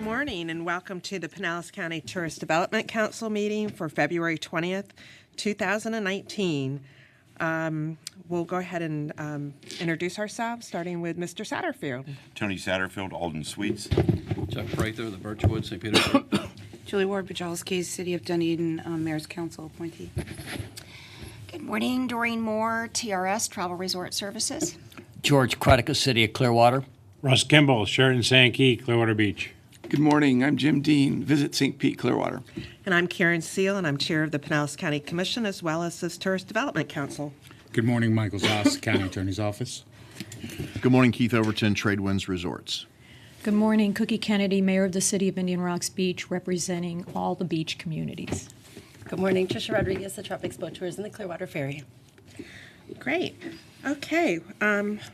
Good morning and welcome to the Pinellas County Tourist Development Council meeting for February 20th, 2019. We'll go ahead and introduce ourselves, starting with Mr. Satterfield. Tony Satterfield, Alden Suites. Chuck Prather, the Birchwood, St. Petersburg. Julie Ward-Bajolski, City of Dunedin Mayor's Council appointee. Good morning, Doreen Moore, TRS, Travel Resort Services. George Credica, City of Clearwater. Russ Kimball, Sheridan Sankey, Clearwater Beach. Good morning. I'm Jim Dean, Visit St. Pete, Clearwater. And I'm Karen Seal, and I'm chair of the Pinellas County Commission as well as this Tourist Development Council. Good morning, Michael Zoss, County Attorney's Office. Good morning, Keith Overton, Tradewinds Resorts. Good morning, Cookie Kennedy, Mayor of the City of Indian Rocks Beach, representing all the beach communities. Good morning, Tricia Rodriguez, the Tropics Boat Tours and the Clearwater Ferry. Great. Okay.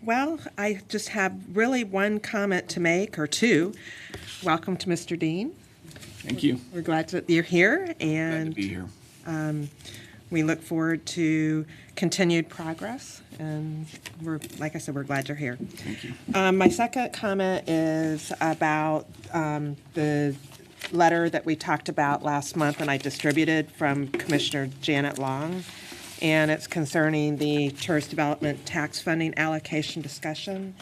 Well, I just have really one comment to make, or two. Welcome to Mr. Dean. Thank you. We're glad that you're here, and Glad to be here. We look forward to continued progress. And we're, like I said, we're glad you're here. Thank you. My second comment is about the letter that we talked about last month and I distributed from Commissioner Janet Long. And it's concerning the tourist development tax funding allocation discussion.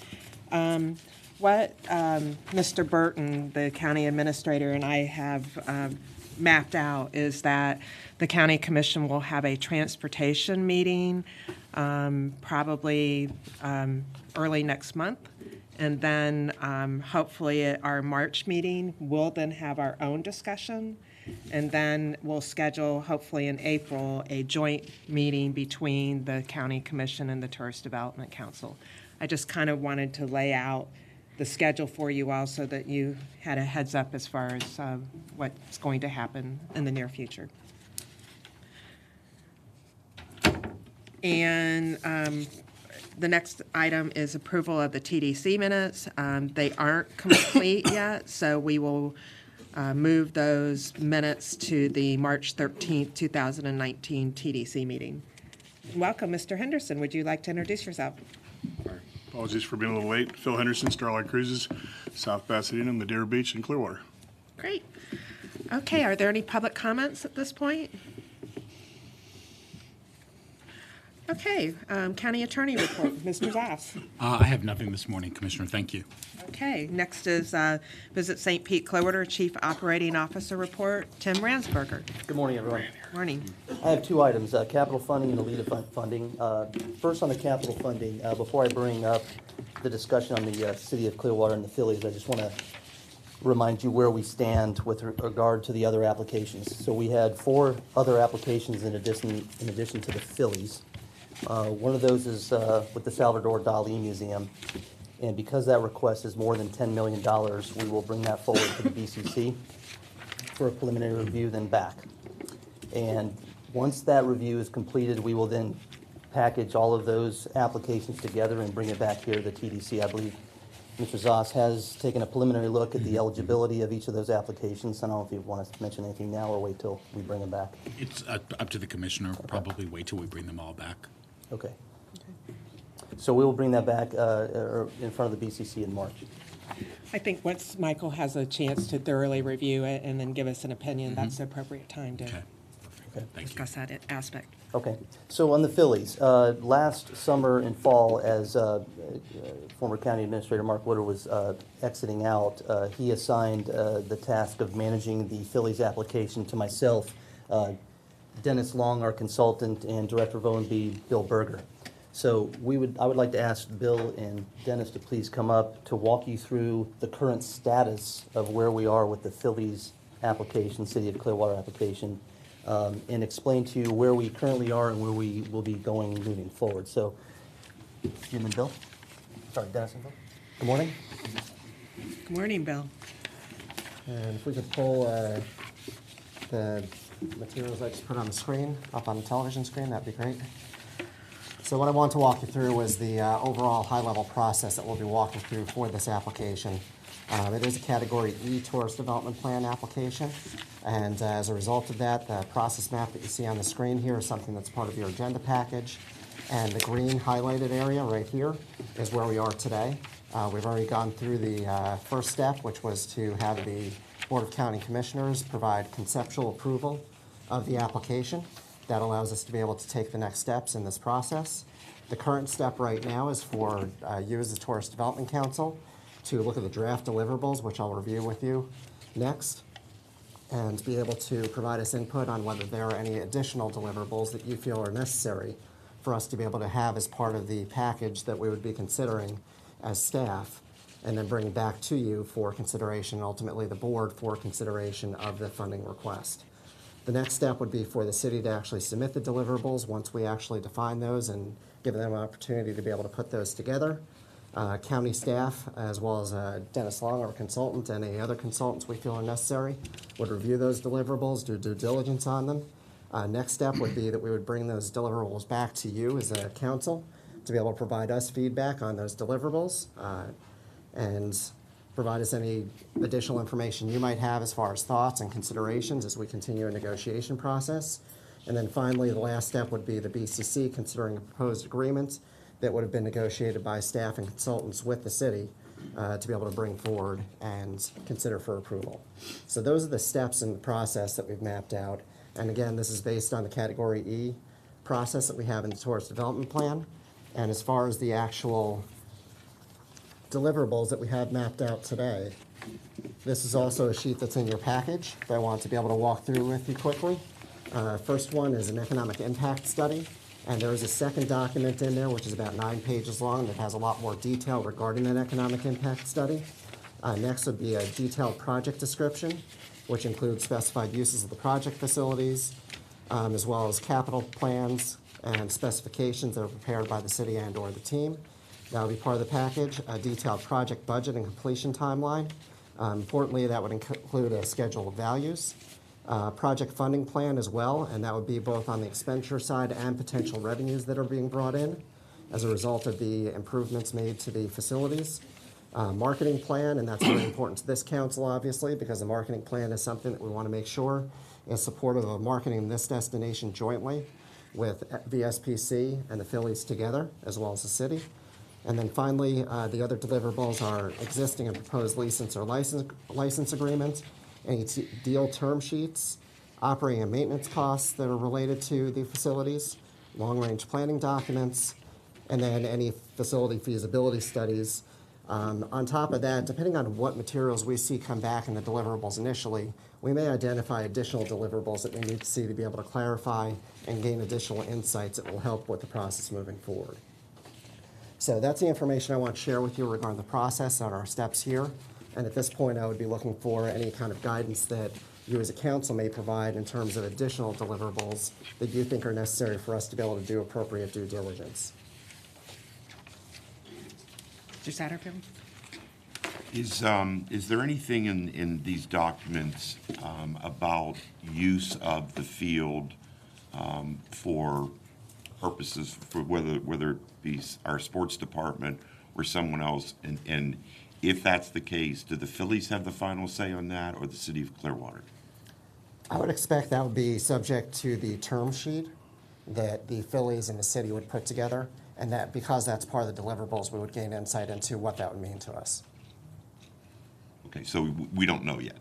What Mr. Burton, the county administrator, and I have mapped out is that the county commission will have a transportation meeting probably early next month. And then hopefully at our March meeting, we'll then have our own discussion. And then we'll schedule, hopefully in April, a joint meeting between the County Commission and the Tourist Development Council. I just kind of wanted to lay out the schedule for you all so that you had a heads up as far as what's going to happen in the near future. And the next item is approval of the TDC minutes. They aren't complete yet, so we will move those minutes to the March 13th, 2019 TDC meeting. Welcome, Mr. Henderson. Would you like to introduce yourself? Apologies for being a little late. Phil Henderson, Starlight Cruises, South Pasadena, and the Deer Beach in Clearwater. Great. Okay, are there any public comments at this point? Okay, County Attorney report, Mr. Zoss. I have nothing this morning, Commissioner. Thank you. Okay, next is Visit St. Pete Clearwater Chief Operating Officer report, Tim Ransberger. Good morning, everyone. Morning. I have two items, capital funding and ALETA funding. First on the capital funding, before I bring up the discussion on the City of Clearwater and the Phillies, I just want to remind you where we stand with regard to the other applications. So we had 4 other applications in addition to the Phillies. One of those is with the Salvador Dali Museum, and because that request is more than $10 million, we will bring that forward to the BCC for a preliminary review, then back. And once that review is completed, we will then package all of those applications together and bring it back here to the TDC. I believe Mr. Zoss has taken a preliminary look at the eligibility of each of those applications. I don't know if you want us to mention anything now or wait till we bring them back. It's up to the Commissioner. Probably wait till we bring them all back. Okay. So we will bring that back in front of the BCC in March. I think once Michael has a chance to thoroughly review it and then give us an opinion, that's the appropriate time to discuss that aspect. Okay. So on the Phillies, last summer and fall, as former County Administrator Mark Woodard was exiting out, he assigned the task of managing the Phillies application to myself, Dennis Long, our consultant, and Director of O&B, Bill Berger. So I would like to ask Bill and Dennis to please come up to walk you through the current status of where we are with the Phillies application, City of Clearwater application, and explain to you where we currently are and where we will be going moving forward. So, Jim and Bill. Sorry, Dennis and Bill. Good morning. Good morning, Bill. And if we could pull the materials I just put on the screen, up on the television screen, that'd be great. So what I want to walk you through is the overall high-level process that we'll be walking through for this application. It is a Category E Tourist Development Plan application, and as a result of that, the process map that you see on the screen here is something that's part of your agenda package, and the green highlighted area right here is where we are today. We've already gone through the first step, which was to have the Board of County Commissioners provide conceptual approval of the application. That allows us to be able to take the next steps in this process. The current step right now is for you as the Tourist Development Council to look at the draft deliverables, which I'll review with you next, and be able to provide us input on whether there are any additional deliverables that you feel are necessary for us to be able to have as part of the package that we would be considering as staff, and then bring back to you for consideration, ultimately the board for consideration of the funding request. The next step would be for the city to actually submit the deliverables once we actually define those and give them an opportunity to be able to put those together. County staff, as well as Dennis Long, our consultant, and any other consultants we feel are necessary, would review those deliverables, do due diligence on them. Next step would be that we would bring those deliverables back to you as a council to be able to provide us feedback on those deliverables and provide us any additional information you might have as far as thoughts and considerations as we continue a negotiation process. And then finally, the last step would be the BCC considering a proposed agreement that would have been negotiated by staff and consultants with the city to be able to bring forward and consider for approval. So those are the steps in the process that we've mapped out. And again, this is based on the Category E process that we have in the Tourist Development Plan. And as far as the actual deliverables that we have mapped out today, this is also a sheet that's in your package that I want to be able to walk through with you quickly. First one is an economic impact study, and there is a second document in there which is about 9 pages long that has a lot more detail regarding that economic impact study. Next would be a detailed project description, which includes specified uses of the project facilities, as well as capital plans and specifications that are prepared by the city and or the team. That will be part of the package. A detailed project budget and completion timeline. Importantly, that would include a schedule of values. Project funding plan as well, and that would be both on the expenditure side and potential revenues that are being brought in as a result of the improvements made to the facilities. Marketing plan, and that's very important to this council, obviously, because the marketing plan is something that we want to make sure is supportive of marketing this destination jointly with VSPC and the Phillies together, as well as the city. And then finally, the other deliverables are existing and proposed license or license agreements, any deal term sheets, operating and maintenance costs that are related to the facilities, long-range planning documents, and then any facility feasibility studies. On top of that, depending on what materials we see come back in the deliverables initially, we may identify additional deliverables that we need to see to be able to clarify and gain additional insights that will help with the process moving forward. So that's the information I want to share with you regarding the process and our steps here. And at this point, I would be looking for any kind of guidance that you as a council may provide in terms of additional deliverables that you think are necessary for us to be able to do appropriate due diligence. Mr. Satterfield? Is there anything in these documents about use of the field for purposes, for whether it be our sports department or someone else? And if that's the case, do the Phillies have the final say on that, or the city of Clearwater? I would expect that would be subject to the term sheet that the Phillies and the city would put together, and that because that's part of the deliverables, we would gain insight into what that would mean to us. Okay, so we don't know yet.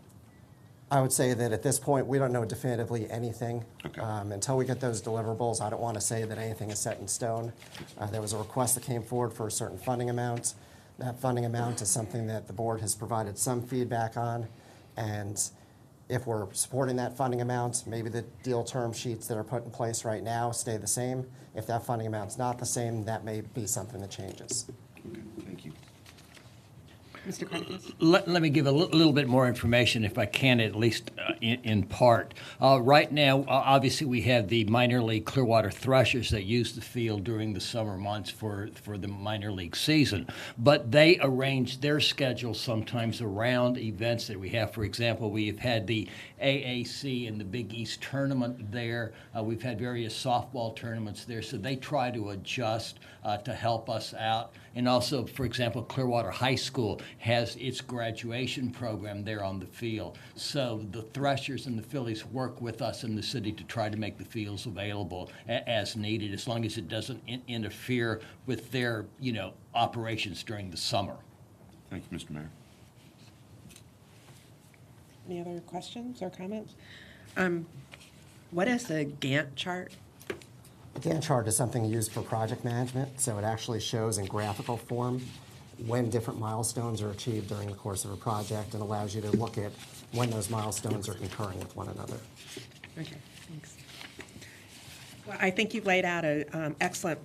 I would say that at this point, we don't know definitively anything. Okay. Until we get those deliverables, I don't want to say that anything is set in stone. There was a request that came forward for a certain funding amount. That funding amount is something that the board has provided some feedback on, and if we're supporting that funding amount, maybe the deal term sheets that are put in place right now stay the same. If that funding amount's not the same, that may be something that changes. Okay, thank you. Mr. Credicus? Let me give a little bit more information, if I can, at least in part. Right now, obviously, we have the minor league Clearwater Threshers that use the field during the summer months for the minor league season. But they arrange their schedule sometimes around events that we have. For example, we've had the AAC and the Big East tournament there. We've had various softball tournaments there. So they try to adjust to help us out. And also, for example, Clearwater High School has its graduation program there on the field. So the Threshers and the Phillies work with us in the city to try to make the fields available as needed, as long as it doesn't interfere with their, operations during the summer. Thank you, Mr. Mayor. Any other questions or comments? What is a Gantt chart? A Gantt chart is something used for project management, so it actually shows in graphical form when different milestones are achieved during the course of a project and allows you to look at when those milestones are concurring with one another. Okay, thanks. Well, I think you've laid out an excellent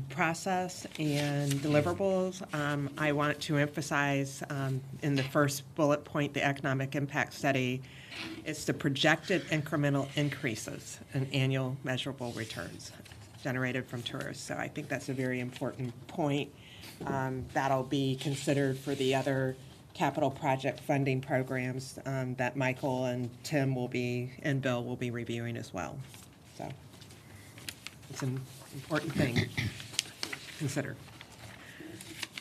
process and deliverables. I want to emphasize in the first bullet point, the economic impact study, it's the projected incremental increases in annual measurable returns generated from tourists. So I think that's a very important point. That'll be considered for the other capital project funding programs that Michael and Tim will be, and Bill will be reviewing as well. So it's an important thing to consider.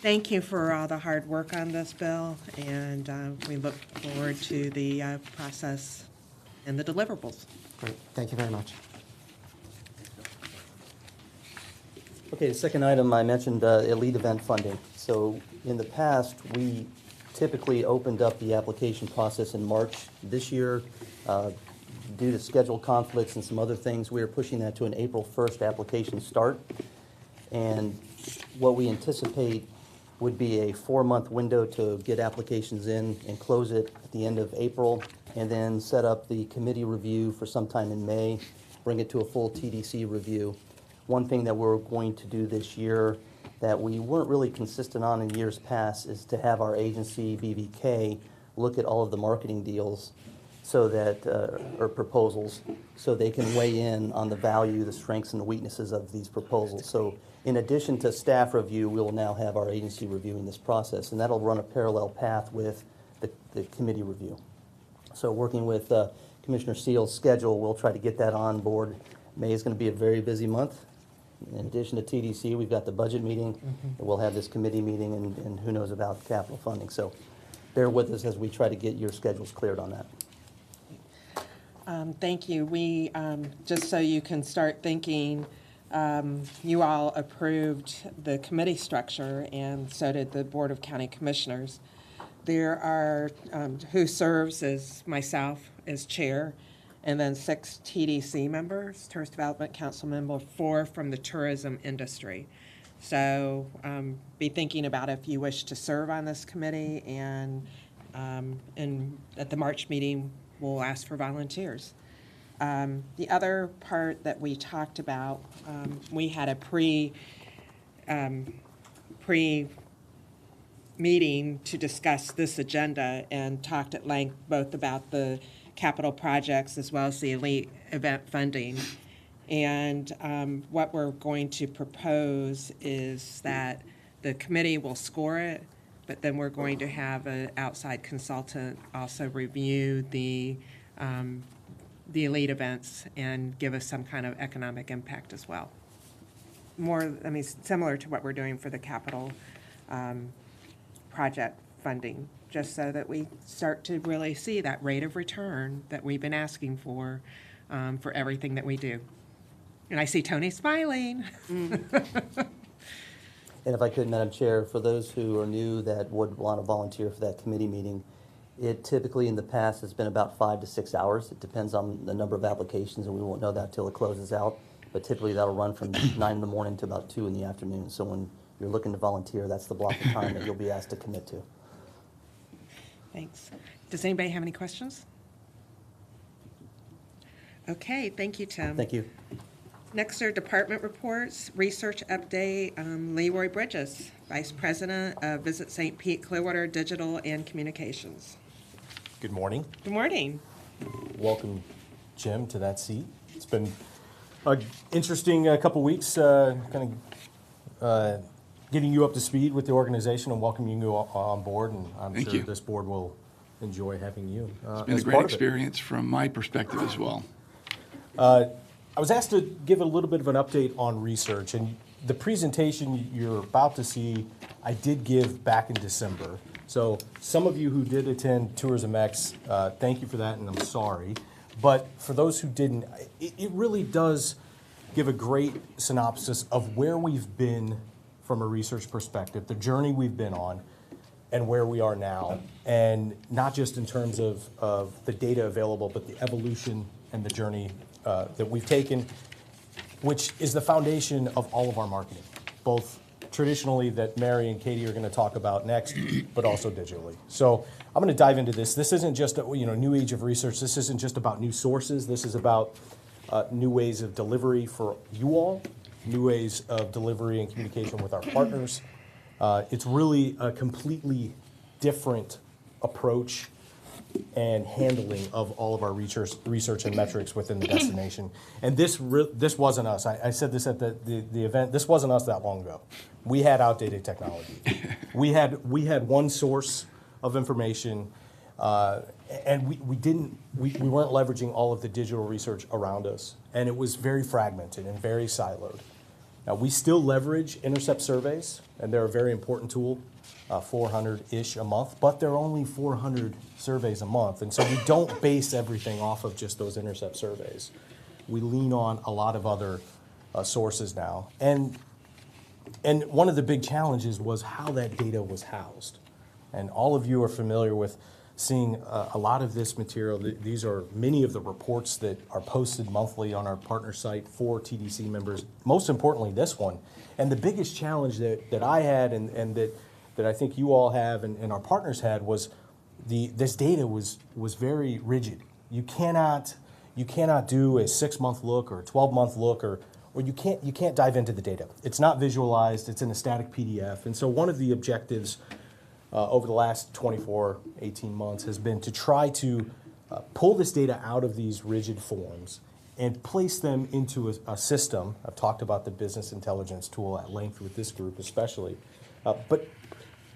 Thank you for all the hard work on this, Bill, and we look forward to the process and the deliverables. Great, thank you very much. Okay, the second item, I mentioned elite event funding. So in the past, we typically opened up the application process in March. This year, due to schedule conflicts and some other things, we are pushing that to an April 1st application start. And what we anticipate would be a 4-month window to get applications in and close it at the end of April, and then set up the committee review for sometime in May, bring it to a full TDC review. One thing that we're going to do this year that we weren't really consistent on in years past is to have our agency, BVK, look at all of the marketing deals so that, or proposals, so they can weigh in on the value, the strengths, and the weaknesses of these proposals. So in addition to staff review, we will now have our agency reviewing this process, and that'll run a parallel path with the committee review. So working with Commissioner Seal's schedule, we'll try to get that on board. May is going to be a very busy month. In addition to TDC, we've got the budget meeting, and we'll have this committee meeting, and who knows about capital funding. So bear with us as we try to get your schedules cleared on that. Thank you. We, just so you can start thinking, you all approved the committee structure, and so did the Board of County Commissioners. There are, who serves as myself as chair, and then 6 TDC members, Tourist Development Council member, 4 from the tourism industry. So be thinking about if you wish to serve on this committee, and at the March meeting, we'll ask for volunteers. The other part that we talked about, we had a pre-meeting to discuss this agenda and talked at length both about the capital projects as well as the elite event funding. And what we're going to propose is that the committee will score it, but then we're going to have an outside consultant also review the elite events and give us some kind of economic impact as well. More, I mean, similar to what we're doing for the capital project funding, just so that we start to really see that rate of return that we've been asking for everything that we do. And I see Tony smiling. And if I could, Madam Chair, for those who are new that would want to volunteer for that committee meeting, it typically in the past has been about 5 to 6 hours. It depends on the number of applications, and we won't know that till it closes out. But typically that'll run from 9 in the morning to about 2 in the afternoon. So when you're looking to volunteer, that's the block of time that you'll be asked to commit to. Thanks. Does anybody have any questions? Okay, thank you, Tim. Thank you. Next are department reports. Research update, Leroy Bridges, Vice President of Visit St. Pete Clearwater Digital and Communications. Good morning. Good morning. Welcome, Jim, to that seat. It's been an interesting couple weeks, kind of getting you up to speed with the organization and welcoming you on board, and I'm Thank sure you. this board will enjoy having you. It's been a great experience from my perspective as well. I was asked to give a little bit of an update on research, and the presentation you're about to see, I did give back in December. So some of you who did attend Tourism X, thank you for that, and I'm sorry. But for those who didn't, it really does give a great synopsis of where we've been from a research perspective, the journey we've been on, and where we are now, and not just in terms of the data available, but the evolution and the journey that we've taken, which is the foundation of all of our marketing, both traditionally that Mary and Katie are going to talk about next, but also digitally. So I'm going to dive into this. This isn't just a new age of research. This isn't just about new sources. This is about new ways of delivery for you all, new ways of delivery and communication with our partners. It's really a completely different approach and handling of all of our research and metrics within the destination. And this wasn't us. I said this at the event. This wasn't us that long ago. We had outdated technology. we had one source of information, and we weren't leveraging all of the digital research around us, and it was very fragmented and very siloed. Now, we still leverage intercept surveys, and they're a very important tool, 400-ish a month, but they're only 400 surveys a month, and so we don't base everything off of just those intercept surveys. We lean on a lot of other sources now, and one of the big challenges was how that data was housed. And all of you are familiar with seeing a lot of this material. These are many of the reports that are posted monthly on our partner site for TDC members, most importantly this one. And the biggest challenge that I had and that I think you all have and our partners had was this data was very rigid. You cannot do a 6-month look or a 12-month look or you can't dive into the data. It's not visualized, it's in a static PDF. And so one of the objectives over the last 24, 18 months has been to try to pull this data out of these rigid forms and place them into a system. I've talked about the business intelligence tool at length with this group especially, but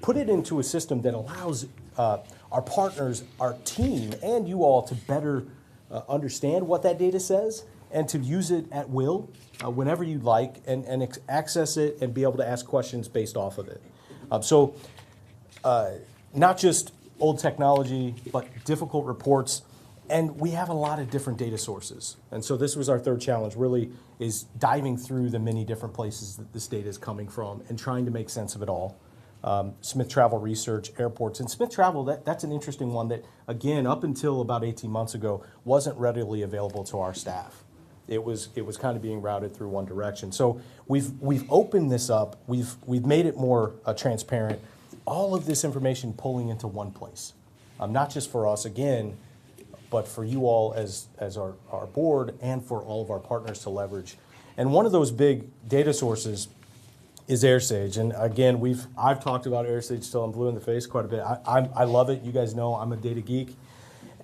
put it into a system that allows our partners, our team, and you all to better understand what that data says and to use it at will whenever you'd like and access it and be able to ask questions based off of it. Not just old technology, but difficult reports. And we have a lot of different data sources. And so this was our third challenge, really, is diving through the many different places that this data is coming from and trying to make sense of it all. Smith Travel Research, airports. And Smith Travel, that's an interesting one that, again, up until about 18 months ago, wasn't readily available to our staff. It was kind of being routed through one direction. So we've opened this up. We've made it more transparent. All of this information pulling into one place, not just for us, again, but for you all as our board and for all of our partners to leverage. And one of those big data sources is AirSage. And again, I've talked about AirSage till I'm blue in the face quite a bit. I love it. You guys know I'm a data geek.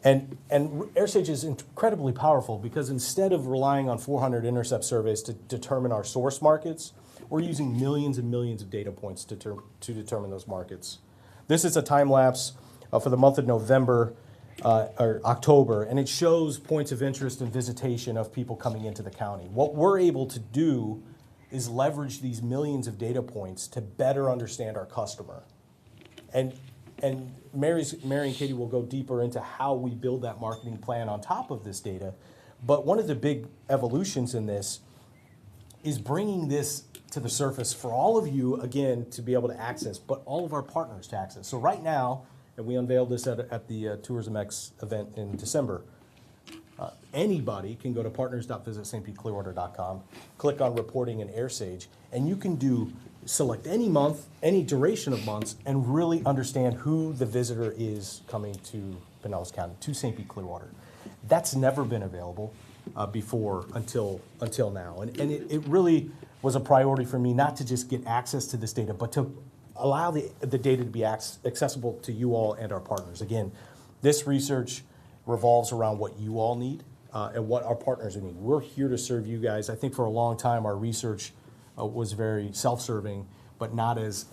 And AirSage is incredibly powerful because instead of relying on 400 intercept surveys to determine our source markets, we're using millions and millions of data points to determine those markets. This is a time lapse for the month of November or October, and it shows points of interest and visitation of people coming into the county. What we're able to do is leverage these millions of data points to better understand our customer. And Mary and Katie will go deeper into how we build that marketing plan on top of this data. But one of the big evolutions in this is bringing this to the surface for all of you, again, to be able to access, but all of our partners to access. So right now, and we unveiled this at the Tourism X event in December, anybody can go to partners.visitstpclearwater.com, click on reporting in AirSage, and you can select any month, any duration of months, and really understand who the visitor is coming to Pinellas County, to St. Pete Clearwater. That's never been available before until now. And it really was a priority for me not to just get access to this data, but to allow the data to be accessible to you all and our partners. Again, this research revolves around what you all need and what our partners need. We're here to serve you guys. I think for a long time our research was very self-serving, but not as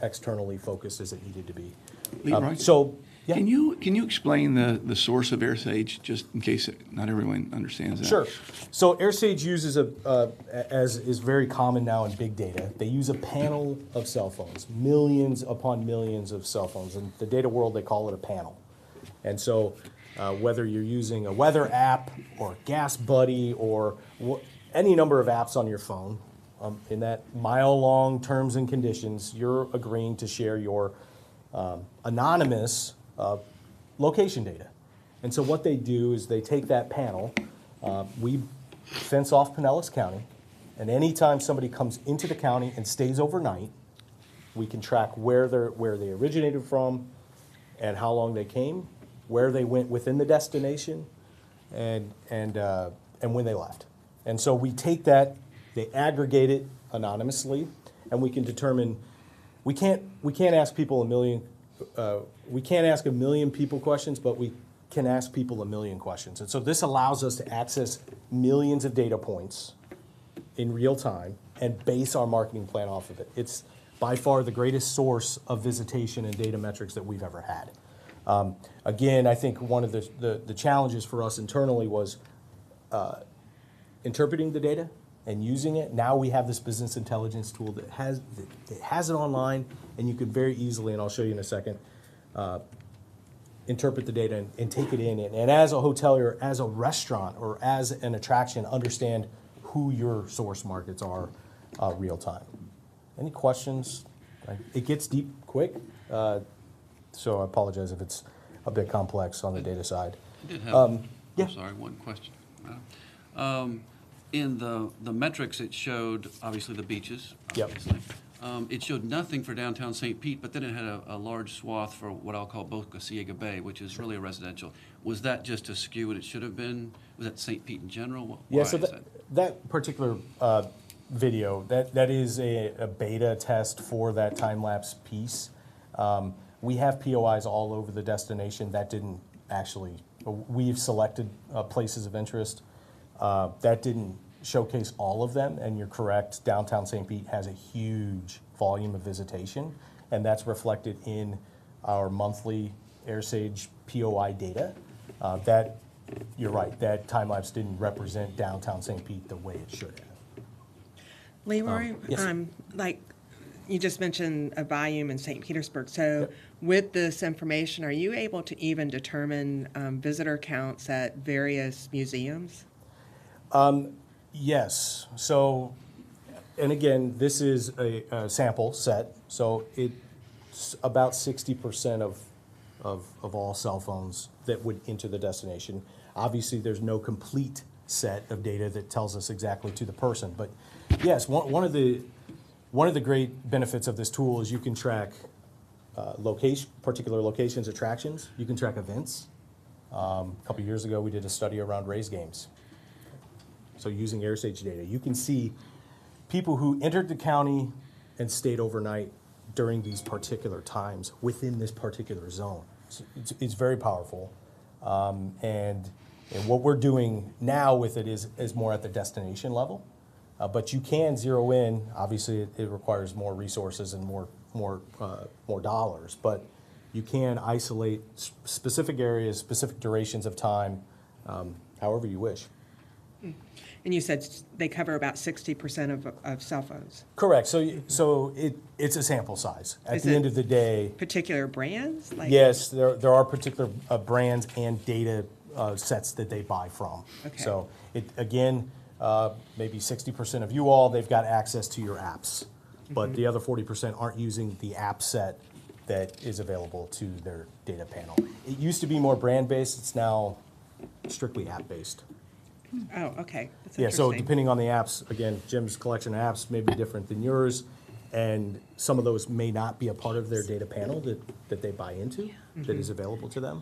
externally focused as it needed to be. Leroy, yeah. Can you explain the source of AirSage, just in case not everyone understands that? Sure. So AirSage uses as is very common now in big data, they use a panel of cell phones, millions upon millions of cell phones. In the data world, they call it a panel. And so whether you're using a weather app or Gas Buddy or any number of apps on your phone, in that mile-long terms and conditions, you're agreeing to share your anonymous location data. And so what they do is they take that panel, we fence off Pinellas County, and anytime somebody comes into the county and stays overnight, we can track where they originated from and how long they came, where they went within the destination, and when they left. And so we take that, they aggregate it anonymously, and we can determine. We can't ask people we can't ask a million people questions, but we can ask people a million questions. And so this allows us to access millions of data points in real time and base our marketing plan off of it. It's by far the greatest source of visitation and data metrics that we've ever had. Again, I think one of the challenges for us internally was interpreting the data and using it. Now we have this business intelligence tool that has it online, and you could very easily, and I'll show you in a second, interpret the data and take it in. And as a hotelier, as a restaurant, or as an attraction, understand who your source markets are real time. Any questions? It gets deep quick, so I apologize if it's a bit complex on the data side. I did have, yeah. I'm sorry, one question. In the metrics, it showed, obviously, the beaches, obviously. Yep. It showed nothing for downtown St. Pete, but then it had a large swath for what I'll call Boca Ciega Bay, which is really a residential. Was that just to skew what it should have been? Was that St. Pete in general? Yeah, so that particular video, that is a beta test for that time-lapse piece. We have POIs all over the destination. That didn't actually, we've selected places of interest. That didn't showcase all of them, and you're correct, downtown St. Pete has a huge volume of visitation, and that's reflected in our monthly AirSage POI data. That, you're right, that time-lapse didn't represent downtown St. Pete the way it should have. Leroy, yes. Like you just mentioned a volume in St. Petersburg. So with this information, are you able to even determine visitor counts at various museums? Yes. So, and again, this is a sample set. So it's about 60% of all cell phones that would enter the destination. Obviously, there's no complete set of data that tells us exactly to the person. But yes, one of the great benefits of this tool is you can track particular locations, attractions. You can track events. A couple years ago, we did a study around Rays games. So using AirSage data, you can see people who entered the county and stayed overnight during these particular times within this particular zone. It's very powerful. And what we're doing now with it is more at the destination level. But you can zero in. Obviously, it requires more resources and more dollars. But you can isolate specific areas, specific durations of time, however you wish. And you said they cover about 60% of cell phones. Correct. So it's a sample size. At the end of the day, particular brands? Yes, there are particular brands and data sets that they buy from. Okay. So again, maybe 60% of you all, they've got access to your apps, but the other 40% aren't using the app set that is available to their data panel. It used to be more brand-based. It's now strictly app-based. Oh, okay. That's Yeah, so interesting. depending on the apps, again, Jim's collection of apps may be different than yours, and some of those may not be a part of their data panel that they buy into, that is available to them.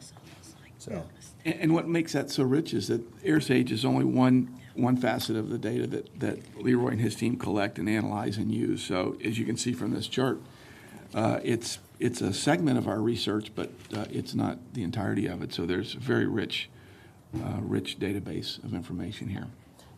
So, And what makes that so rich is that AirSage is only one facet of the data that Leroy and his team collect and analyze and use. So as you can see from this chart, it's a segment of our research, but it's not the entirety of it. So there's a very rich database of information here.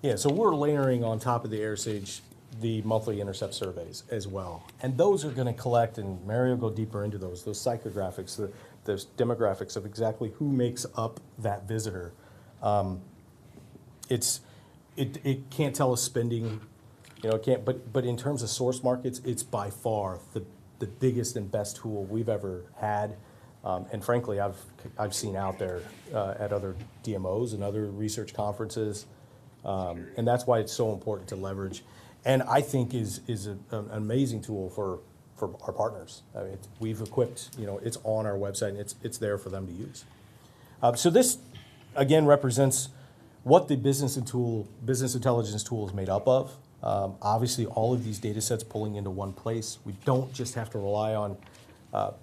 yeah, so we're layering on top of the AirSage the monthly intercept surveys as well. And those are going to collect, and Mary will go deeper into those psychographics, those demographics of exactly who makes up that visitor. It can't tell us spending, it can't, but in terms of source markets, it's by far the biggest and best tool we've ever had. And frankly, I've seen out there at other DMOs and other research conferences, and that's why it's so important to leverage. And I think is an amazing tool for for our partners. I mean, we've equipped, it's on our website, and it's there for them to use. So this, again, represents what the business intelligence tool is made up of. Obviously, all of these data sets pulling into one place. We don't just have to rely on, a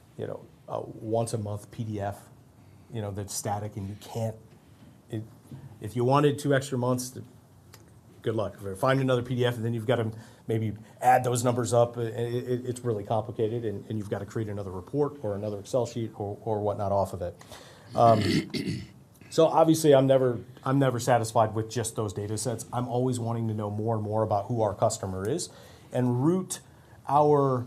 once a month PDF, that's static, and you can't. If you wanted 2 extra months, good luck. Find another PDF, and then you've got to maybe add those numbers up. It's really complicated, and you've got to create another report or another Excel sheet or whatnot off of it. So obviously, I'm never satisfied with just those data sets. I'm always wanting to know more and more about who our customer is, and root our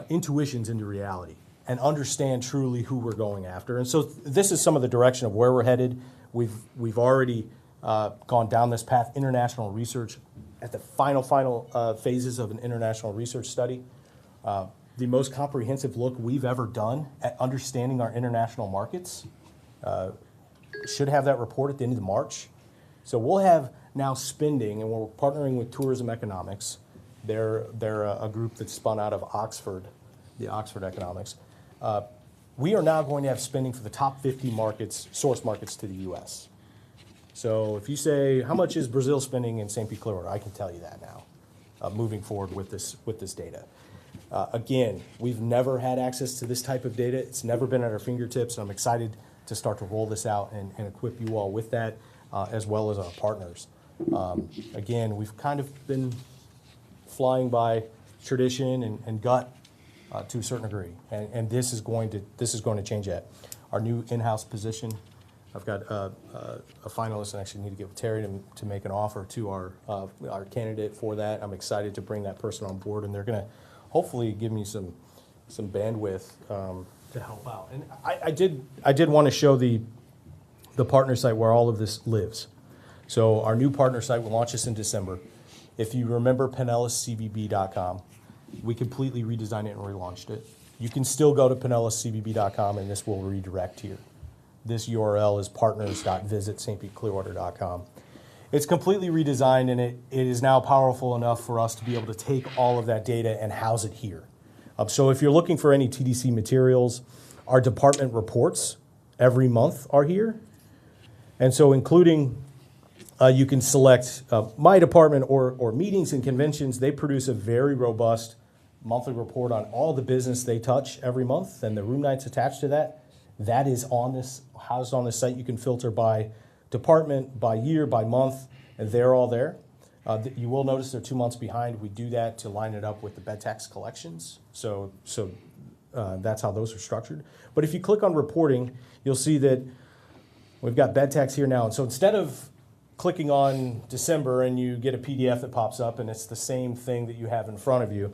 intuitions into reality, and understand truly who we're going after. And so this is some of the direction of where we're headed. We've already gone down this path. International research at the final phases of an international research study. The most comprehensive look we've ever done at understanding our international markets. Should have that report at the end of March. So we'll have now spending, and we're partnering with Tourism Economics. They're a group that's spun out of Oxford, the Oxford Economics. We are now going to have spending for the top 50 markets, source markets to the U.S. So if you say, how much is Brazil spending in St. Pete, Clearwater? I can tell you that now, moving forward with this data. Again, we've never had access to this type of data. It's never been at our fingertips, and I'm excited to start to roll this out and equip you all with that, as well as our partners. Again, we've kind of been flying by tradition and gut to a certain degree, and this is going to change that. Our new in-house position, I've got a finalist, and actually need to get with Terry to make an offer to our candidate for that. I'm excited to bring that person on board, and they're going to hopefully give me some bandwidth to help out. And I did want to show the partner site where all of this lives. So our new partner site will launch this in December. If you remember PinellasCBB.com, we completely redesigned it and relaunched it. You can still go to PinellasCBB.com, and this will redirect here. This URL is partners.visitstpeteclearwater.com. It's completely redesigned, and it is now powerful enough for us to be able to take all of that data and house it here. So if you're looking for any TDC materials, our department reports every month are here. And so including, you can select my department or meetings and conventions. They produce a very robust monthly report on all the business they touch every month, and the room nights attached to that. That is housed on this site. You can filter by department, by year, by month, and they're all there. You will notice they're 2 months behind. We do that to line it up with the bed tax collections. So that's how those are structured. But if you click on reporting, you'll see that we've got bed tax here now. And so instead of clicking on December and you get a PDF that pops up and it's the same thing that you have in front of you,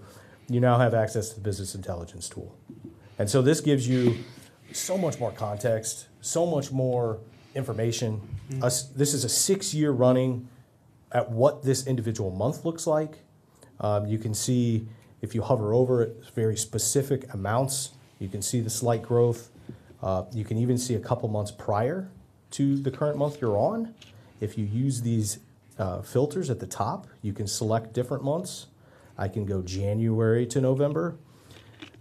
you now have access to the business intelligence tool. And so this gives you so much more context, so much more information. This is a 6-year running at what this individual month looks like. You can see, if you hover over it, very specific amounts. You can see the slight growth. You can even see a couple months prior to the current month you're on. If you use these filters at the top, you can select different months. I can go January to November.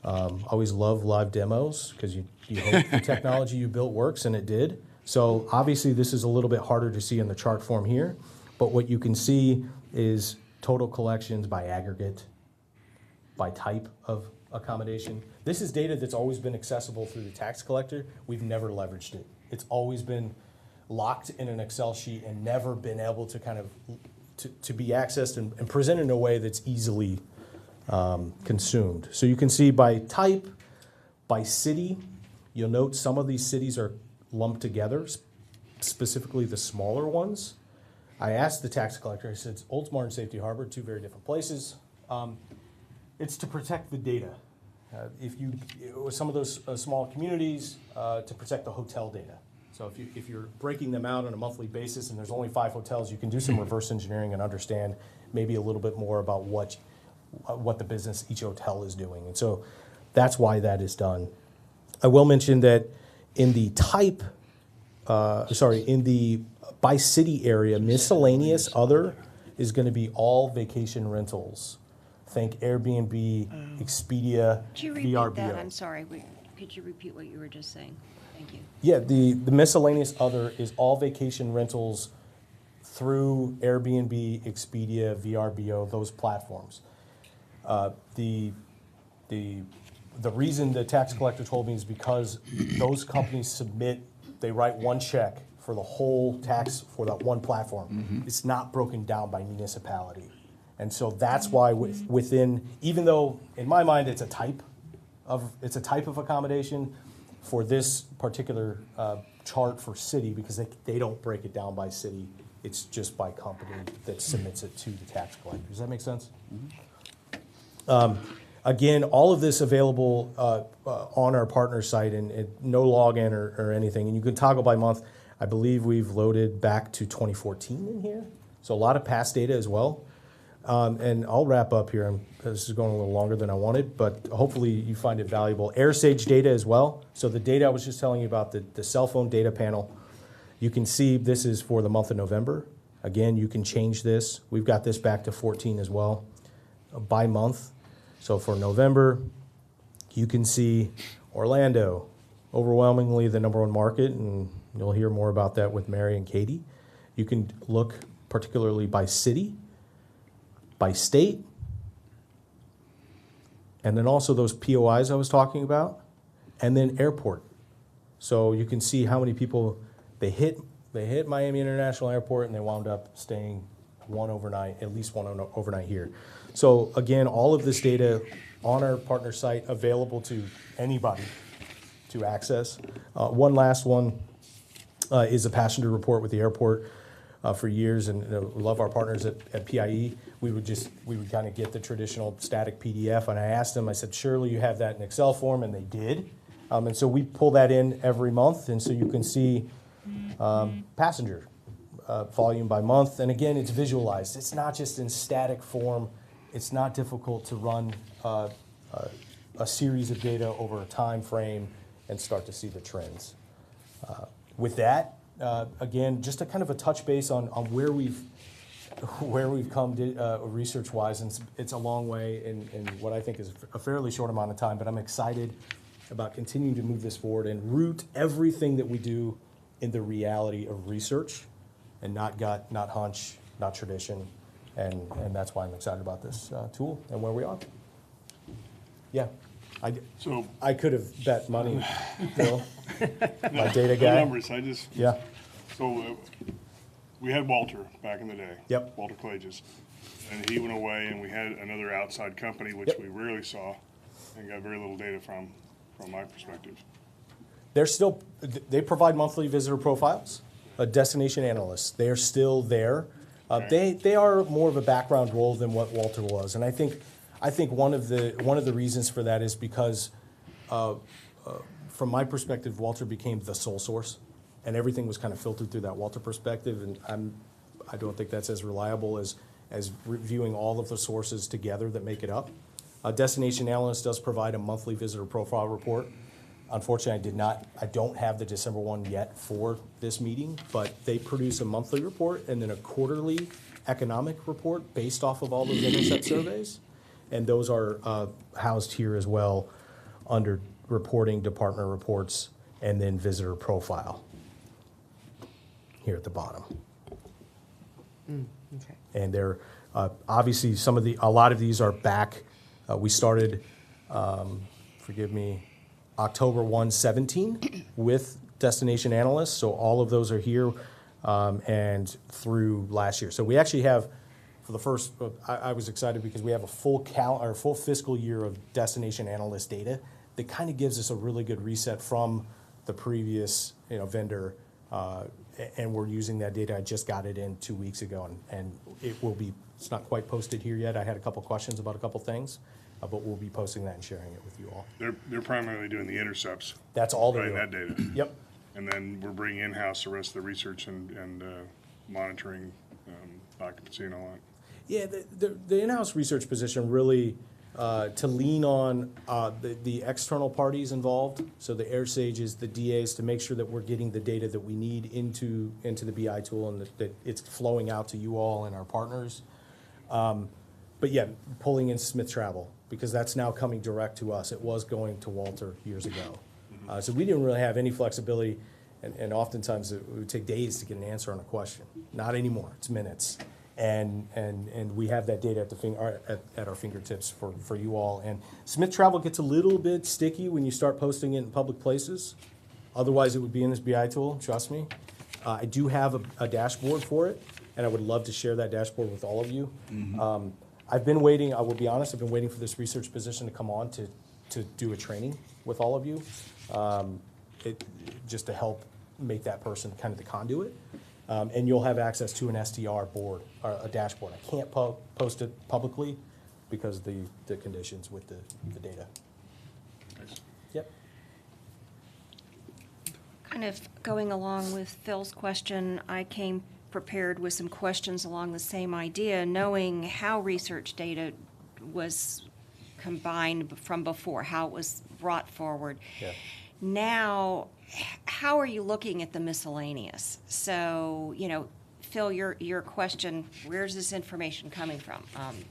Always love live demos because you hope the technology you built works, and it did. So obviously this is a little bit harder to see in the chart form here, but what you can see is total collections by aggregate, by type of accommodation. This is data that's always been accessible through the tax collector. We've never leveraged it. It's always been locked in an Excel sheet and never been able to kind of to be accessed and presented in a way that's easily consumed. So you can see by type, by city. You'll note some of these cities are lumped together, specifically the smaller ones. I asked the tax collector, I said, Oldsmar and Safety Harbor, 2 very different places. It's to protect the data. Some of those small communities, to protect the hotel data. So if you're breaking them out on a monthly basis and there's only 5 hotels, you can do some reverse engineering and understand maybe a little bit more about what the business each hotel is doing. And so that's why that is done. I will mention that in the type, in the by city area, miscellaneous other is going to be all vacation rentals Think Airbnb, Expedia, Could you repeat VRBO. that? I'm sorry. Could you repeat what you were just saying? Thank you. Yeah, the miscellaneous other is all vacation rentals through Airbnb, Expedia, VRBO, those platforms. The reason the tax collector told me is because those companies they write one check for the whole tax for that one platform. It's not broken down by municipality. And so that's why within, even though in my mind it's a type of accommodation, for this particular chart for city, because they don't break it down by city, it's just by company that submits it to the tax collector. Does that make sense? Again, all of this available on our partner site and no login or anything. And you can toggle by month. I believe we've loaded back to 2014 in here. So a lot of past data as well. And I'll wrap up here. This is going a little longer than I wanted, but hopefully you find it valuable. AirSage data as well. So the data I was just telling you about, the cell phone data panel, you can see this is for the month of November. Again, you can change this. We've got this back to 14 as well, by month. So for November, you can see Orlando, overwhelmingly the #1 market, and you'll hear more about that with Mary and Katie. You can look particularly by city, by state, and then also those POIs I was talking about, and then airport. So you can see how many people they hit Miami International Airport and they wound up staying at least one overnight here. So again, all of this data on our partner site, available to anybody to access. One last one is a passenger report with the airport. For years, and we love our partners at PIE. We would kind of get the traditional static PDF, and I asked them, I said, surely you have that in Excel form, and they did. And so we pull that in every month, and so you can see passenger volume by month. And again, it's visualized. It's not just in static form. It's not difficult to run a series of data over a time frame and start to see the trends. With that, again, just a kind of a touch base on where we've come research-wise, and it's a long way in what I think is a fairly short amount of time, but I'm excited about continuing to move this forward and root everything that we do in the reality of research and not gut, not hunch, not tradition, and that's why I'm excited about this tool and where we are. Yeah. I could have bet money, Bill, my data guy. No numbers, Yeah. So we had Walter back in the day. Yep. Walter Clages. And he went away, and we had another outside company, which we rarely saw and got very little data from my perspective. They provide monthly visitor profiles, destination analysts. They're still there. They are more of a background role than what Walter was, and I think one of the reasons for that is because, from my perspective, Walter became the sole source, and everything was kind of filtered through that Walter perspective, and I don't think that's as reliable as reviewing all of the sources together that make it up. Destination Analyst does provide a monthly visitor profile report. Unfortunately, I don't have the December one yet for this meeting, but they produce a monthly report and then a quarterly economic report based off of all those intercept surveys. And those are housed here as well under reporting, department reports, and then visitor profile here at the bottom. Okay. And they're obviously a lot of these are back. We started, forgive me, October 1, 17 with Destination Analysts. So all of those are here and through last year. So we actually have, for the first, I was excited because we have a full fiscal year of Destination Analyst data that kind of gives us a really good reset from the previous vendor. And we're using that data. I just got it in 2 weeks ago, and it's not quite posted here yet. I had a couple questions about a couple things, but we'll be posting that and sharing it with you all. They're primarily doing the intercepts. That's all they're doing. doing. That data. Yep. And then we're bringing in-house the rest of the research and monitoring occupancy and all that. Yeah, the in-house research position really to lean on the external parties involved, so the air sages, the DAs, to make sure that we're getting the data that we need into the BI tool and that it's flowing out to you all and our partners. But yeah, pulling in Smith Travel, because that's now coming direct to us. It was going to Walter years ago. So we didn't really have any flexibility, and oftentimes it would take days to get an answer on a question. Not anymore, it's minutes. And we have that data at our fingertips for you all. And Smith Travel gets a little bit sticky when you start posting it in public places. Otherwise, it would be in this BI tool, trust me. I do have a dashboard for it, and I would love to share that dashboard with all of you. I've been waiting, I will be honest, I've been waiting for this research position to come on to do a training with all of you, just to help make that person kind of the conduit. And you'll have access to an STR board, or a dashboard. I can't post it publicly because of the conditions with the data. Yep. Kind of going along with Phil's question, I came prepared with some questions along the same idea, knowing how research data was combined from before, how it was brought forward. Yeah. Now, how are you looking at the miscellaneous? So, Phil, your question, where's this information coming from?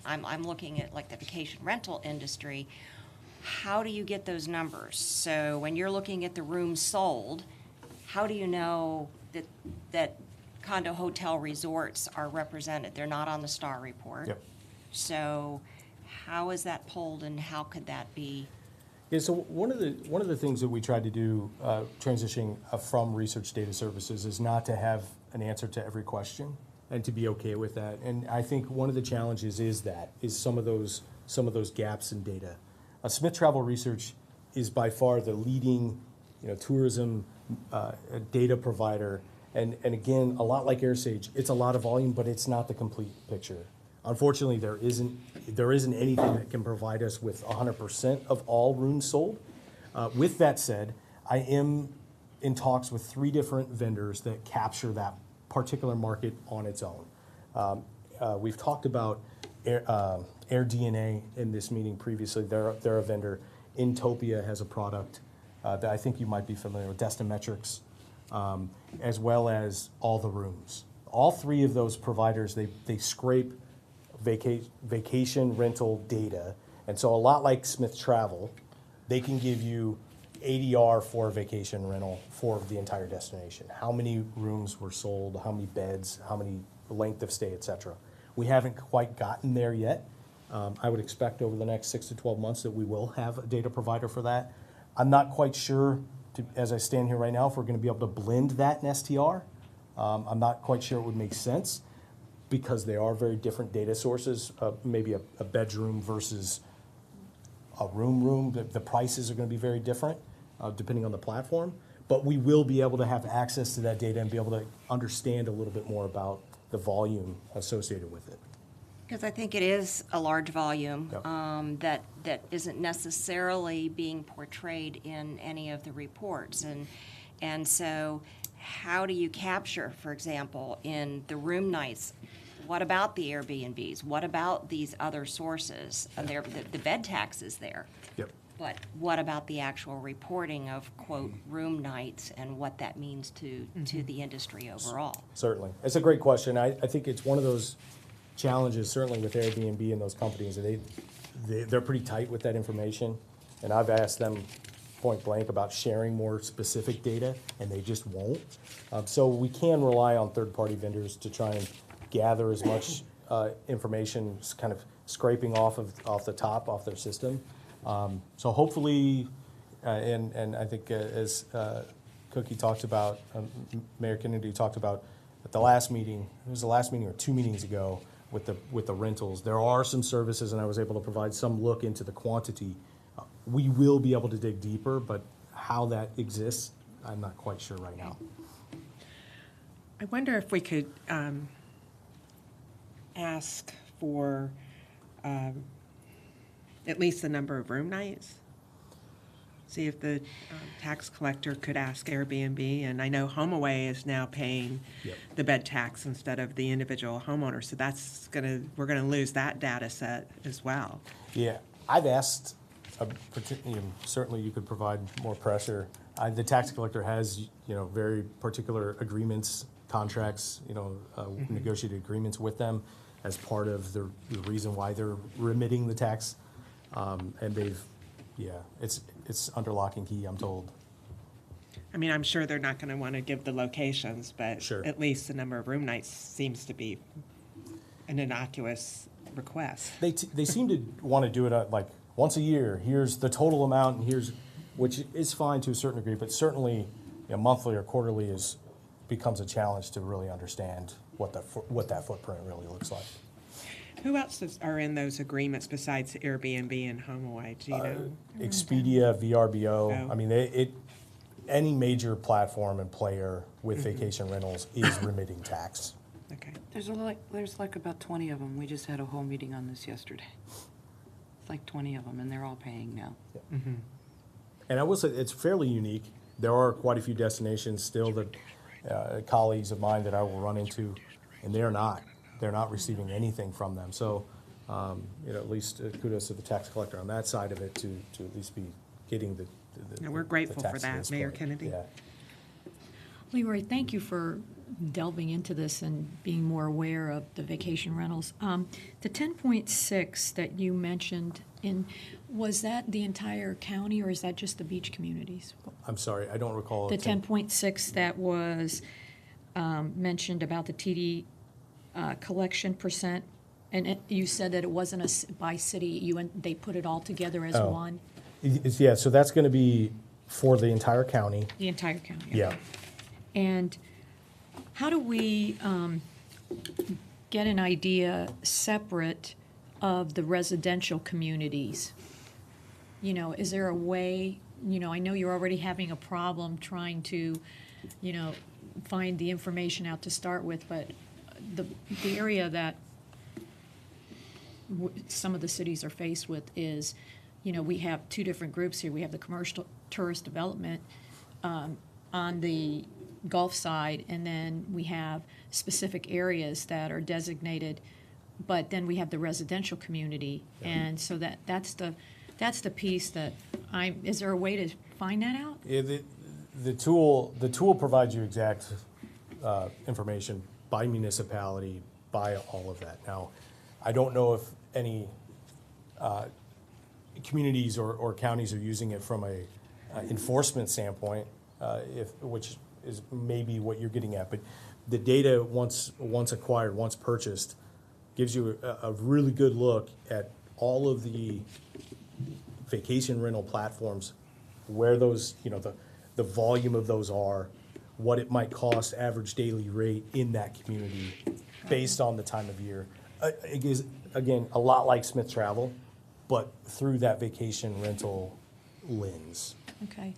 I'm looking at like the vacation rental industry. How do you get those numbers? So when you're looking at the rooms sold, how do you know that condo hotel resorts are represented? They're not on the STAR report. Yep. So how is that pulled, and how could that be? Yeah, so one of the things that we tried to do transitioning from research data services is not to have an answer to every question, and to be okay with that. And I think one of the challenges is some of those gaps in data. Smith Travel Research is by far the leading, tourism data provider. And again, a lot like AirSage, it's a lot of volume, but it's not the complete picture. Unfortunately, there isn't anything that can provide us with 100% of all rooms sold. With that said, I am in talks with 3 different vendors that capture that particular market on its own. We've talked about AirDNA in this meeting previously. They're a vendor. Intopia has a product that I think you might be familiar with, Destinametrics, as well as All the Rooms. All 3 of those providers, they scrape vacation rental data. And so a lot like Smith Travel, they can give you ADR for a vacation rental for the entire destination. How many rooms were sold, how many beds, how many length of stay, et cetera. We haven't quite gotten there yet. I would expect over the next 6 to 12 months that we will have a data provider for that. I'm not quite sure, as I stand here right now, if we're going to be able to blend that in STR. I'm not quite sure it would make sense, because they are very different data sources, maybe a bedroom versus a room. The prices are going to be very different depending on the platform. But we will be able to have access to that data and be able to understand a little bit more about the volume associated with it. Because I think it is a large volume. Yep. that isn't necessarily being portrayed in any of the reports. And so how do you capture, for example, in the room nights, what about the Airbnbs? What about these other sources? And the bed tax is there. Yep. But what about the actual reporting of, quote, room nights and what that means to the industry overall? Certainly. It's a great question. I think it's one of those challenges, certainly with Airbnb and those companies. They're pretty tight with that information. And I've asked them point blank about sharing more specific data, and they just won't. So we can rely on third-party vendors to try and gather as much information, kind of scraping off the top, off their system. So hopefully, and I think as Cookie talked about, Mayor Kennedy talked about at the last meeting, it was the last meeting or 2 meetings ago with the rentals. There are some services, and I was able to provide some look into the quantity. We will be able to dig deeper, but how that exists, I'm not quite sure right now. I wonder if we could ask for at least the number of room nights. See if the tax collector could ask Airbnb, and I know HomeAway is now paying the bed tax instead of the individual homeowner, so we're gonna lose that data set as well. Yeah, I've asked, certainly you could provide more pressure. The tax collector has, very particular agreements, contracts, negotiated agreements with them. as part of the reason why they're remitting the tax. And it's under lock and key, I'm told. I mean, I'm sure they're not going to want to give the locations, but Sure. at least the number of room nights seems to be an innocuous request. They seem to want to do it like once a year. Here's the total amount, and which is fine to a certain degree, but certainly monthly or quarterly becomes a challenge to really understand what that footprint really looks like. Who else are in those agreements besides Airbnb and HomeAway? Do you know? Expedia, VRBO. Oh. I mean, any major platform and player with vacation rentals is remitting tax. Okay. There's like about 20 of them. We just had a whole meeting on this yesterday. It's like 20 of them, and they're all paying now. Mm-hmm. And I will say it's fairly unique. There are quite a few destinations still that colleagues of mine that I will run into, and they're not receiving anything from them. So, at least kudos to the tax collector on that side of it to at least be getting the And we're grateful for tax to that, this Mayor point. Kennedy. Yeah. Leroy, thank you for delving into this and being more aware of the vacation rentals. The 10.6 that you mentioned, was that the entire county or is that just the beach communities? I'm sorry, I don't recall. The 10.6 that was mentioned about the TD collection percent, and you said that it wasn't by city, they put it all together as one? Yeah, so that's going to be for the entire county. The entire county? Yeah. Okay. And how do we get an idea separate of the residential communities? Is there a way, I know you're already having a problem trying to, find the information out to start with, but the area that some of the cities are faced with is, we have two different groups here. We have the commercial tourist development on the Gulf side, and then we have specific areas that are designated, but then we have the residential community, and so that's the piece that is there a way to find that out? Yeah, the tool provides you exact information by municipality, by all of that. Now, I don't know if any communities or counties are using it from a enforcement standpoint, which is maybe what you're getting at. But the data, once acquired, once purchased, gives you a really good look at all of the vacation rental platforms, where those, the volume of those are, what it might cost, average daily rate in that community based on the time of year. It is, again, a lot like Smith Travel, but through that vacation rental lens. Okay.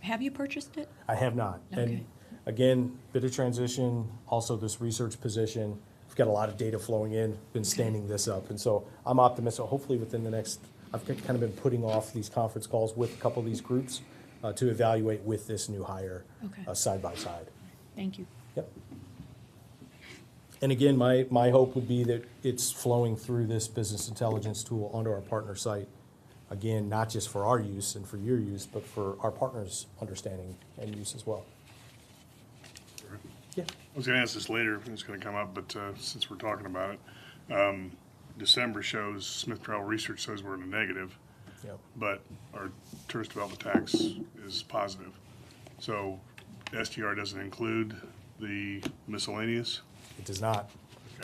Have you purchased it? I have not. Okay. And again, bit of transition, also this research position. We've got a lot of data flowing in, been standing this up. And so I'm optimistic, hopefully within the next, I've kind of been putting off these conference calls with a couple of these groups to evaluate with this new hire side by side. Thank you. Yep. And again, my hope would be that it's flowing through this business intelligence tool onto our partner site. Again, not just for our use and for your use, but for our partners' understanding and use as well. Yeah. I was going to ask this later, it's going to come up, but since we're talking about it, December shows, Smith Travel Research says we're in a negative, Yep. but our tourist development tax is positive. So STR doesn't include the miscellaneous? It does not.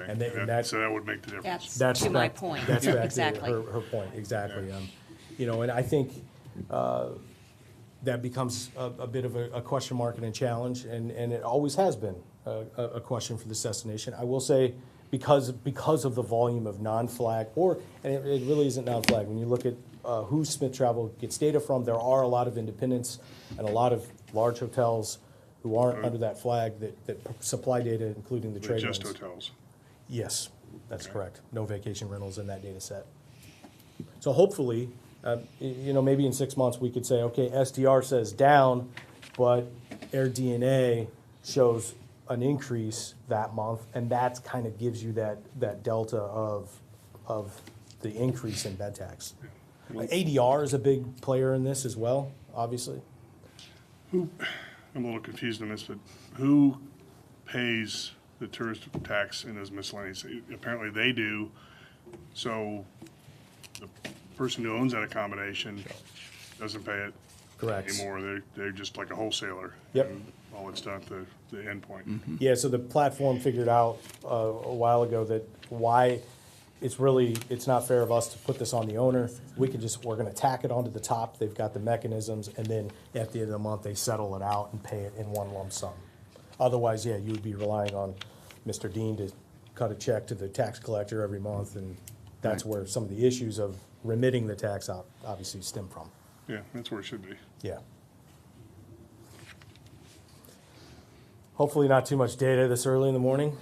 Okay. And so that would make the difference. That's to my back- point. That's Yeah, back to exactly. her point, exactly. And I think that becomes a bit of a question mark and a challenge, and it always has been a question for this destination. I will say, because of the volume of non-flag, and it really isn't non-flag, when you look at who Smith Travel gets data from, there are a lot of independents and a lot of large hotels who aren't under that flag that supply data, including the trade Just ones. hotels. Yes, that's correct. No vacation rentals in that data set. So hopefully, maybe in 6 months, we could say, okay, STR says down, but AirDNA shows an increase that month, and that kind of gives you that delta of the increase in bed tax. ADR is a big player in this as well, obviously. I'm a little confused on this, but who pays the tourist tax in as miscellaneous. Apparently they do, so the person who owns that accommodation doesn't pay it Correct. anymore. They're just like a wholesaler. Yep. And all it's done at the end point. Yeah, so the platform figured out a while ago that why it's not fair of us to put this on the owner. We're gonna tack it onto the top. They've got the mechanisms, and then at the end of the month, they settle it out and pay it in one lump sum. Otherwise, yeah, you would be relying on Mr. Dean to cut a check to the tax collector every month, and that's where some of the issues of remitting the tax out obviously stem from. Yeah, that's where it should be. Yeah. Hopefully not too much data this early in the morning.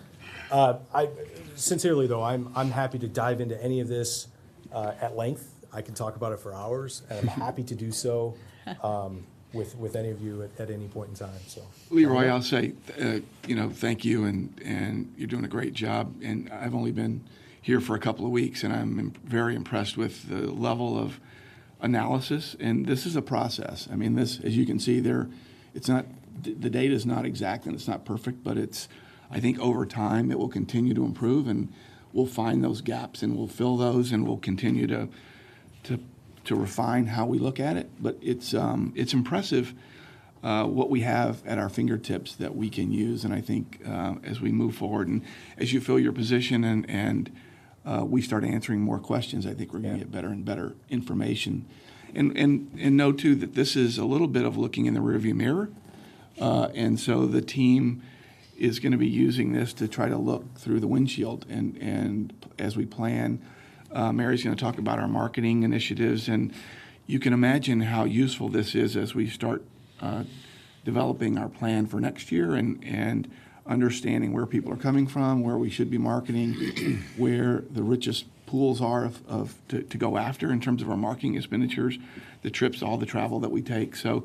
Sincerely though, I'm happy to dive into any of this at length. I can talk about it for hours, and I'm happy to do so with any of you at any point in time. So, Leroy, I'll say, thank you, and you're doing a great job. And I've only been here for a couple of weeks, and I'm very impressed with the level of analysis. And this is a process. I mean, this, as you can see, the data is not exact and it's not perfect, but I think over time it will continue to improve, and we'll find those gaps and we'll fill those, and we'll continue to refine how we look at it. But it's impressive what we have at our fingertips that we can use, and I think as we move forward and as you fill your position and we start answering more questions, I think we're going to get better and better information. And know too that this is a little bit of looking in the rearview mirror. And so the team is going to be using this to try to look through the windshield. And as we plan, Mary's going to talk about our marketing initiatives. And you can imagine how useful this is as we start developing our plan for next year and understanding where people are coming from, where we should be marketing, where the richest pools are to go after in terms of our marketing expenditures, the trips, all the travel that we take. So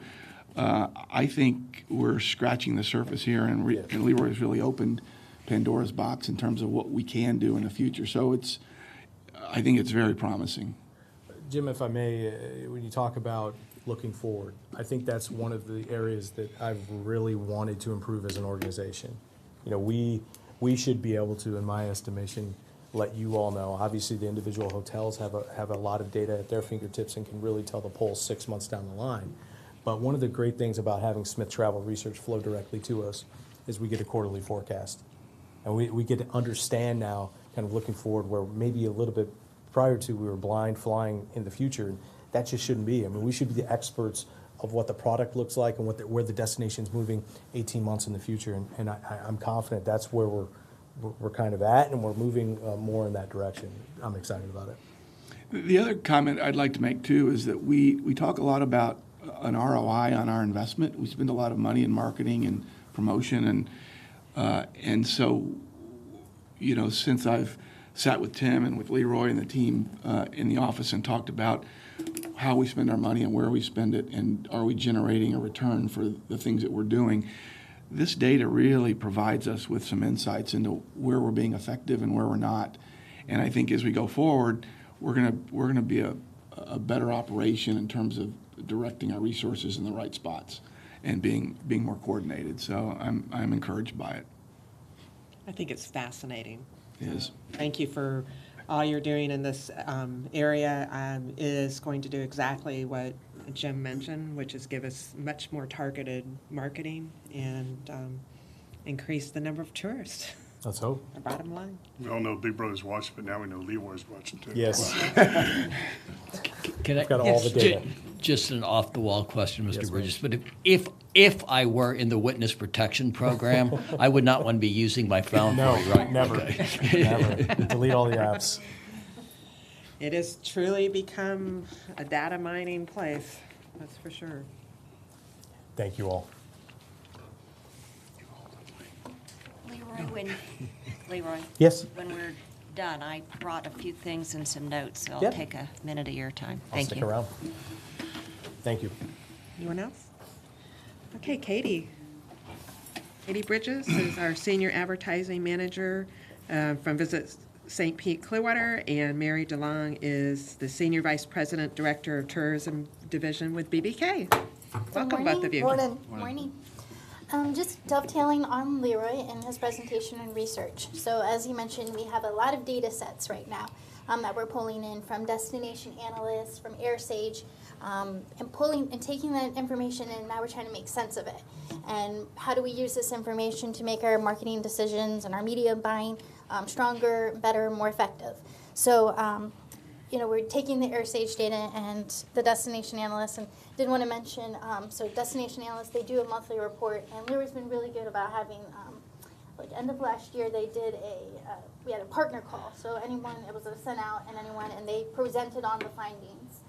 I think we're scratching the surface here, and Leroy has really opened Pandora's box in terms of what we can do in the future. So I think it's very promising. Jim, if I may, when you talk about looking forward, I think that's one of the areas that I've really wanted to improve as an organization. You know, we should be able to, in my estimation, let you all know. Obviously, the individual hotels have a lot of data at their fingertips and can really tell the pulse 6 months down the line. But one of the great things about having Smith Travel Research flow directly to us is we get a quarterly forecast. And we get to understand now, kind of looking forward, where maybe a little bit prior to we were blind flying in the future. And that just shouldn't be. I mean, we should be the experts of what the product looks like and where the destination's moving 18 months in the future. And I'm confident that's where we're kind of at, and we're moving more in that direction. I'm excited about it. The other comment I'd like to make too is that we talk a lot about an ROI on our investment. We spend a lot of money in marketing and promotion, and so, you know, since I've sat with Tim and with Leroy and the team in the office and talked about how we spend our money and where we spend it, and are we generating a return for the things that we're doing, this data really provides us with some insights into where we're being effective and where we're not. And I think as we go forward, we're gonna be a better operation in terms of directing our resources in the right spots and being more coordinated. So I'm encouraged by it. I think it's fascinating. It is. Thank you for all you're doing in this area. It is going to do exactly what Jim mentioned, which is give us much more targeted marketing and increase the number of tourists. Let's hope. Our bottom line. We all know Big Brother's watching, but now we know Leroy's watching too. Yes. Can I, got all the data. Just an off-the-wall question, Mr. Yes, Bridges, but if I were in the witness protection program, I would not want to be using my phone. No, right? never. Okay. Never. Delete all the apps. It has truly become a data mining place, that's for sure. Thank you all. Leroy? Yes? When we're done, I brought a few things and some notes, so I'll Yep. take a minute of your time. I'll Thank stick you. around. Thank you. Anyone else? Okay, Katie. Katie Bridges is our Senior Advertising Manager from Visit St. Pete Clearwater, and Mary DeLong is the Senior Vice President, Director of Tourism Division with BBK. Welcome, both of you. Morning. Just dovetailing on Leroy and his presentation and research. So as he mentioned, we have a lot of data sets right now that we're pulling in from destination analysts, from AirSage, and pulling and taking that information, and now we're trying to make sense of it. And how do we use this information to make our marketing decisions and our media buying stronger, better, more effective? So we're taking the AirSage data and the destination analysts, and did want to mention, so destination analysts, they do a monthly report, and Leroy's been really good about having, like end of last year, they did we had a partner call, so anyone, it was sent out, and they presented on the findings.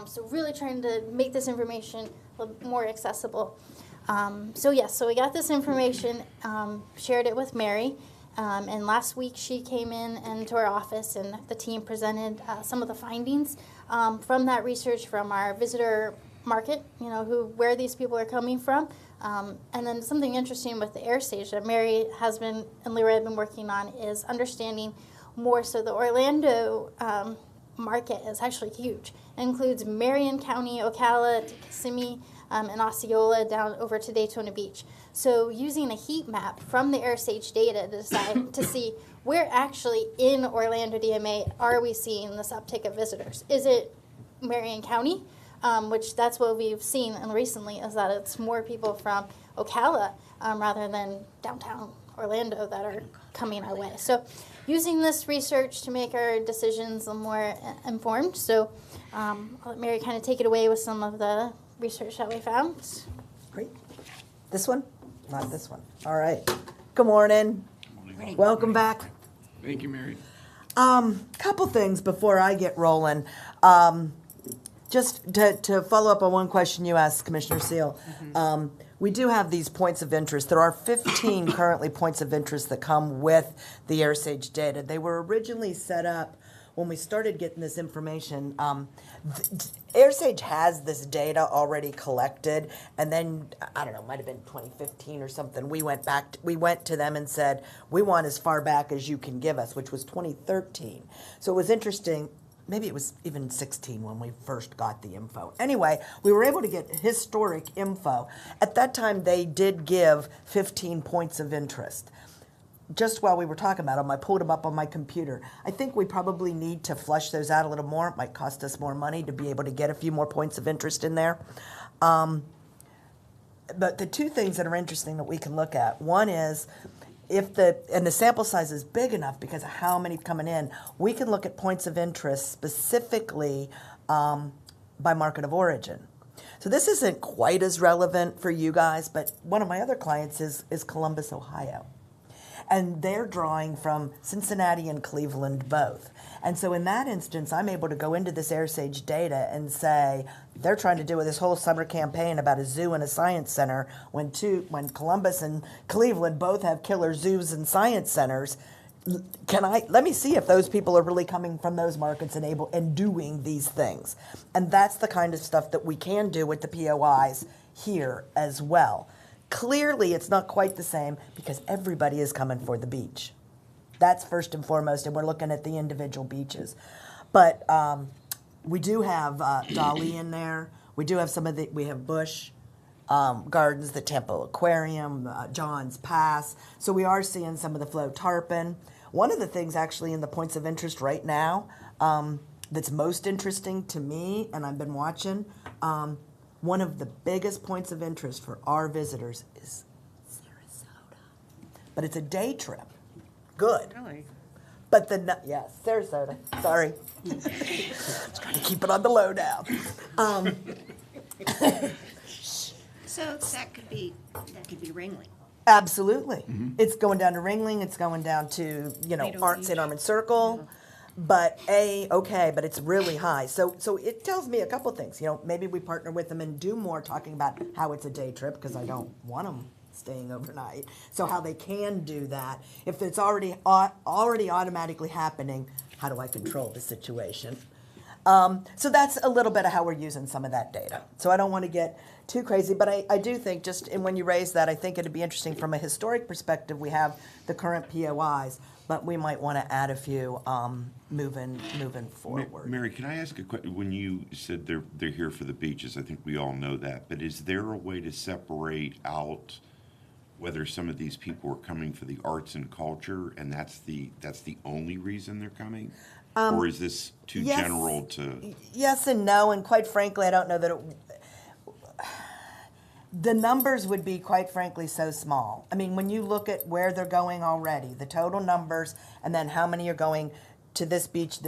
So really trying to make this information a little more accessible. So we got this information, shared it with Mary, and last week she came into our office, and the team presented some of the findings from that research from our visitor market, where these people are coming from. And then something interesting with the AirStage that Mary and Leroy have been working on is understanding more. So the Orlando market is actually huge. It includes Marion County, Ocala, Kissimmee, and Osceola down over to Daytona Beach. So using a heat map from the AirSage data to decide to see where actually in Orlando DMA are we seeing this uptick of visitors. Is it Marion County? Which that's what we've seen recently, is that it's more people from Ocala rather than downtown Orlando that are coming our way. So using this research to make our decisions more informed. So I'll let Mary kind of take it away with some of the research that we found. Great. This one? Not this one. All right. Good morning. Welcome back. Thank you, Mary. Couple things before I get rolling. Just to follow up on one question you asked, Commissioner Seal, we do have these points of interest. There are 15 currently points of interest that come with the AirSage data. They were originally set up when we started getting this information. AirSage has this data already collected, and then, I don't know, it might have been 2015 or something, we went to them and said, we want as far back as you can give us, which was 2013. So it was interesting. Maybe it was even 16 when we first got the info. Anyway, we were able to get historic info. At that time, they did give 15 points of interest. Just while we were talking about them, I pulled them up on my computer. I think we probably need to flush those out a little more. It might cost us more money to be able to get a few more points of interest in there. But the two things that are interesting that we can look at, one is, and the sample size is big enough because of how many coming in, we can look at points of interest specifically by market of origin. So this isn't quite as relevant for you guys, but one of my other clients is Columbus, Ohio. And they're drawing from Cincinnati and Cleveland both. And so in that instance, I'm able to go into this AirSage data and say, they're trying to do this whole summer campaign about a zoo and a science center when Columbus and Cleveland both have killer zoos and science centers. Let me see if those people are really coming from those markets and doing these things. And that's the kind of stuff that we can do with the POIs here as well. Clearly, it's not quite the same because everybody is coming for the beach. That's first and foremost, and we're looking at the individual beaches. But we do have Dali in there. We do have we have Busch Gardens, the Temple Aquarium, John's Pass. So we are seeing some of the flow tarpon. One of the things actually in the points of interest right now that's most interesting to me, and I've been watching, one of the biggest points of interest for our visitors is Sarasota. But it's a day trip. Good. Really? But Sarasota. Sorry. I was trying to keep it on the low now. So that could be Ringling. Absolutely. Mm-hmm. It's going down to Ringling. It's going down to, St. Armand Circle. But but it's really high. So it tells me a couple things. Maybe we partner with them and do more talking about how it's a day trip, because I don't want them staying overnight. So how they can do that. If it's already automatically happening, how do I control the situation? So that's a little bit of how we're using some of that data. So I don't want to get too crazy, but I do think and when you raise that, I think it'd be interesting from a historic perspective. We have the current POIs, but we might want to add a few moving forward. Mary, can I ask a question? When you said they're here for the beaches, I think we all know that, but is there a way to separate out whether some of these people are coming for the arts and culture, and that's the only reason they're coming? Or is this too yes. general to? Yes and no, and quite frankly, I don't know that the numbers would be, quite frankly, so small. I mean, when you look at where they're going already, the total numbers, and then how many are going to this beach,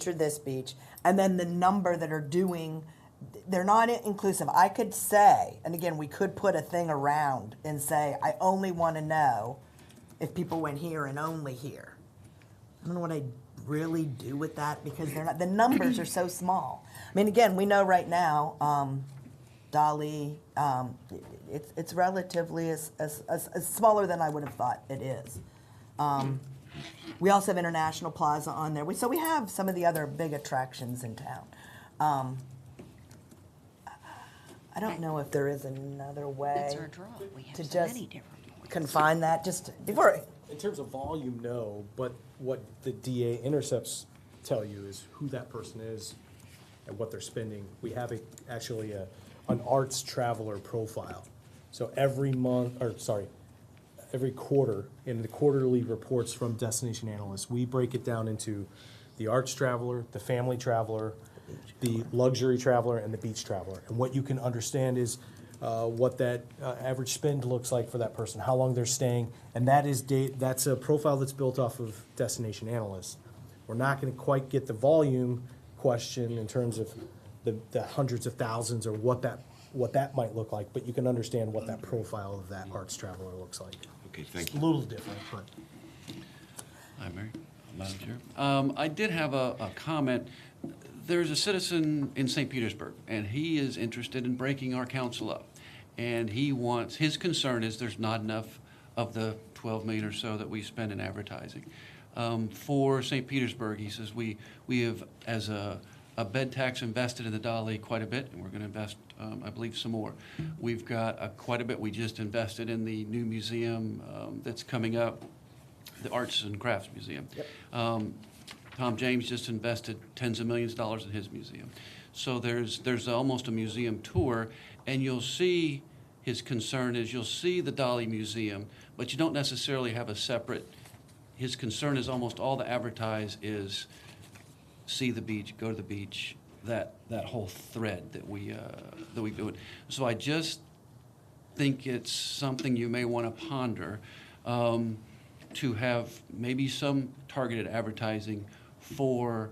or this beach, and then the number that are doing, they're not inclusive. I could say, and again, we could put a thing around and say, I only want to know if people went here and only here. I don't know what I'd really do with that because they're not, the numbers are so small. I mean, again, we know right now, Dolly, it's relatively as smaller than I would have thought it is. We also have International Plaza on there. So we have some of the other big attractions in town. I don't know if there is another way That's our draw. We have to so just many different points. confine that just before. In terms of volume, no, but what the DA intercepts tell you is who that person is and what they're spending. We have actually an arts traveler profile. So every quarter in the quarterly reports from Destination Analysts, we break it down into the arts traveler, the family traveler, the luxury traveler, and the beach traveler. And what you can understand is what that average spend looks like for that person, how long they're staying, and that's a profile that's built off of Destination Analysts. We're not going to quite get the volume question in terms of the hundreds of thousands or what that might look like, but you can understand what that profile of that arts traveler looks like. Okay, thank It's you. a little different, but. Hi, Mary. Madam Chair. I did have a comment. There's a citizen in St. Petersburg, and he is interested in breaking our council up. And his concern is there's not enough of the 12 million or so that we spend in advertising. For St. Petersburg, he says, we have, as a bed tax, invested in the Dali quite a bit, and we're going to invest, I believe, some more. We've got quite a bit. We just invested in the new museum that's coming up, the Arts and Crafts Museum. Yep. Tom James just invested tens of millions of dollars in his museum. So there's almost a museum tour, and you'll see his concern is you'll see the Dali Museum, but you don't necessarily have a separate. His concern is almost all the advertise is see the beach, go to the beach, that whole thread that we do it. So I just think it's something you may want to ponder to have maybe some targeted advertising for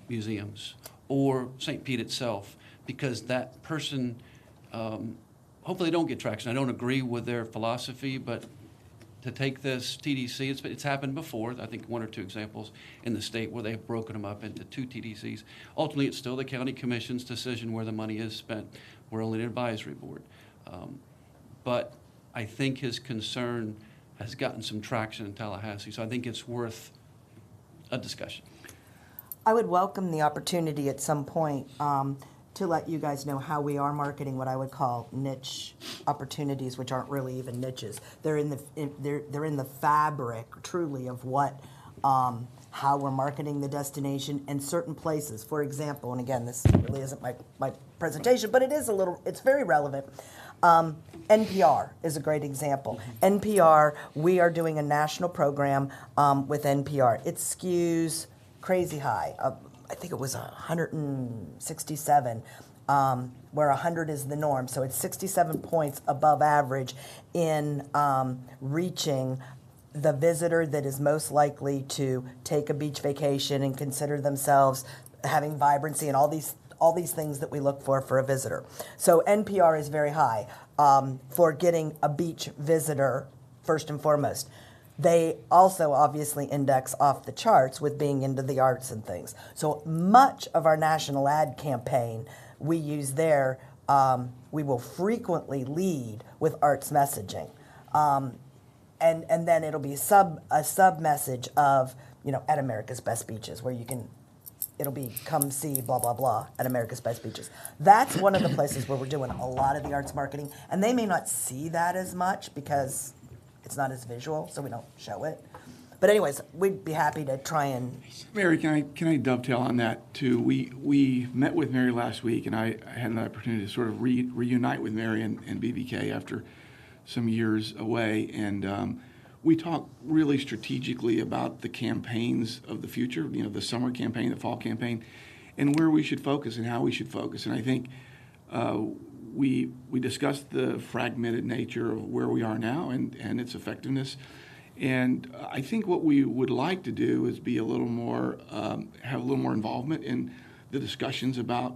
museums or St. Pete itself, because that person, hopefully they don't get traction. I don't agree with their philosophy, but to take this TDC, it's happened before, I think one or two examples in the state where they've broken them up into two TDCs. Ultimately, it's still the county commission's decision where the money is spent. We're only an advisory board. But I think his concern has gotten some traction in Tallahassee, so I think it's worth a discussion. I would welcome the opportunity at some point to let you guys know how we are marketing what I would call niche opportunities, which aren't really even niches. They're in the fabric, truly, of what how we're marketing the destination in certain places. For example, and again, this really isn't my presentation, but it's very relevant. NPR is a great example. NPR, we are doing a national program with NPR. It skews crazy high. I think it was 167, where 100 is the norm. So it's 67 points above average in reaching the visitor that is most likely to take a beach vacation and consider themselves having vibrancy and all these things that we look for a visitor. So NPR is very high for getting a beach visitor first and foremost. They also obviously index off the charts with being into the arts and things. So much of our national ad campaign we use there, we will frequently lead with arts messaging. And then it'll be a sub message of, at America's Best Beaches, where it'll be come see blah, blah, blah at America's Best Beaches. That's one of the places where we're doing a lot of the arts marketing, and they may not see that as much because it's not as visual, so we don't show it. But anyways, we'd be happy to try and... Mary, can I dovetail on that too? We met with Mary last week, and I had an opportunity to sort of reunite with Mary and BBK after some years away. And we talk really strategically about the campaigns of the future, the summer campaign, the fall campaign, and where we should focus and how we should focus. And I think we discussed the fragmented nature of where we are now and its effectiveness. And I think what we would like to do is be a little more, have a little more involvement in the discussions about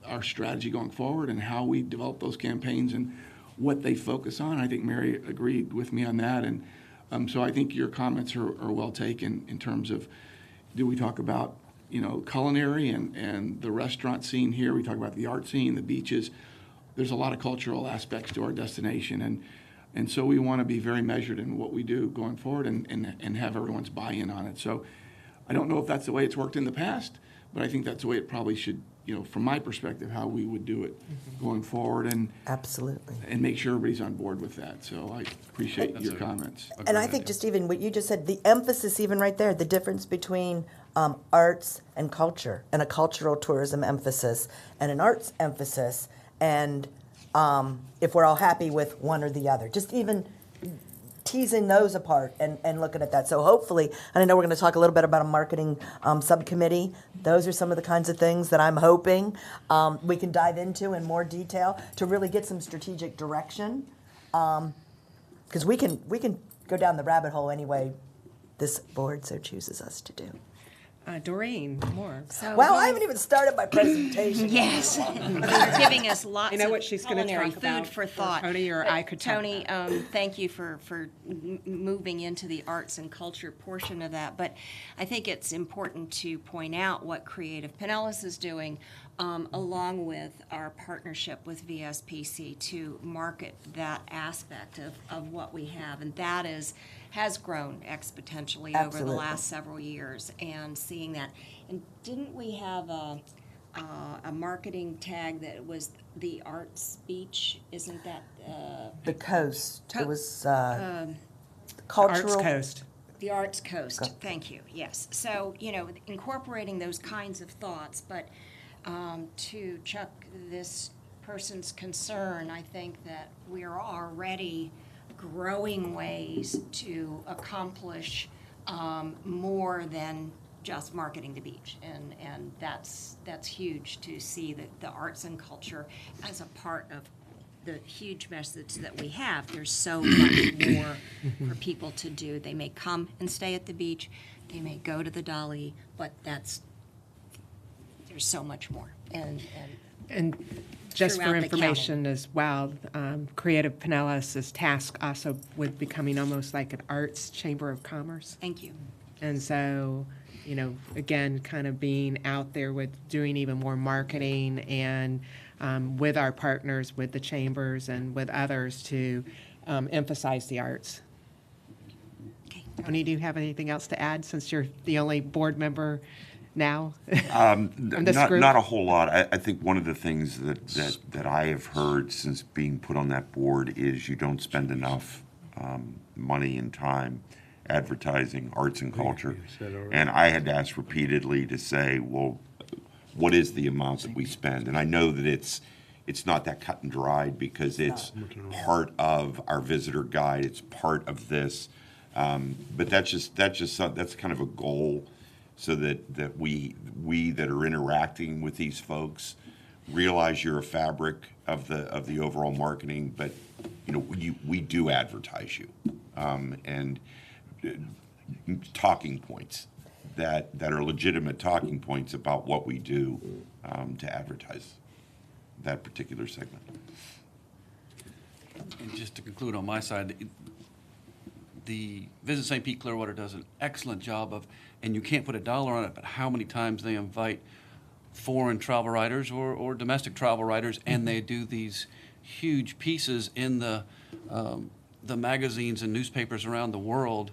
our strategy going forward and how we develop those campaigns and what they focus on. I think Mary agreed with me on that. And so I think your comments are well taken in terms of, do we talk about, culinary and the restaurant scene here? We talk about the art scene, the beaches. There's a lot of cultural aspects to our destination. And so we want to be very measured in what we do going forward and have everyone's buy-in on it. So I don't know if that's the way it's worked in the past, but I think that's the way it probably should, from my perspective, how we would do it going forward. And absolutely. And make sure everybody's on board with that. So I appreciate your comments. And I think just even what you just said, the emphasis even right there, the difference between arts and culture, and a cultural tourism emphasis and an arts emphasis, and if we're all happy with one or the other, just even teasing those apart and looking at that. So hopefully, and I know we're going to talk a little bit about a marketing subcommittee. Those are some of the kinds of things that I'm hoping we can dive into in more detail to really get some strategic direction. Because we can go down the rabbit hole any way this board so chooses us to do. Doreen, more. So, well, I haven't even started my presentation. Yes. You're giving us lots You know of what she's gonna culinary talk food about, for thought. Tony, or But I could talk Tony, thank you for moving into the arts and culture portion of that. But I think it's important to point out what Creative Pinellas is doing, along with our partnership with VSPC to market that aspect of what we have. And that has grown exponentially over the Absolutely. last several years, and seeing that. And didn't we have a marketing tag that was the Arts Beach? Isn't that The coast. It was Arts cultural. Coast. the Arts Coast? Thank you. Yes. So incorporating those kinds of thoughts, but to Chuck, this person's concern, I think that we are already growing ways to accomplish more than just marketing the beach, and that's huge to see that the arts and culture as a part of the huge message that we have. There's so much more for people to do. They may come and stay at the beach, they may go to the Dali, but there's so much more. And just throughout for the information as well, Creative Pinellas is tasked also with becoming almost like an arts chamber of commerce. Thank you. And so, again, kind of being out there with doing even more marketing and with our partners, with the chambers and with others to emphasize the arts. Okay. Tony, do you have anything else to add since you're the only board member now? Not a whole lot. I think one of the things that I have heard since being put on that board is you don't spend enough money and time advertising arts and culture. And I had to ask repeatedly to say, well, what is the amount that we spend? And I know that it's not that cut and dried because it's part of our visitor guide. It's part of this. But that's kind of a goal, so that we that are interacting with these folks realize you're a fabric of the overall marketing. But we do advertise you, and talking points that are legitimate talking points about what we do to advertise that particular segment. And just to conclude on my side, the Visit St. Pete Clearwater does an excellent job of, and you can't put a dollar on it, but how many times they invite foreign travel writers or domestic travel writers, and they do these huge pieces in the magazines and newspapers around the world,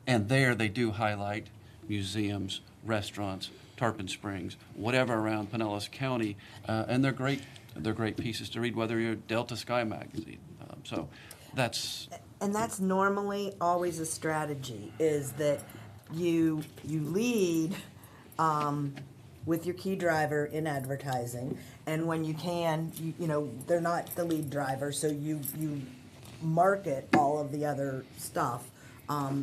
and there they do highlight museums, restaurants, Tarpon Springs, whatever around Pinellas County, and they're great pieces to read, whether you're Delta Sky magazine. So that's... And that's normally always a strategy, is that you lead with your key driver in advertising, and when you can, they're not the lead driver, so you market all of the other stuff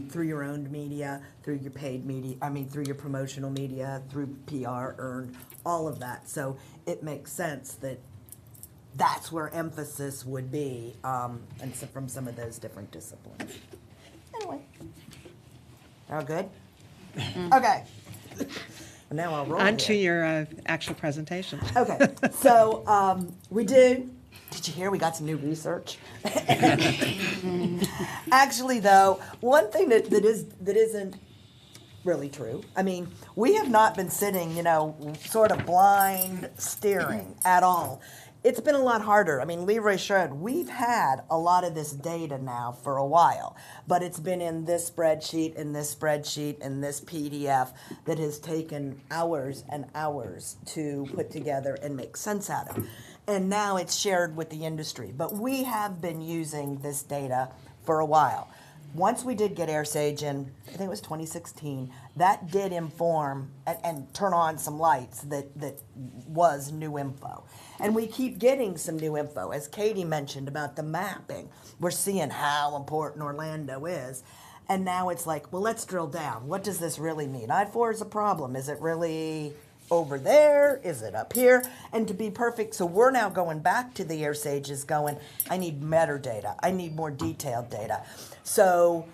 through your owned media, through your paid media, through your promotional media, through PR, earned, all of that. So it makes sense that that's where emphasis would be, and so from some of those different disciplines. Anyway, all good? Okay. Now I'll roll On to here. your actual presentation. Okay, so we do. Did you hear we got some new research? Actually, though, one thing that isn't really true. I mean, we have not been sitting, sort of blind steering at all. It's been a lot harder. I mean, Leroy showed we've had a lot of this data now for a while, but it's been in this spreadsheet, and this spreadsheet, and this PDF that has taken hours and hours to put together and make sense out of. And now it's shared with the industry. But we have been using this data for a while. Once we did get AirSage in, I think it was 2016, that did inform and turn on some lights that was new info. And we keep getting some new info. As Katie mentioned about the mapping, we're seeing how important Orlando is. And now it's like, well, let's drill down. What does this really mean? I-4 is a problem. Is it really over there? Is it up here? And to be perfect, so we're now going back to the AirSages going, I need metadata. I need more detailed data. So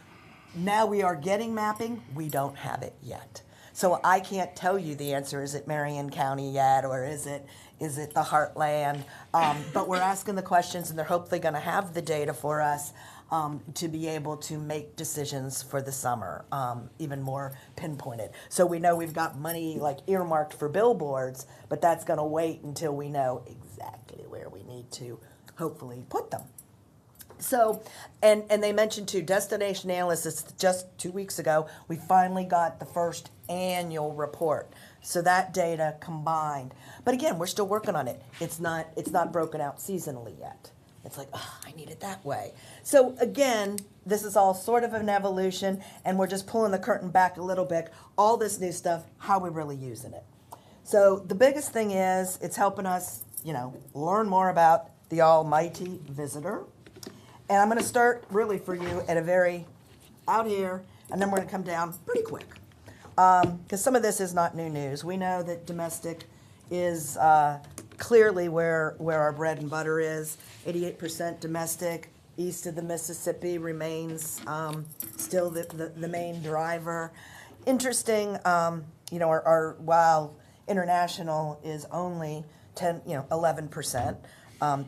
now we are getting mapping. We don't have it yet. So I can't tell you the answer. Is it Marion County yet, or is it the Heartland? But we're asking the questions, and they're hopefully going to have the data for us to be able to make decisions for the summer, even more pinpointed. So we know we've got money like earmarked for billboards, but that's going to wait until we know exactly where we need to hopefully put them. So, and they mentioned too, Destination Analysis, just 2 weeks ago, we finally got the first annual report. So that data combined. But again, we're still working on it. It's not broken out seasonally yet. It's like, oh, I need it that way. So again, this is all sort of an evolution, and we're just pulling the curtain back a little bit. All this new stuff, how we're really using it. So the biggest thing is it's helping us, learn more about the almighty visitor. And I'm going to start really for you at a very out here, and then we're going to come down pretty quick. Because some of this is not new news. We know that domestic is clearly where our bread and butter is. 88% domestic. East of the Mississippi remains still the main driver. Interesting, our while international is only 11%.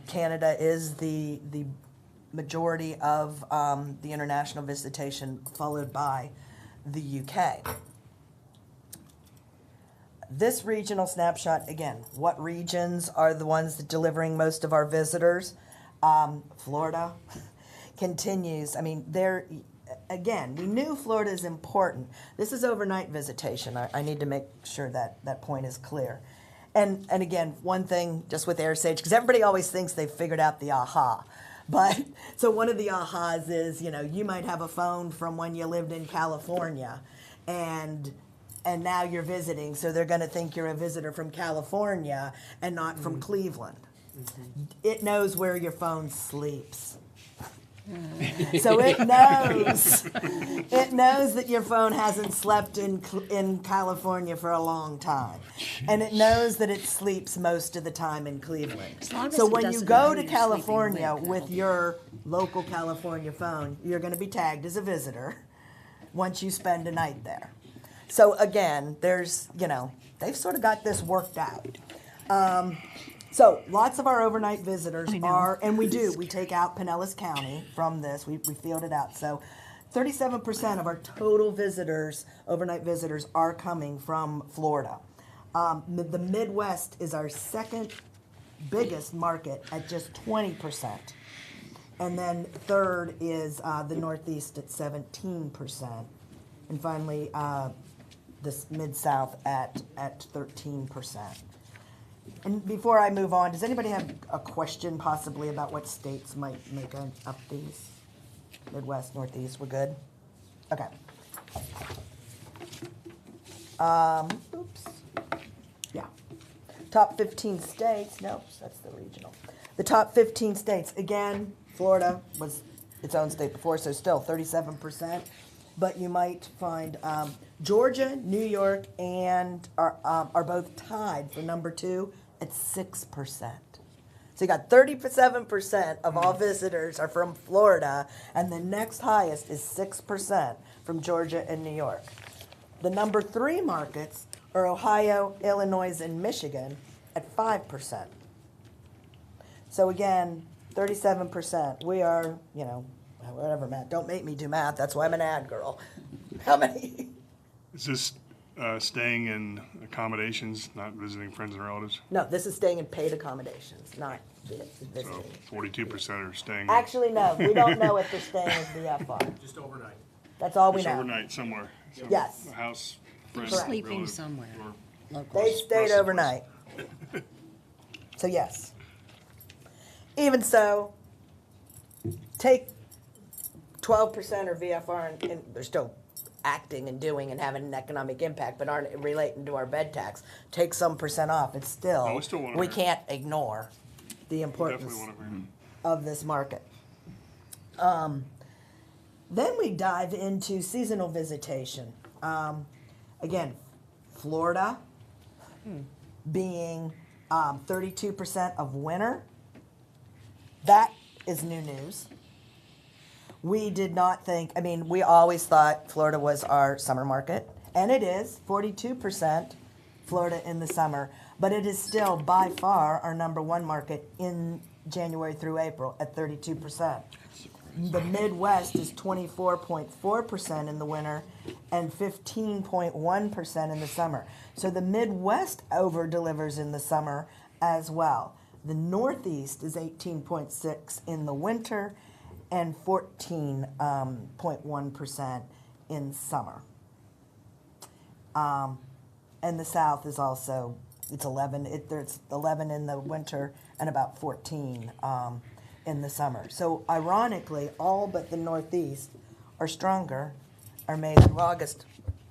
Canada is the majority of the international visitation, followed by the UK. This regional snapshot, again, what regions are the ones that delivering most of our visitors? Florida continues. I mean, again, we knew Florida is important. This is overnight visitation. I need to make sure that point is clear. And again, one thing just with AirSage, because everybody always thinks they've figured out the aha. But so one of the ahas is, you might have a phone from when you lived in California, and now you're visiting, so they're going to think you're a visitor from California and not from Cleveland. Mm-hmm. It knows where your phone sleeps. So it knows that your phone hasn't slept in California for a long time, and it knows that it sleeps most of the time in Cleveland. So when you go to California with your local California phone, you're going to be tagged as a visitor once you spend a night there. So again, there's they've sort of got this worked out. So lots of our overnight visitors are, and we take out Pinellas County from this. We field it out. So 37% of our total visitors, overnight visitors, are coming from Florida. The Midwest is our second biggest market at just 20%. And then third is the Northeast at 17%. And finally, this Mid-South at 13%. And before I move on, does anybody have a question possibly about what states might make up these? Midwest, Northeast, we're good? Okay. Oops. Yeah. Top 15 states, nope, that's the regional. The top 15 states, again, Florida was its own state before, so still 37%. But you might find Georgia, New York, and are both tied for number 2 at 6%. So you got 37% of all visitors are from Florida, and the next highest is 6% from Georgia and New York. The number 3 markets are Ohio, Illinois, and Michigan at 5%. So again, 37%. We are, whatever, Matt. Don't make me do math. That's why I'm an ad girl. How many? Is this staying in accommodations, not visiting friends and relatives? No, this is staying in paid accommodations, not visiting. So 42% are staying. Actually, no. We don't know if they're staying as VFR. Just overnight. That's all we Just know. overnight somewhere. Yes. A house, friends, Correct. Sleeping relative, somewhere. or- They stayed overnight. So yes. Even so, take 12% or VFR, and they're still acting and doing and having an economic impact, but aren't relating to our bed tax. Take some percent off. It's still, No, we still want to we bring it. can't ignore the importance Definitely want to bring of this market. Then we dive into seasonal visitation. Again, Florida being 32% of winter. That is new news. We did not think, we always thought Florida was our summer market, and it is 42% Florida in the summer, but it is still by far our number 1 market in January through April at 32%. The Midwest is 24.4% in the winter and 15.1% in the summer. So the Midwest over delivers in the summer as well. The Northeast is 18.6 in the winter and 14.1% in summer. And the South is also, it's 11. It's 11 in the winter and about 14 in the summer. So ironically, all but the Northeast are stronger, our May through August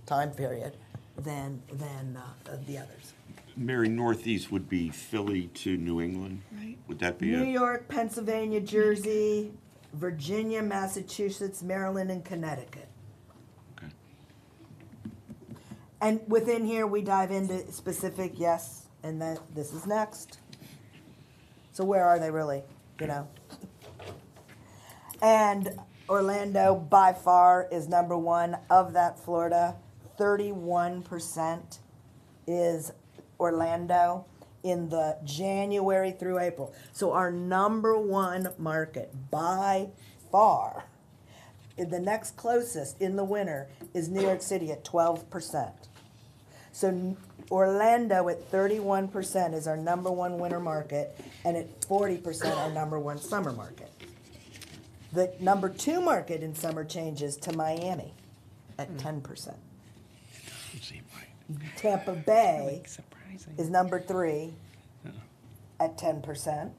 time period, than the others. Mary, Northeast would be Philly to New England? Right. Would that be New it? York, Pennsylvania, Jersey, Virginia, Massachusetts, Maryland, and Connecticut. Okay. And within here, we dive into specific, yes, and then this is next. So where are they really, And Orlando, by far, is number 1 of that Florida. 31% is Orlando in the January through April. So our number 1 market by far, the next closest in the winter is New York City at 12%. So Orlando at 31% is our number 1 winter market, and at 40% our number 1 summer market. The number 2 market in summer changes to Miami at 10%. Tampa Bay is number 3 at 10%.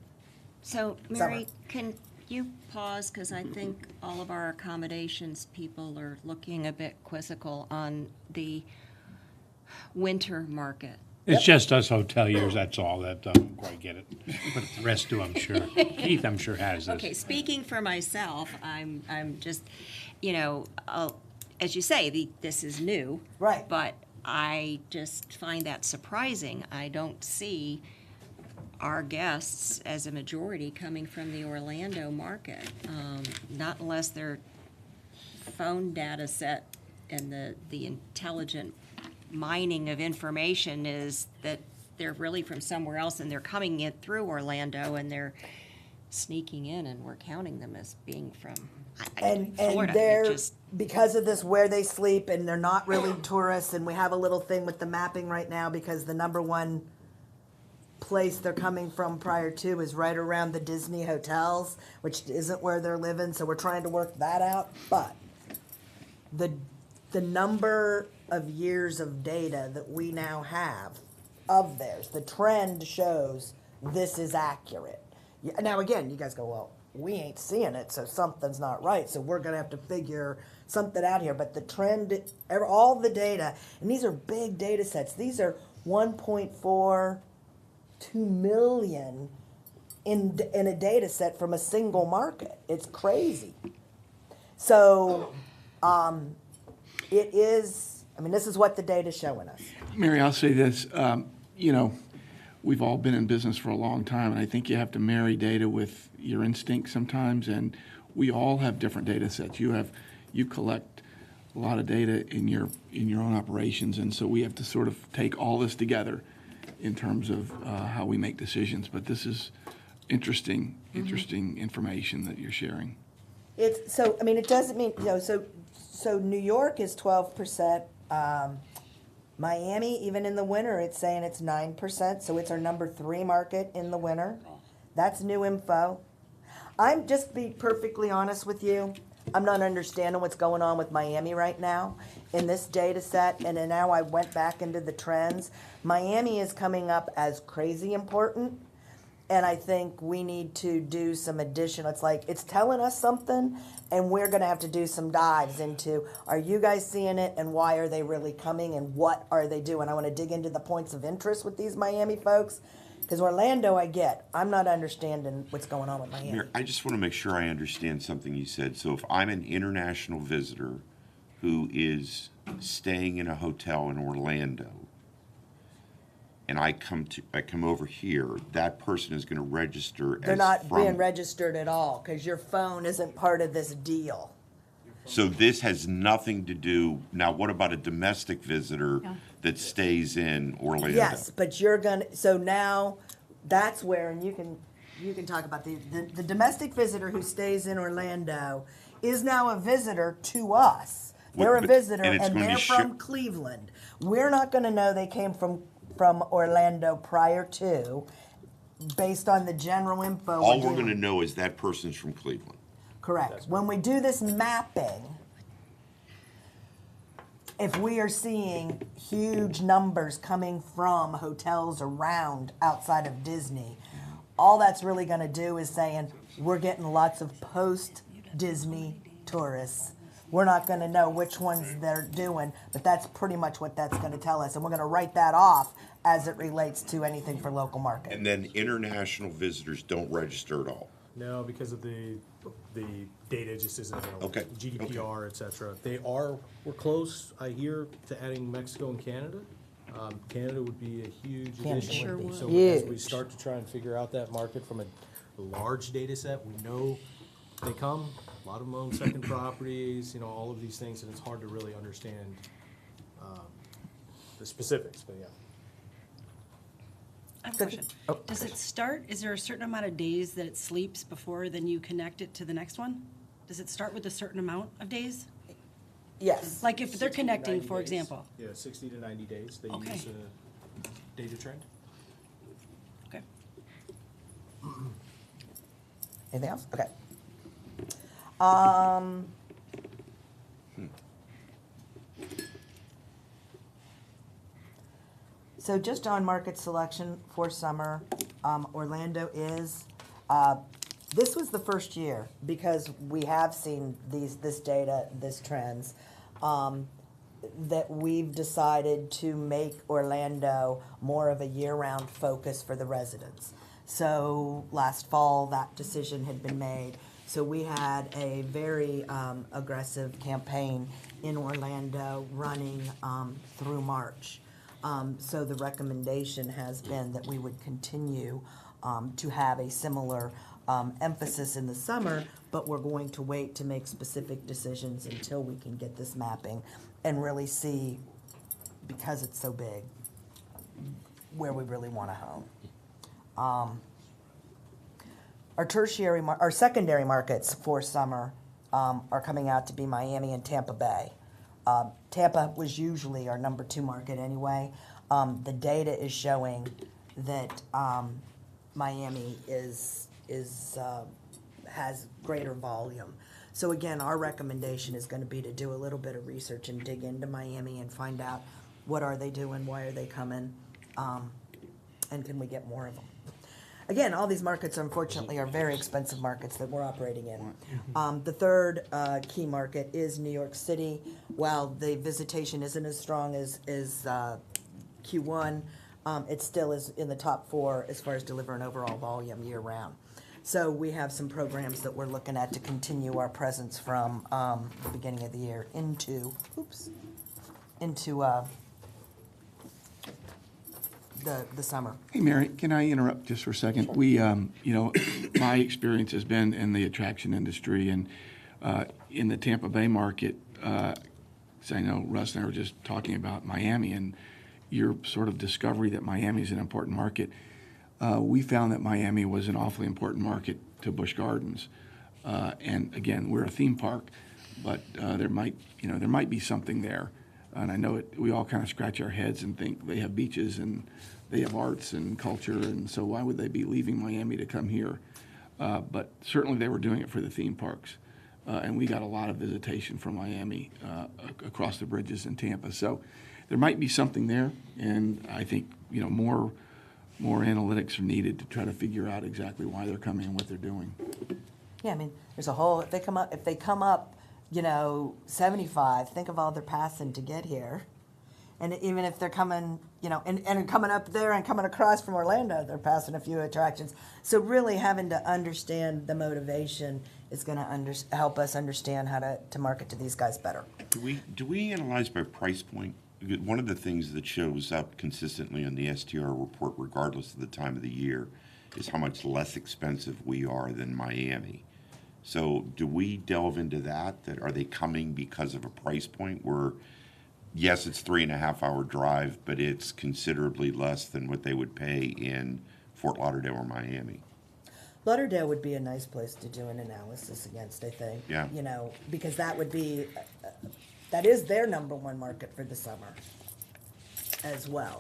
So, Mary, can you pause? Because I think all of our accommodations people are looking a bit quizzical on the winter market. It's just us hoteliers, that's all, that don't quite get it. But the rest do, I'm sure. Keith, I'm sure, has this. Okay, speaking for myself, I'm just, as you say, this is new. Right. But I just find that surprising. I don't see our guests as a majority coming from the Orlando market, not unless their phone data set and the intelligent mining of information is that they're really from somewhere else and they're coming in through Orlando and they're sneaking in and we're counting them as being from And Florida. they're, because of this, where they sleep, and they're not really tourists, and we have a little thing with the mapping right now because the number 1 place they're coming from prior to is right around the Disney hotels, which isn't where they're living, so we're trying to work that out. But the number of years of data that we now have of theirs, the trend shows this is accurate. Now again, you guys go, well, we ain't seeing it, so something's not right, so we're gonna have to figure something out here. But the trend, all the data, and these are big data sets, these are 1.42 million in a data set from a single market. It's crazy. So it is, I mean, this is what the data's showing us. Mary, I'll say this, you know, we've all been in business for a long time, and I think you have to marry data with your instinct sometimes, and we all have different data sets. You collect a lot of data in your own operations, and so we have to sort of take all this together in terms of how we make decisions. But this is interesting information that you're sharing. It's, so, I mean, it doesn't mean, you know, so New York is 12%. Miami, even in the winter, it's saying it's 9%, so it's our number 3 market in the winter. That's new info. I'm just be perfectly honest with you. I'm not understanding what's going on with Miami right now in this data set, and then now I went back into the trends. Miami is coming up as crazy important, and I think we need to do some additional, it's like, it's telling us something, and we're gonna have to do some dives into, are you guys seeing it, and why are they really coming, and what are they doing? I wanna dig into the points of interest with these Miami folks, because Orlando I get, I'm not understanding what's going on with Miami. Mayor, I just want to make sure I understand something you said. So if I'm an international visitor who is staying in a hotel in Orlando, and I come over here, that person is going to register They're as not from. being registered at all, because your phone isn't part of this deal. So this has nothing to do, now what about a domestic visitor that stays in Orlando? Yes, but you're gonna, so now, that's where, and you can talk about the domestic visitor who stays in Orlando is now a visitor to us. They're a visitor, and they're from Cleveland. We're not gonna know they came from Orlando prior to, based on the general info. All we're going to know is that person's from Cleveland. Correct. When we do this mapping, if we are seeing huge numbers coming from hotels around outside of Disney, all that's really going to do is saying we're getting lots of post-Disney tourists. We're not going to know which ones they're doing, but that's pretty much what that's going to tell us. And we're going to write that off as it relates to anything for local market. And then international visitors don't register at all. No, because of the data just isn't available. Okay. GDPR, et cetera. We're close, I hear, to adding Mexico and Canada. Canada would be a huge addition. Sure would. So Huge. as we start to try and figure out that market from a large data set, we know they come. A lot of them own second properties, you know, all of these things, and it's hard to really understand the specifics, but yeah. I have a question. Does it start, is there a certain amount of days that it sleeps before then you connect it to the next one? Does it start with a certain amount of days? Yes. Like if they're 60 to connecting, 90 for days. example? Yeah, 60 to 90 days. They Okay. use a data trend. Okay. Anything else? Okay. So just on market selection for summer, Orlando is, this was the first year, because we have seen this data, this trends, that we've decided to make Orlando more of a year-round focus for the residents. So last fall, that decision had been made. So we had a very aggressive campaign in Orlando running through March. So the recommendation has been that we would continue to have a similar emphasis in the summer, but we're going to wait to make specific decisions until we can get this mapping and really see, because it's so big, where we really want to home. Our secondary markets for summer are coming out to be Miami and Tampa Bay. Tampa was usually our number 2 market anyway. The data is showing that Miami has greater volume. So again, our recommendation is going to be to do a little bit of research and dig into Miami and find out what are they doing, why are they coming, and can we get more of them. Again, all these markets, unfortunately, are very expensive markets that we're operating in. The third key market is New York City. While the visitation isn't as strong as Q1, it still is in the top 4 as far as delivering overall volume year-round. So we have some programs that we're looking at to continue our presence from the beginning of the year into the summer. Hey, Mary, can I interrupt just for a second? We, my experience has been in the attraction industry and in the Tampa Bay market. So I know Russ and I were just talking about Miami and your sort of discovery that Miami is an important market. We found that Miami was an awfully important market to Busch Gardens. And again, we're a theme park, but there might be something there. And I know we all kind of scratch our heads and think they have beaches and they have arts and culture, and so why would they be leaving Miami to come here? But certainly they were doing it for the theme parks. And we got a lot of visitation from Miami across the bridges in Tampa. So there might be something there, and I think more analytics are needed to try to figure out exactly why they're coming and what they're doing. Yeah, I mean, there's a whole, if they come up, 75, think of all they're passing to get here. And even if they're coming, and coming up there and coming across from Orlando, they're passing a few attractions. So really having to understand the motivation is going to help us understand how to market to these guys better. Do we analyze by price point? One of the things that shows up consistently on the STR report, regardless of the time of the year, is how much less expensive we are than Miami. So do we delve into that? That are they coming because of a price point where, yes, it's 3.5 hour drive, but it's considerably less than what they would pay in Fort Lauderdale or Miami? Lauderdale would be a nice place to do an analysis against, I think. Yeah. Because that would be, that is their number one market for the summer as well.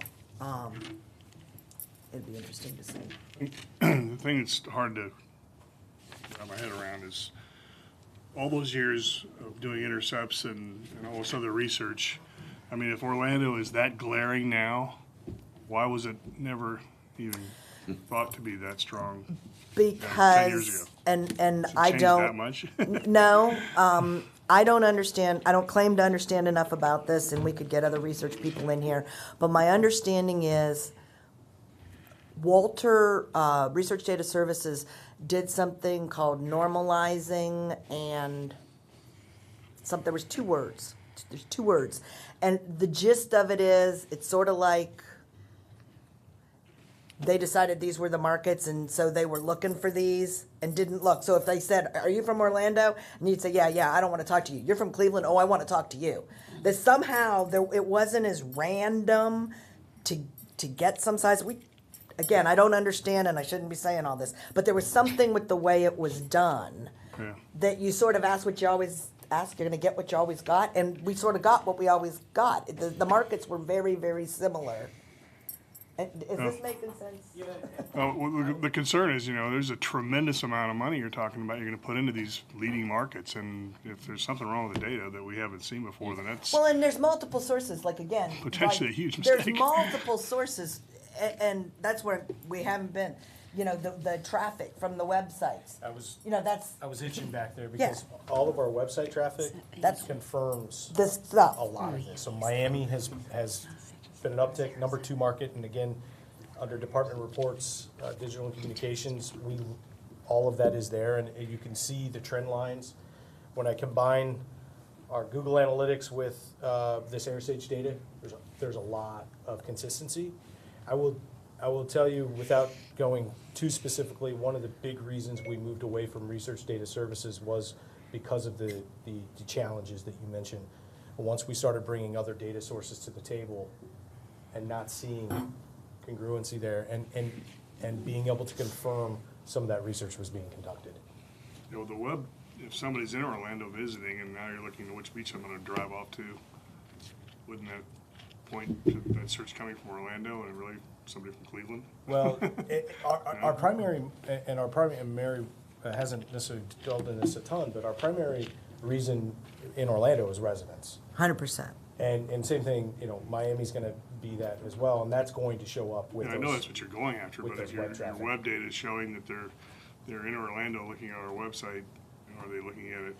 It'd be interesting to see. The thing that's hard to wrap my head around is all those years of doing intercepts and all this other research. I mean, if Orlando is that glaring now, why was it never even thought to be that strong? 10 years ago? And Has it I changed don't. that much? No, I don't understand. I don't claim to understand enough about this, and we could get other research people in here. But my understanding is Walter Research Data Services did something called normalizing, and there was 2 words. There's 2 words, and the gist of it is it's sort of like they decided these were the markets, and so they were looking for these and didn't look. So if they said, "Are you from Orlando?" and you'd say, "Yeah, I don't want to talk to you." "You're from Cleveland?" "Oh, I want to talk to you." That somehow it wasn't as random to get some size. Again, I don't understand, and I shouldn't be saying all this, but there was something with the way it was done that you sort of ask what you always ask. You're going to get what you always got, and we sort of got what we always got. The markets were very, very similar. Is this making sense? Well, the concern is, there's a tremendous amount of money you're talking about you're going to put into these leading markets, and if there's something wrong with the data that we haven't seen before, then that's Well, and there's multiple sources. Like, again, potentially a huge mistake. There's multiple sources, and that's where we haven't been. The traffic from the websites. I was itching back there because all of our website traffic confirms this stuff. A lot of this. So Miami has been an uptick, number 2 market, and again, under department reports, digital and communications, all of that is there, and you can see the trend lines. When I combine our Google Analytics with this AirSage data, there's a lot of consistency. I will tell you, without going too specifically, one of the big reasons we moved away from Research Data Services was because of the challenges that you mentioned. Once we started bringing other data sources to the table and not seeing congruency there and being able to confirm some of that research was being conducted. the web, if somebody's in Orlando visiting and now you're looking at which beach I'm going to drive off to, wouldn't that point to that search coming from Orlando and really somebody from Cleveland? Well, our primary, and Mary hasn't necessarily delved into this a ton, but our primary reason in Orlando is residents. 100%. And same thing, Miami's going to be that as well, and that's going to show up with. And I know that's what you're going after, but if your web data is showing that they're in Orlando looking at our website, are they looking at it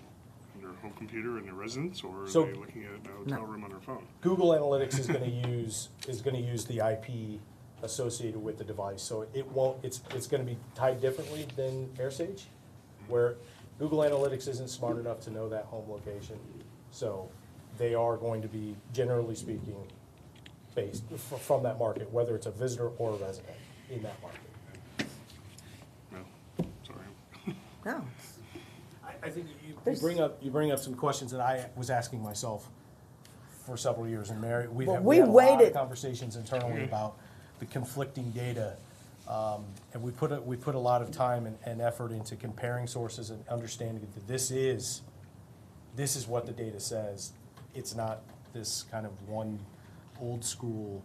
on their home computer in their residence, or are they looking at it in a hotel room on their phone? Google Analytics is going to use the IP associated with the device. So it won't, it's going to be tied differently than AirSage, where Google Analytics isn't smart enough to know that home location. So they are going to be, generally speaking, based from that market, whether it's a visitor or a resident in that market. No, sorry. No. I think you bring up some questions that I was asking myself for several years, and Mary, we had a lot of conversations internally about the conflicting data, and we put a lot of time and effort into comparing sources and understanding that this is what the data says. It's not this kind of one old school,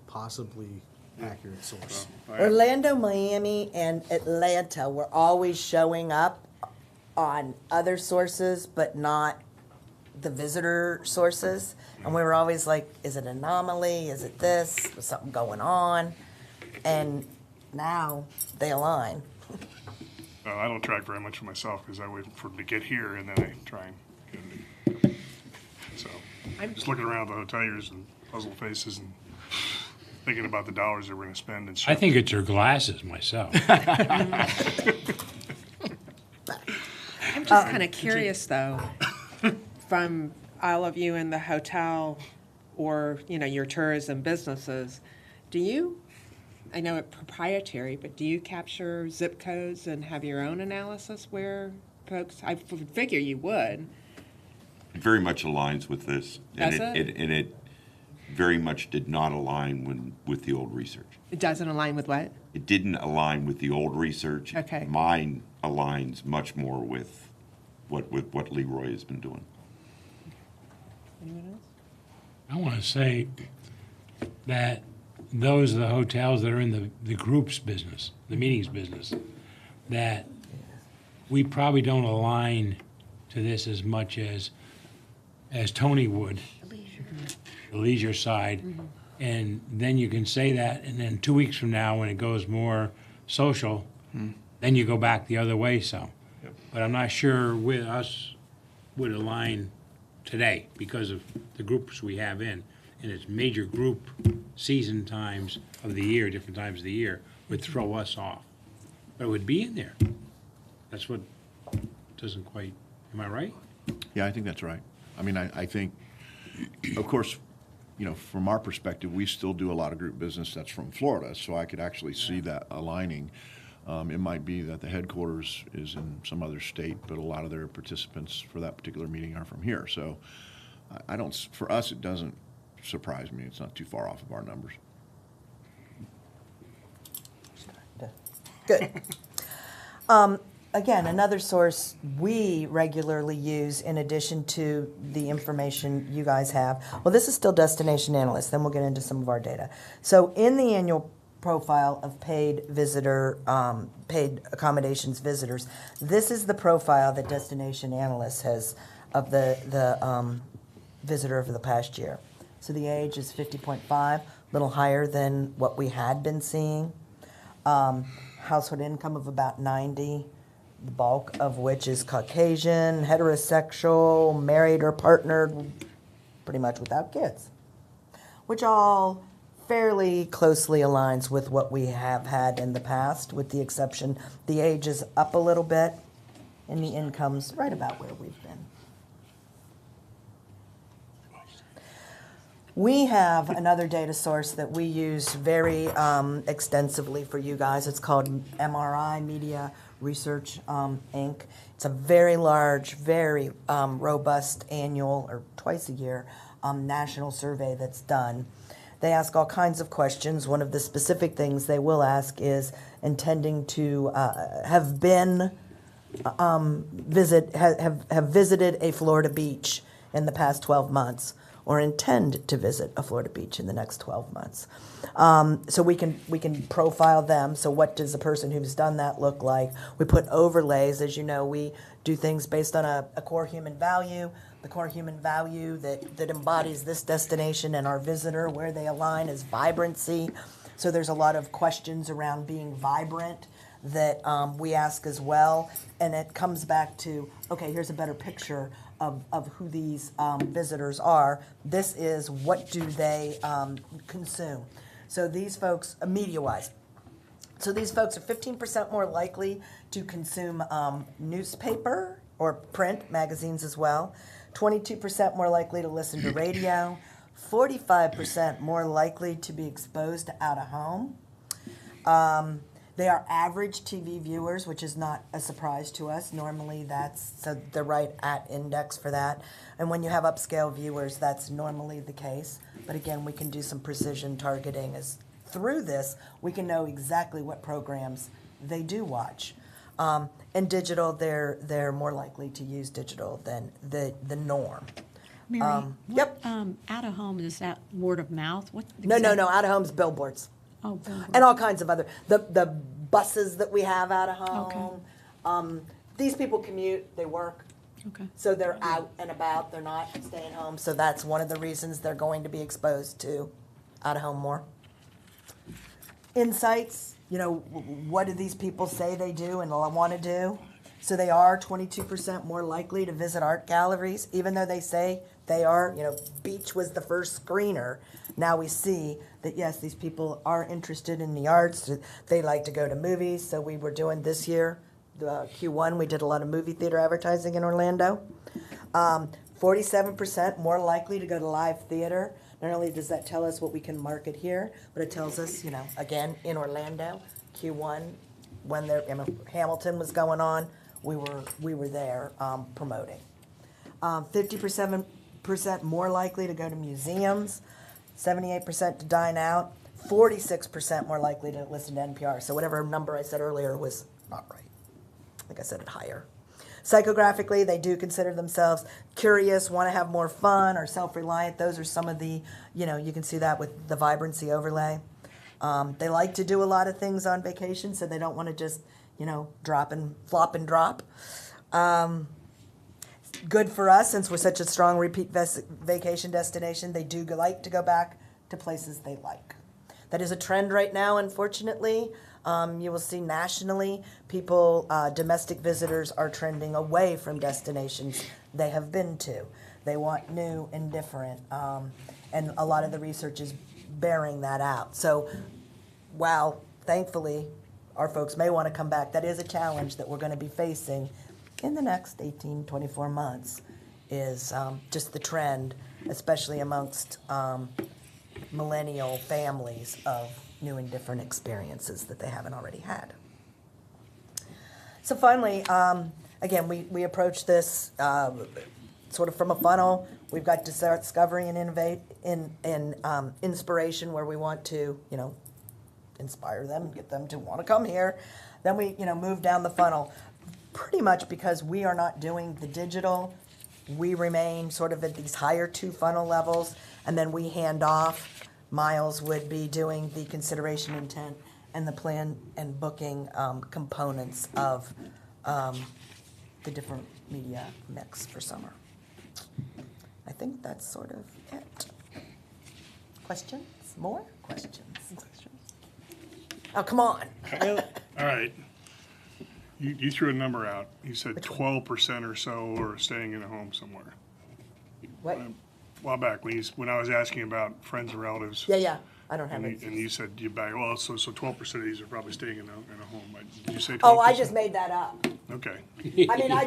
possibly accurate source. Orlando, Miami, and Atlanta were always showing up on other sources, but not the visitor sources. And we were always like, is it an anomaly? Is it this? Was something going on? And now they align. I don't track very much for myself because I wait for them to get here and then I try and get them. So I'm just looking around the hoteliers and puzzled faces and thinking about the dollars that we're going to spend. And I think it's your glasses myself. I'm just kind of curious, though, from all of you in the hotel or, your tourism businesses, do you, I know it's proprietary, but do you capture zip codes and have your own analysis where folks, I figure you would. It very much aligns with this. Does And it very much did not align with the old research. It doesn't align with what? It didn't align with the old research. Okay. Mine aligns much more with what Leroy has been doing. Anyone else? I want to say that those are the hotels that are in the groups business, the meetings business, that we probably don't align to this as much as Tony would, the leisure side. And then you can say that, and then 2 weeks from now, when it goes more social, then you go back the other way some. But I'm not sure with us would align today because of the groups we have in. And it's major group season times of the year, different times of the year, would throw us off. But it would be in there. That's what doesn't quite, am I right? Yeah, I think that's right. I mean, I think, of course, from our perspective, we still do a lot of group business that's from Florida, so I could actually see that aligning. It might be that the headquarters is in some other state, but a lot of their participants for that particular meeting are from here. So for us, it doesn't surprise me. It's not too far off of our numbers. Good. Again, another source we regularly use in addition to the information you guys have. Well, this is still Destination Analyst, then we'll get into some of our data. So in the annual profile of paid accommodations visitors, this is the profile that Destination Analyst has of the visitor over the past year. So the age is 50.5, a little higher than what we had been seeing. Household income of about 90, the bulk of which is Caucasian, heterosexual, married or partnered, pretty much without kids, which all fairly closely aligns with what we have had in the past, with the exception the age is up a little bit and the income's right about where we've been. We have another data source that we use very extensively for you guys. It's called MRI, Media Research Inc. It's a very large, very robust annual or twice a year national survey that's done. They ask all kinds of questions. One of the specific things they will ask is intending to have visited a Florida beach in the past 12 months, or intend to visit a Florida beach in the next 12 months. So we can profile them. So what does a person who's done that look like? We put overlays. As you know, we do things based on a core human value. The core human value that embodies this destination and our visitor, where they align, is vibrancy. So there's a lot of questions around being vibrant that we ask as well. And it comes back to, okay, here's a better picture of who these visitors are. This is what do they consume. So these folks, media-wise, so these folks are 15% more likely to consume newspaper or print, magazines as well, 22% more likely to listen to radio, 45% more likely to be exposed to out of home. They are average TV viewers, which is not a surprise to us. Normally so they're right at index for that. And when you have upscale viewers, that's normally the case. But again, we can do some precision targeting as through this, we can know exactly what programs they do watch. And digital, they're more likely to use digital than the norm. Mary, yep. Out of home, is that word of mouth? What? No, out of home's billboards. Oh, billboards. And all kinds of other, the buses that we have out of home. Okay. These people commute, they work. Okay. So they're out and about, they're not staying home. So that's one of the reasons they're going to be exposed to out of home more. Insights, what do these people say they do and want to do? So they are 22% more likely to visit art galleries, even though they say they are, Beach was the first screener. Now we see that, yes, these people are interested in the arts. They like to go to movies. So we were doing this year, the Q1, we did a lot of movie theater advertising in Orlando. 47% more likely to go to live theater. Not only does that tell us what we can market here, but it tells us, again, in Orlando, Q1, when Hamilton was going on, we were there promoting. 57% more likely to go to museums, 78% to dine out, 46% more likely to listen to NPR. So whatever number I said earlier was not right. I think I said it higher. Psychographically, they do consider themselves curious, want to have more fun, or self-reliant. Those are some of the, you can see that with the vibrancy overlay. They like to do a lot of things on vacation, so they don't want to just, flop and drop. Good for us, since we're such a strong repeat vacation destination. They do like to go back to places they like. That is a trend right now, unfortunately. You will see nationally, domestic visitors are trending away from destinations they have been to. They want new and different, and a lot of the research is bearing that out. So while thankfully our folks may want to come back, that is a challenge that we're going to be facing in the next 18, 24 months, is just the trend, especially amongst millennial families, of new and different experiences that they haven't already had. So finally, again, we approach this sort of from a funnel. We've got discovery and innovate in inspiration, where we want to, inspire them, get them to want to come here. Then we, move down the funnel. Pretty much because we are not doing the digital, we remain sort of at these higher two funnel levels, and then we hand off. Miles would be doing the consideration intent and the plan and booking components of the different media mix for summer. I think that's sort of it. Questions? More questions? Oh, come on. All right. You threw a number out. You said 12% or so are staying in a home somewhere. What? A while back, when I was asking about friends and relatives. Yeah. I don't have it. And you said so 12% of these are probably staying in a home. Did you say 12%? Oh, I just made that up. Okay. I mean, I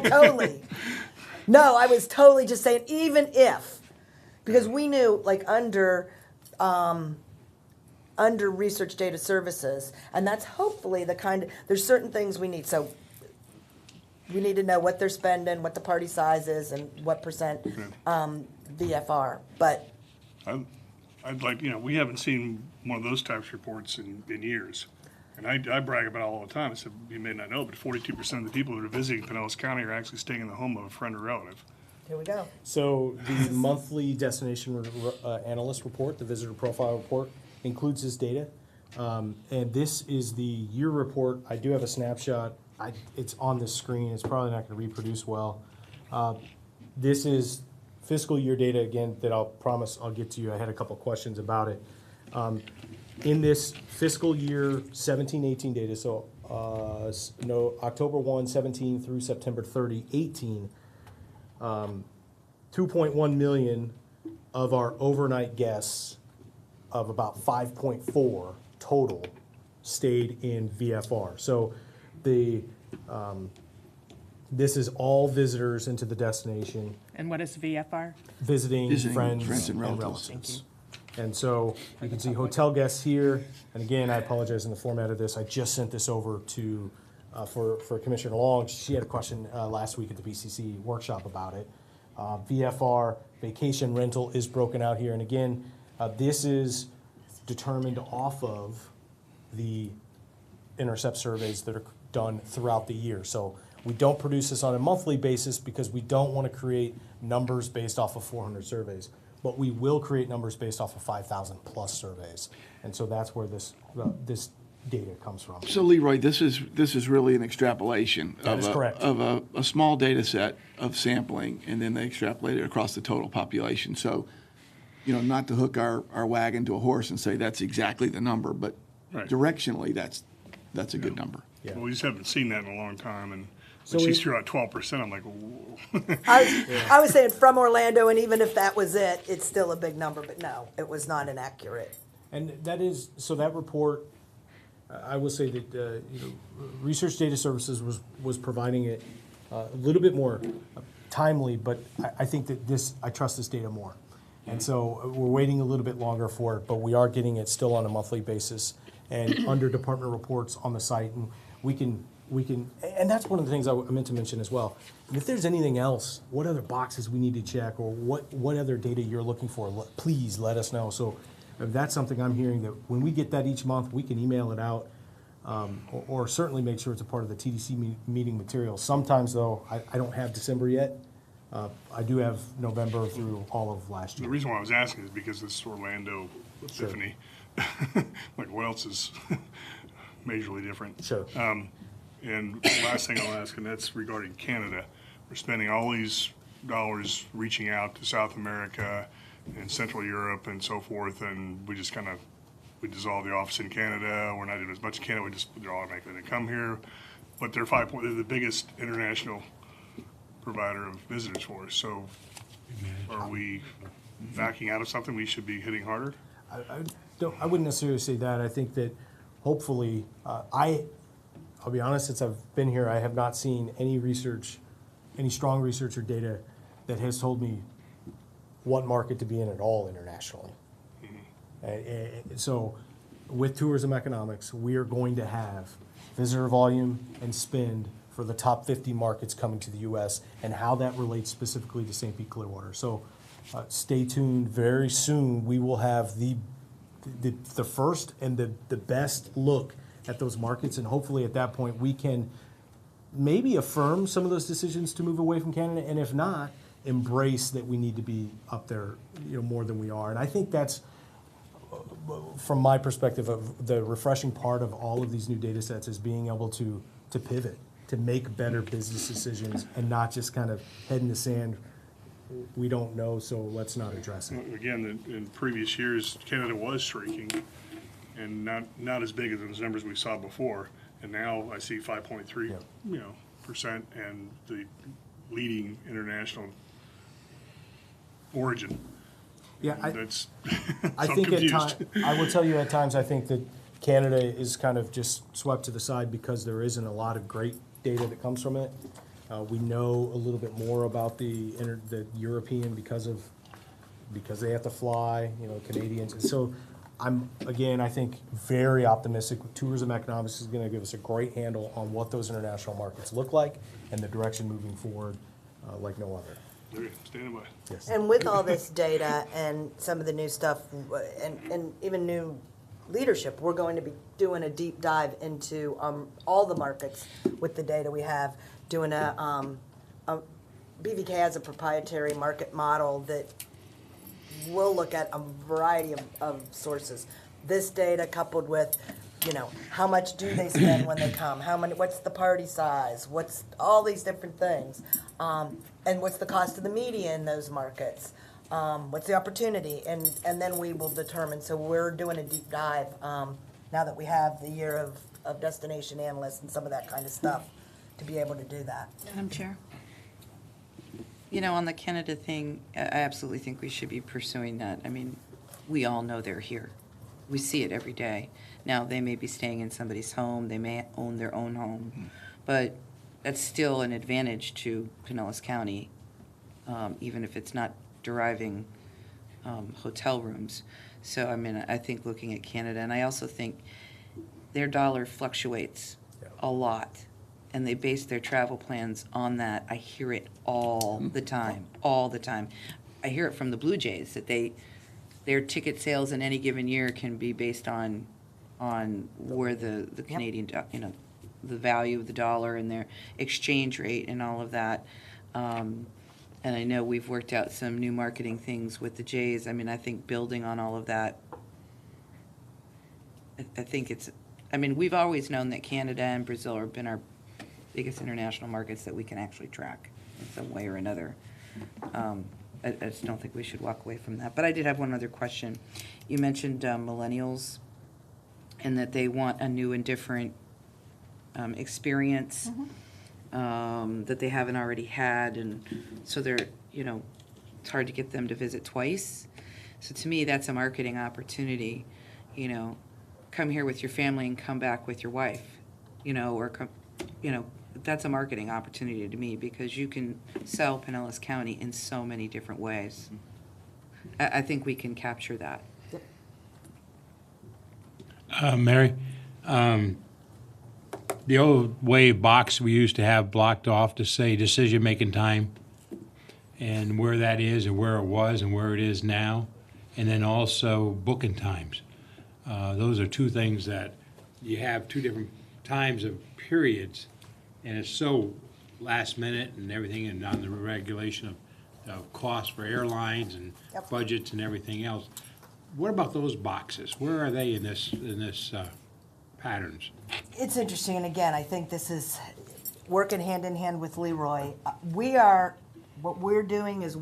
was totally just saying, even if, because we knew, like, under research data services, and that's hopefully there's certain things we need. So we need to know what they're spending, what the party size is, and what percent VFR. But I'd like, we haven't seen one of those types of reports in years. And I brag about it all the time. I said, you may not know, but 42% of the people that are visiting Pinellas County are actually staying in the home of a friend or relative. Here we go. So the monthly destination analyst report, the visitor profile report, includes this data. And this is the year report. I do have a snapshot. It's on the screen. It's probably not going to reproduce well. This is fiscal year data, again, that I'll promise I'll get to you. I had a couple questions about it. In this fiscal year 17-18 data, so October 1, 17 through September 30, 18, 2.1 million of our overnight guests of about 5.4 total stayed in VFR. So the this is all visitors into the destination, And what is VFR? visiting friends friends and and relatives. relatives. And so you can see hotel guests here. And again, I apologize in the format of this. I just sent this over to for Commissioner Long. She had a question last week at the BCC workshop about it. VFR, vacation rental, is broken out here. And again, this is determined off of the intercept surveys that are done throughout the year. So we don't produce this on a monthly basis because we don't want to create numbers based off of 400 surveys. But we will create numbers based off of 5,000 plus surveys. And so that's where this data comes from. So Leroy, this is really an extrapolation That is correct. of a small data set of sampling, and then they extrapolate it across the total population. So, not to hook our wagon to a horse and say that's exactly the number, but Right. directionally, that's a good number. Well, we just haven't seen that in a long time, and So when we- she threw out 12%, I'm like, whoa. I was saying from Orlando, and even if that was it, it's still a big number, but no, it was not inaccurate. And that is, so that report, I will say that, Research Data Services was providing it a little bit more timely, but I think that I trust this data more. And so we're waiting a little bit longer for it, but we are getting it still on a monthly basis and under department reports on the site. And we can, and that's one of the things I meant to mention as well. If there's anything else, what other boxes we need to check or what other data you're looking for, please let us know. So if that's something I'm hearing, that when we get that each month, we can email it out, or certainly make sure it's a part of the TDC meeting material. Sometimes, though, I don't have December yet. I do have November through all of last The year. reason why I was asking is because this Orlando epiphany, like what else is majorly different? Sure. And last thing I'll ask, and that's regarding Canada. We're spending all these dollars reaching out to South America and Central Europe and so forth, and we just we dissolve the office in Canada. We're not doing as much in Canada. They're automatically going to come here. But they're the biggest international provider of visitors for us. So are we backing out of something we should be hitting harder? I wouldn't necessarily say that. I think that hopefully, I'll be honest, since I've been here, I have not seen any strong research or data that has told me what market to be in at all internationally. So with tourism economics, we are going to have visitor volume and spend for the top 50 markets coming to the U.S. and how that relates specifically to St. Pete Clearwater. So stay tuned. Very soon we will have the first and the best look at those markets, and hopefully at that point we can maybe affirm some of those decisions to move away from Canada, and if not, embrace that we need to be up there, more than we are. And I think that's, from my perspective, of the refreshing part of all of these new data sets is being able to pivot, to make better business decisions, and not just kind of head in the sand. We don't know, so let's not address it. Again, in previous years, Canada was shrinking and not as big as those numbers we saw before. And now I see 5.3, percent, and the leading international origin. Yeah, that's. I think at times, I will tell you at times, I think that Canada is kind of just swept to the side because there isn't a lot of great data that comes from it. We know a little bit more about the European because they have to fly, Canadians. And so I think very optimistic. Tourism economics is going to give us a great handle on what those international markets look like and the direction moving forward like no other. Okay, standing by. Yes. And with all this data and some of the new stuff and even new leadership, we're going to be doing a deep dive into all the markets with the data we have, doing BVK has a proprietary market model that will look at a variety of sources. This data coupled with, how much do they spend when they come? What's the party size? What's all these different things? And what's the cost of the media in those markets? What's the opportunity? And then we will determine. So we're doing a deep dive now that we have the year of destination analysts and some of that kind of stuff to be able to do that. Madam Chair? On the Canada thing, I absolutely think we should be pursuing that. I mean, we all know they're here. We see it every day. Now, they may be staying in somebody's home, they may own their own home, but that's still an advantage to Pinellas County, even if it's not deriving hotel rooms. So, I mean, I think looking at Canada, and I also think their dollar fluctuates a lot, and they base their travel plans on that. I hear it all the time, all the time. I hear it from the Blue Jays, that their ticket sales in any given year can be based on where the Canadian, the value of the dollar and their exchange rate and all of that. And I know we've worked out some new marketing things with the Jays. I mean, I think building on all of that, I think we've always known that Canada and Brazil have been our biggest international markets that we can actually track in some way or another. I just don't think we should walk away from that. But I did have one other question. You mentioned millennials and that they want a new and different experience that they haven't already had. And so it's hard to get them to visit twice. So to me, that's a marketing opportunity. Come here with your family and come back with your wife, that's a marketing opportunity to me because you can sell Pinellas County in so many different ways. I think we can capture that. Mary, the old wave box we used to have blocked off to say decision-making time and where that is and where it was and where it is now, and then also booking times. Those are two things that you have two different times of periods, and it's so last minute and everything, and on the regulation of costs for airlines and budgets and everything else. What about those boxes? Where are they in this patterns? It's interesting, and again, I think this is working hand in hand with Leroy. What we're doing is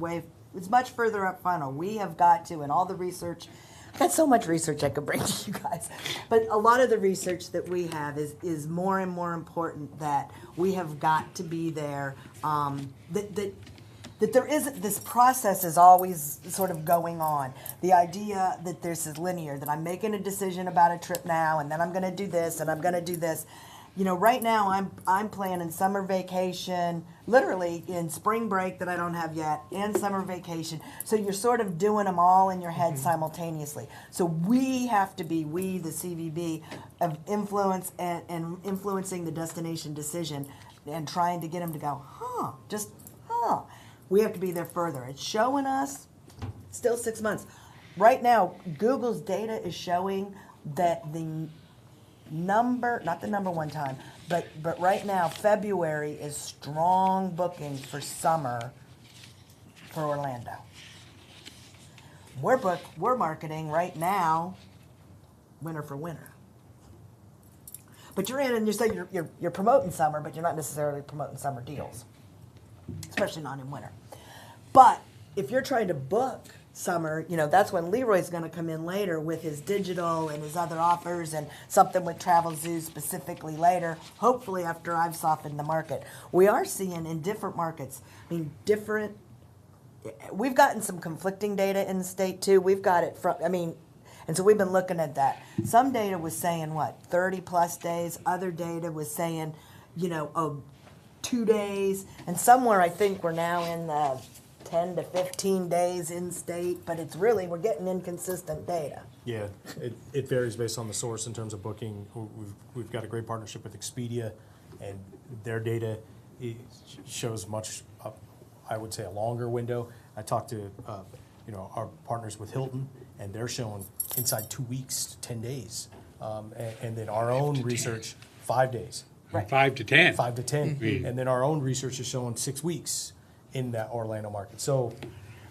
it's much further up funnel. We have got to, and all the research, I've got so much research I could bring to you guys, but a lot of the research that we have is more and more important that we have got to be there, that there isn't, this process is always sort of going on. The idea that this is linear, that I'm making a decision about a trip now, and then I'm going to do this, and I'm going to do this. Right now I'm planning summer vacation, literally in spring break that I don't have yet, and summer vacation. So you're sort of doing them all in your head simultaneously. So we have to be, the CVB, of influence and influencing the destination decision and trying to get them to go, We have to be there further. It's showing us still 6 months. Right now, Google's data is showing that the number, not the number one time, but right now, February is strong booking for summer for Orlando. We're marketing right now, winter for winter. But you're in and you say you're promoting summer, but you're not necessarily promoting summer deals, especially not in winter. But if you're trying to book summer, that's when Leroy's going to come in later with his digital and his other offers and something with Travel Zoo specifically later, hopefully after I've softened the market. We are seeing in different markets, we've gotten some conflicting data in the state too. We've got it from, and so we've been looking at that. Some data was saying 30 plus days. Other data was saying, 2 days. And somewhere I think we're now in the 10 to 15 days in state, but we're getting inconsistent data. Yeah, it varies based on the source in terms of booking. We've got a great partnership with Expedia, and their data shows much, I would say, a longer window. I talked to our partners with Hilton, and they're showing inside 2 weeks, 10 days, and then our own research, 5 days. Right. 5 to 10. 5 to 10, and then our own research is showing 6 weeks in that Orlando market. So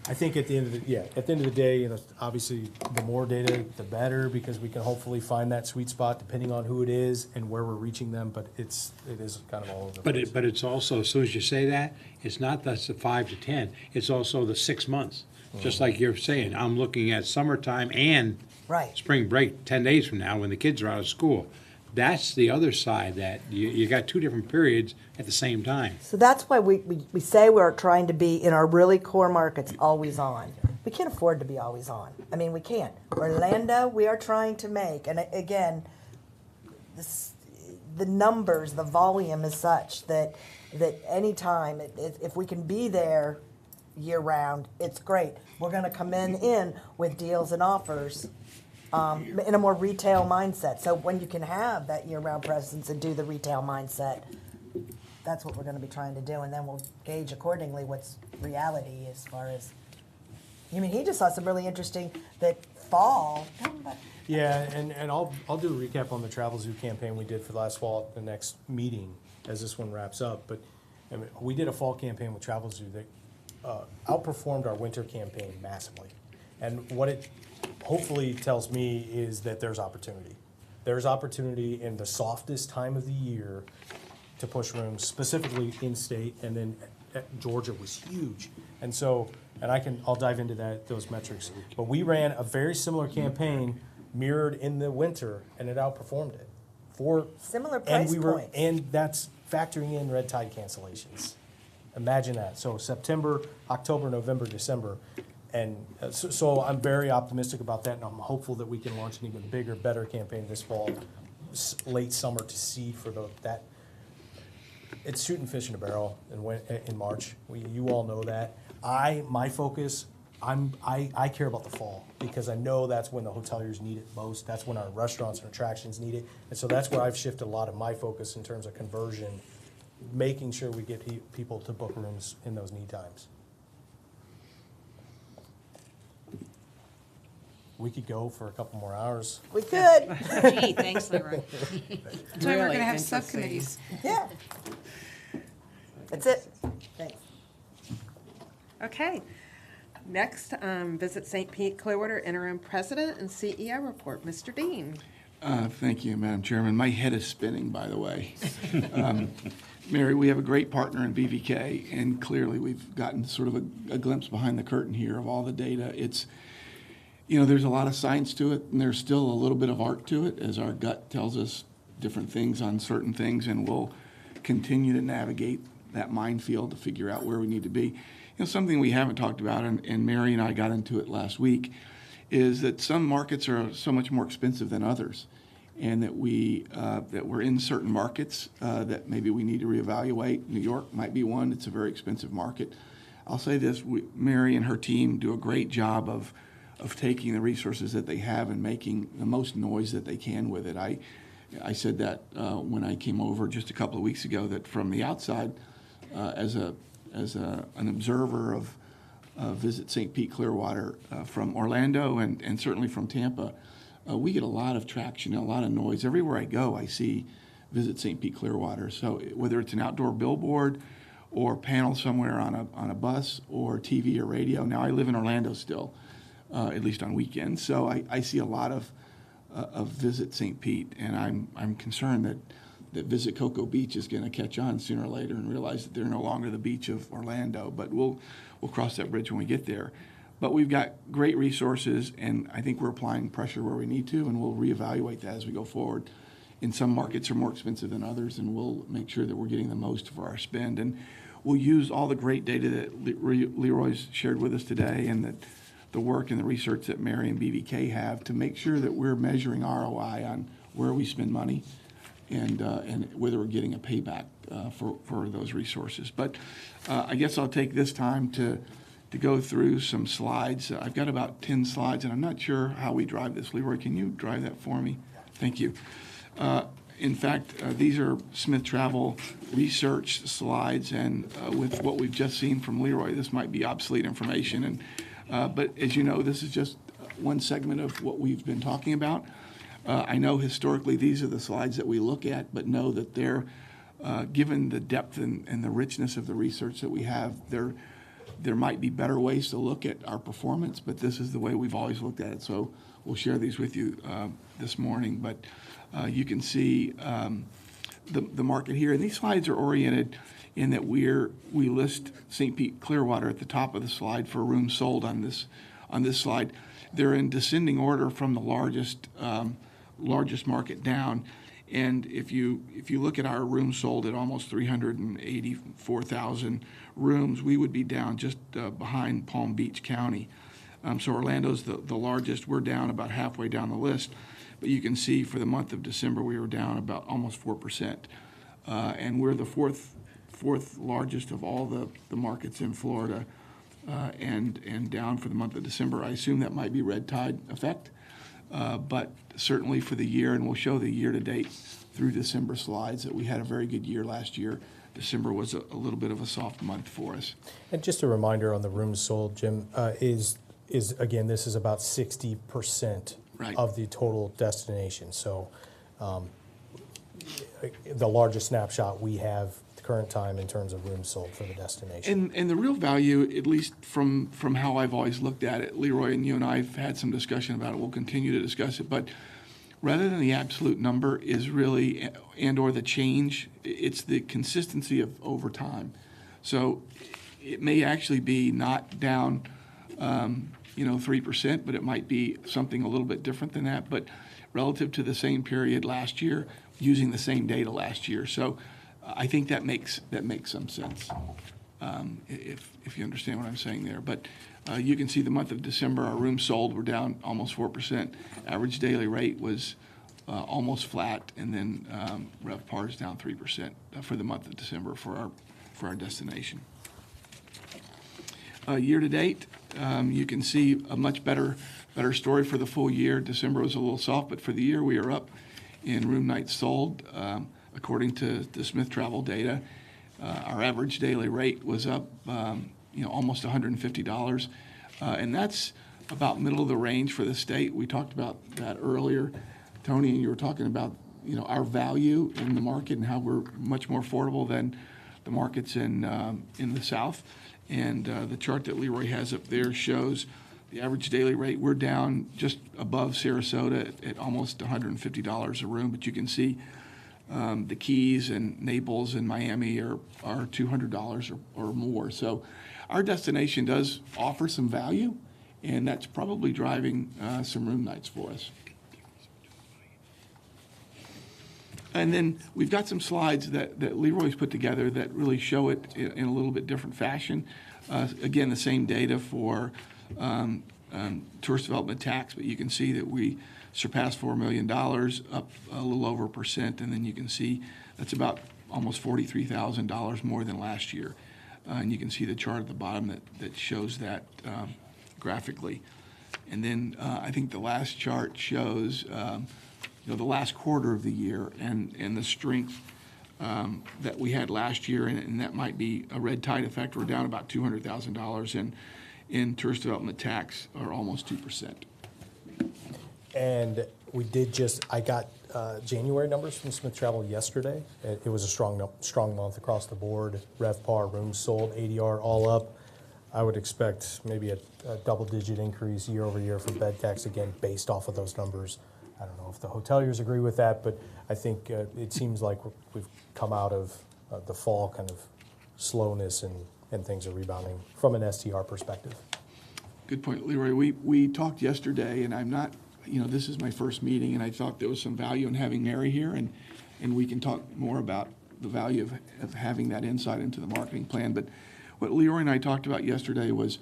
I think at the end of the day, obviously the more data, the better, because we can hopefully find that sweet spot depending on who it is and where we're reaching them. But it is kind of all over the place. But it's also, as soon as you say that, it's not that's the 5 to 10. It's also the 6 months. Just like you're saying, I'm looking at summertime and spring break 10 days from now when the kids are out of school. That's the other side, that you got two different periods at the same time. So that's why we say we're trying to be in our really core markets always on. we can't afford to be always on. I mean, we can't. Orlando, we are trying to make, and again, the numbers, the volume is such that anytime, if we can be there year round, it's great. We're gonna come in with deals and offers in a more retail mindset. So when you can have that year-round presence and do the retail mindset, that's what we're gonna be trying to do, and then we'll gauge accordingly what's reality as far as, I mean, he just saw some really interesting, that fall. Yeah, and I'll do a recap on the Travel Zoo campaign we did for last fall at the next meeting as this one wraps up. But I mean, we did a fall campaign with Travel Zoo that outperformed our winter campaign massively. And what it hopefully tells me is that there's opportunity. There's opportunity in the softest time of the year to push rooms, specifically in-state, and then Georgia was huge. And so, and I'll dive into those metrics. But we ran a very similar campaign mirrored in the winter, and it outperformed it. Similar price points. And that's factoring in red tide cancellations. Imagine that. So September, October, November, December. And so I'm very optimistic about that, and I'm hopeful that we can launch an even bigger, better campaign this fall, late summer, to see for that. It's shooting fish in a barrel in March. You all know that. My focus, I care about the fall because I know that's when the hoteliers need it most. That's when our restaurants and attractions need it. And so that's where I've shifted a lot of my focus in terms of conversion, making sure we get people to book rooms in those need times. We could go for a couple more hours. We could. Gee, thanks, Leroy. That's why we're going to have subcommittees. Yeah. That's it. Thanks. Okay. Next, Visit St. Pete Clearwater Interim President and CEO report. Mr. Dean. Thank you, Madam Chairman. My head is spinning, by the way. Mary, we have a great partner in BVK, and clearly we've gotten sort of a glimpse behind the curtain here of all the data. It's, there's a lot of science to it, and there's still a little bit of art to it, as our gut tells us different things on certain things, and we'll continue to navigate that minefield to figure out where we need to be. Something we haven't talked about, and Mary and I got into it last week, is that some markets are so much more expensive than others, and that we're in certain markets that maybe we need to reevaluate. New York might be one. It's a very expensive market. I'll say this, Mary and her team do a great job of taking the resources that they have and making the most noise that they can with it. I said that when I came over just a couple of weeks ago, that from the outside, as an observer of Visit St. Pete Clearwater from Orlando and certainly from Tampa, we get a lot of traction, a lot of noise. Everywhere I go, I see Visit St. Pete Clearwater. So whether it's an outdoor billboard or panel somewhere on a bus or TV or radio. Now, I live in Orlando still, at least on weekends, so I see a lot of Visit St. Pete, and I'm concerned that Visit Cocoa Beach is going to catch on sooner or later and realize that they're no longer the beach of Orlando, but we'll cross that bridge when we get there. But we've got great resources, and I think we're applying pressure where we need to, and we'll reevaluate that as we go forward. In some markets are more expensive than others, and we'll make sure that we're getting the most for our spend. And we'll use all the great data that Leroy's shared with us today, and that the work and the research that Mary and BVK have to make sure that we're measuring ROI on where we spend money and whether we're getting a payback for those resources. But I guess I'll take this time to go through some slides. I've got about 10 slides, and I'm not sure how we drive this. Leroy, can you drive that for me? Thank you. In fact, these are Smith Travel research slides, and with what we've just seen from Leroy, this might be obsolete information. But as you know, this is just one segment of what we've been talking about. I know historically these are the slides that we look at, but know that they're, given the depth and the richness of the research that we have, there might be better ways to look at our performance, but this is the way we've always looked at it. So we'll share these with you this morning. But you can see the market here. And these slides are oriented in that we list St. Pete Clearwater at the top of the slide for rooms sold on this slide. They're in descending order from the largest market down. And if you look at our rooms sold at almost 384,000 rooms, we would be down just behind Palm Beach County. So Orlando's the largest. We're down about halfway down the list. But you can see for the month of December, we were down about almost 4%. And we're the fourth largest of all the markets in Florida, and down for the month of December. I assume that might be red tide effect, but certainly for the year, and we'll show the year-to-date through December slides, that we had a very good year last year. December was a little bit of a soft month for us. And just a reminder on the rooms sold, Jim, is again, this is about 60% Right. of the total destination. So the largest snapshot we have at the current time in terms of rooms sold for the destination. And the real value, at least from how I've always looked at it, Leroy and you and I have had some discussion about it, we'll continue to discuss it, but rather than the absolute number is really, and or the change, it's the consistency of over time. So it may actually be not down 3%, but it might be something a little bit different than that, but relative to the same period last year, using the same data last year. So I think that makes some sense, if you understand what I'm saying there. But you can see the month of December, our rooms sold were down almost 4%. Average daily rate was almost flat, and then RevPAR is down 3% for the month of December for our destination. Year to date, you can see a much better story for the full year. December was a little soft, but for the year we are up in room nights sold. According to the Smith Travel data, our average daily rate was up almost $150, and that's about middle of the range for the state. We talked about that earlier, Tony, and you were talking about our value in the market and how we're much more affordable than the markets in the South. And the chart that Leroy has up there shows the average daily rate. We're down just above Sarasota at almost $150 a room, but you can see the Keys and Naples and Miami are $200 or more. So our destination does offer some value, and that's probably driving some room nights for us. And then we've got some slides that Leroy's put together that really show it in a little bit different fashion. Again, the same data for tourist development tax, but you can see that we surpassed $4 million, up a little over 1%, and then you can see that's about almost $43,000 more than last year. And you can see the chart at the bottom that shows that graphically. And then I think the last chart shows the last quarter of the year and the strength that we had last year, and that might be a red tide effect. We're down about $200,000 in tourist development tax, or almost 2%. And I got January numbers from Smith Travel yesterday. It was a strong month across the board. RevPAR, rooms sold, ADR, all up. I would expect maybe a double-digit increase year over year for bed tax, again, based off of those numbers. I don't know if the hoteliers agree with that, but I think it seems like we've come out of the fall kind of slowness, and things are rebounding from an STR perspective. Good point, Leroy. We talked yesterday, and I'm not, this is my first meeting, and I thought there was some value in having Mary here, and we can talk more about the value of having that insight into the marketing plan. But what Leroy and I talked about yesterday was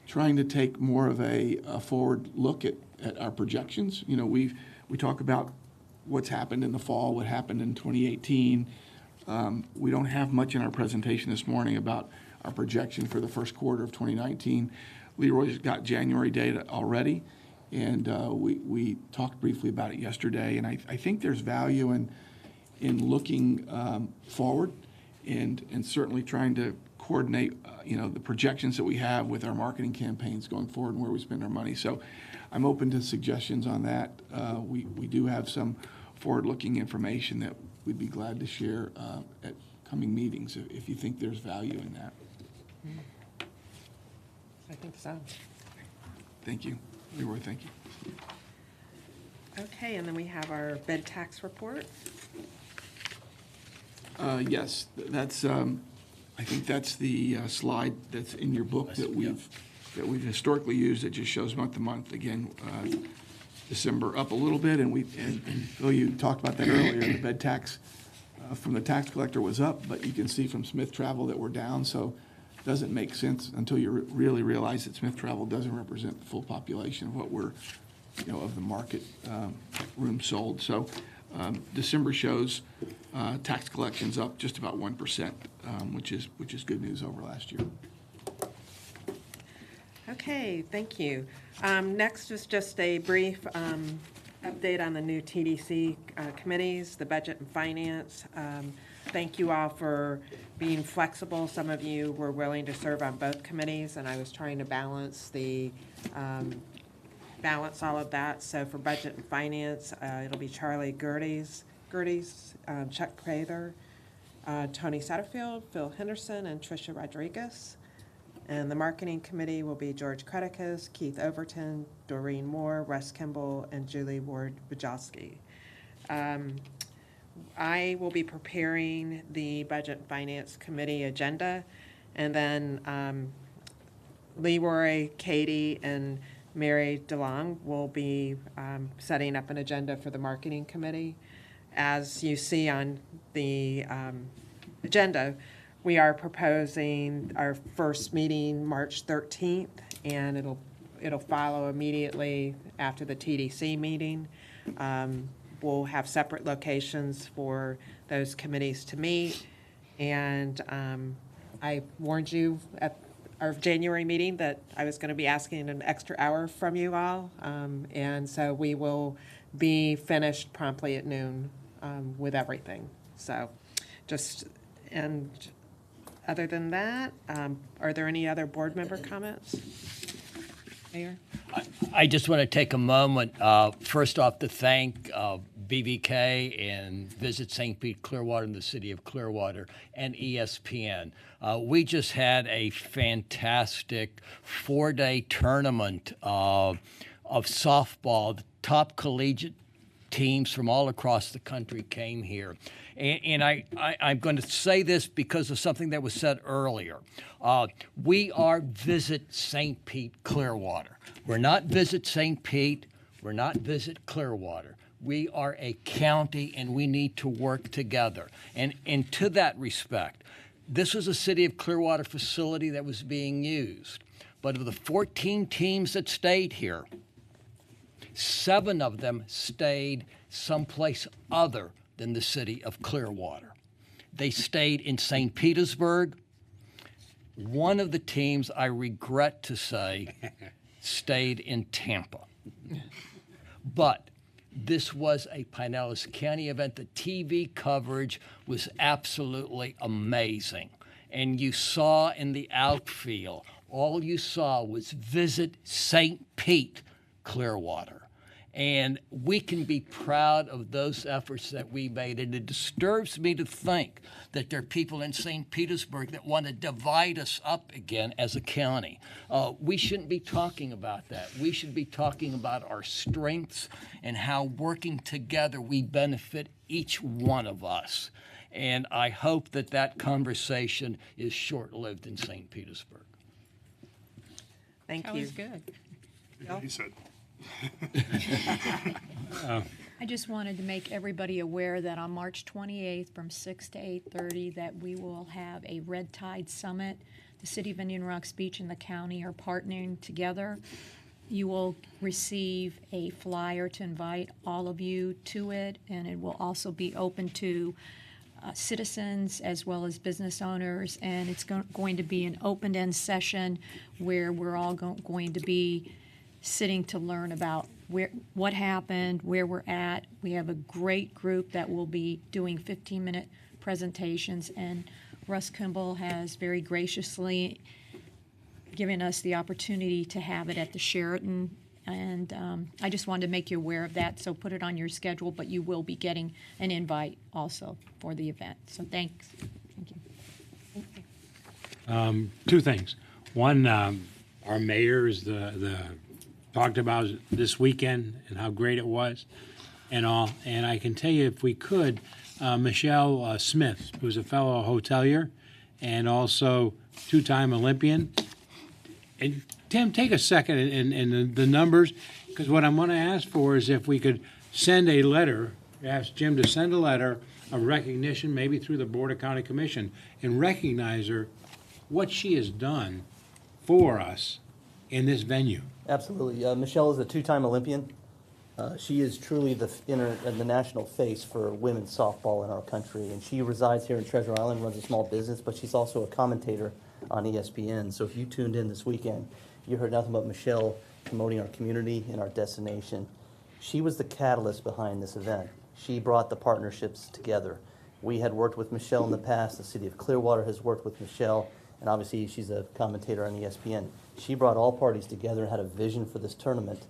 trying to take more of a forward look at our projections. We talk about what's happened in the fall, what happened in 2018. We don't have much in our presentation this morning about our projection for the first quarter of 2019. Leroy's got January data already, and we talked briefly about it yesterday. And I think there's value in looking forward and certainly trying to coordinate the projections that we have with our marketing campaigns going forward and where we spend our money. So I'm open to suggestions on that. We do have some forward-looking information that we'd be glad to share at coming meetings if you think there's value in that. I think so. Thank you. Leroy, thank you. Okay, and then we have our bed tax report. Yes, that's. I think that's the slide that's in your book that we've historically used. It just shows month to month. Again, December up a little bit, and Phil, you talked about that earlier. The bed tax from the tax collector was up, but you can see from Smith Travel that we're down. So doesn't make sense until you really realize that Smith Travel doesn't represent the full population of what we're, of the market room sold. So December shows tax collections up just about 1%, which is good news over last year. Okay, thank you. Next is just a brief update on the new TDC committees, the Budget and Finance. Thank you all for being flexible. Some of you were willing to serve on both committees, and I was trying to balance all of that. So for Budget and Finance, it'll be Charlie Gerdes, Chuck Prather, Tony Satterfield, Phil Henderson, and Tricia Rodriguez. And the Marketing Committee will be George Creticus, Keith Overton, Doreen Moore, Russ Kimball, and Julie Ward-Bajowski. I will be preparing the Budget and Finance Committee agenda, and then Leroy, Katie, and Mary DeLong will be setting up an agenda for the Marketing Committee. As you see on the agenda, we are proposing our first meeting March 13th, and it'll follow immediately after the TDC meeting. We'll have separate locations for those committees to meet, and I warned you at our January meeting that I was going to be asking an extra hour from you all, and so we will be finished promptly at noon with everything. So other than that, are there any other board member comments? Mayor? I just want to take a moment, first off, to thank BVK and Visit St. Pete Clearwater in the city of Clearwater and ESPN. We just had a fantastic 4-day tournament of softball. The top collegiate teams from all across the country came here. And I'm going to say this because of something that was said earlier. We are Visit St. Pete Clearwater. We're not Visit St. Pete. We're not Visit Clearwater. We are a county, and we need to work together. And to that respect, this was a City of Clearwater facility that was being used. But of the 14 teams that stayed here, 7 of them stayed someplace other than the city of Clearwater. They stayed in St. Petersburg. One of the teams, I regret to say, stayed in Tampa. But this was a Pinellas County event. The TV coverage was absolutely amazing. And you saw in the outfield, all you saw was Visit St. Pete Clearwater. And we can be proud of those efforts that we made. And it disturbs me to think that there are people in St. Petersburg that want to divide us up again as a county. We shouldn't be talking about that. We should be talking about our strengths and how working together we benefit each one of us. And I hope that that conversation is short-lived in St. Petersburg. Thank That you. was good. He said. I just wanted to make everybody aware that on March 28th from 6 to 8:30 that we will have a Red Tide Summit. The City of Indian Rocks Beach and the county are partnering together. You will receive a flyer to invite all of you to it, and it will also be open to citizens as well as business owners, and it's going to be an open-end session where we're all going to be sitting to learn about what happened, where we're at. We have a great group that will be doing 15-minute presentations, and Russ Kimball has very graciously given us the opportunity to have it at the Sheraton. And I just wanted to make you aware of that, so put it on your schedule, but you will be getting an invite also for the event. So thanks. Thank you. 2 things. One, our mayors talked about this weekend and how great it was and all. And I can tell you, if we could, Michelle Smith, who's a fellow hotelier and also 2-time Olympian. And Tim, take a second and the numbers, because what I'm going to ask for is if we could send a letter, ask Jim to send a letter of recognition, maybe through the Board of County Commission, and recognize her what she has done for us in this venue. Absolutely. Michelle is a two-time Olympian. She is truly the national face for women's softball in our country, and she resides here in Treasure Island, runs a small business, but she's also a commentator on ESPN. So if you tuned in this weekend, you heard nothing but Michelle promoting our community and our destination. She was the catalyst behind this event. She brought the partnerships together. We had worked with Michelle in the past. The city of Clearwater has worked with Michelle, and obviously she's a commentator on ESPN. She brought all parties together and had a vision for this tournament,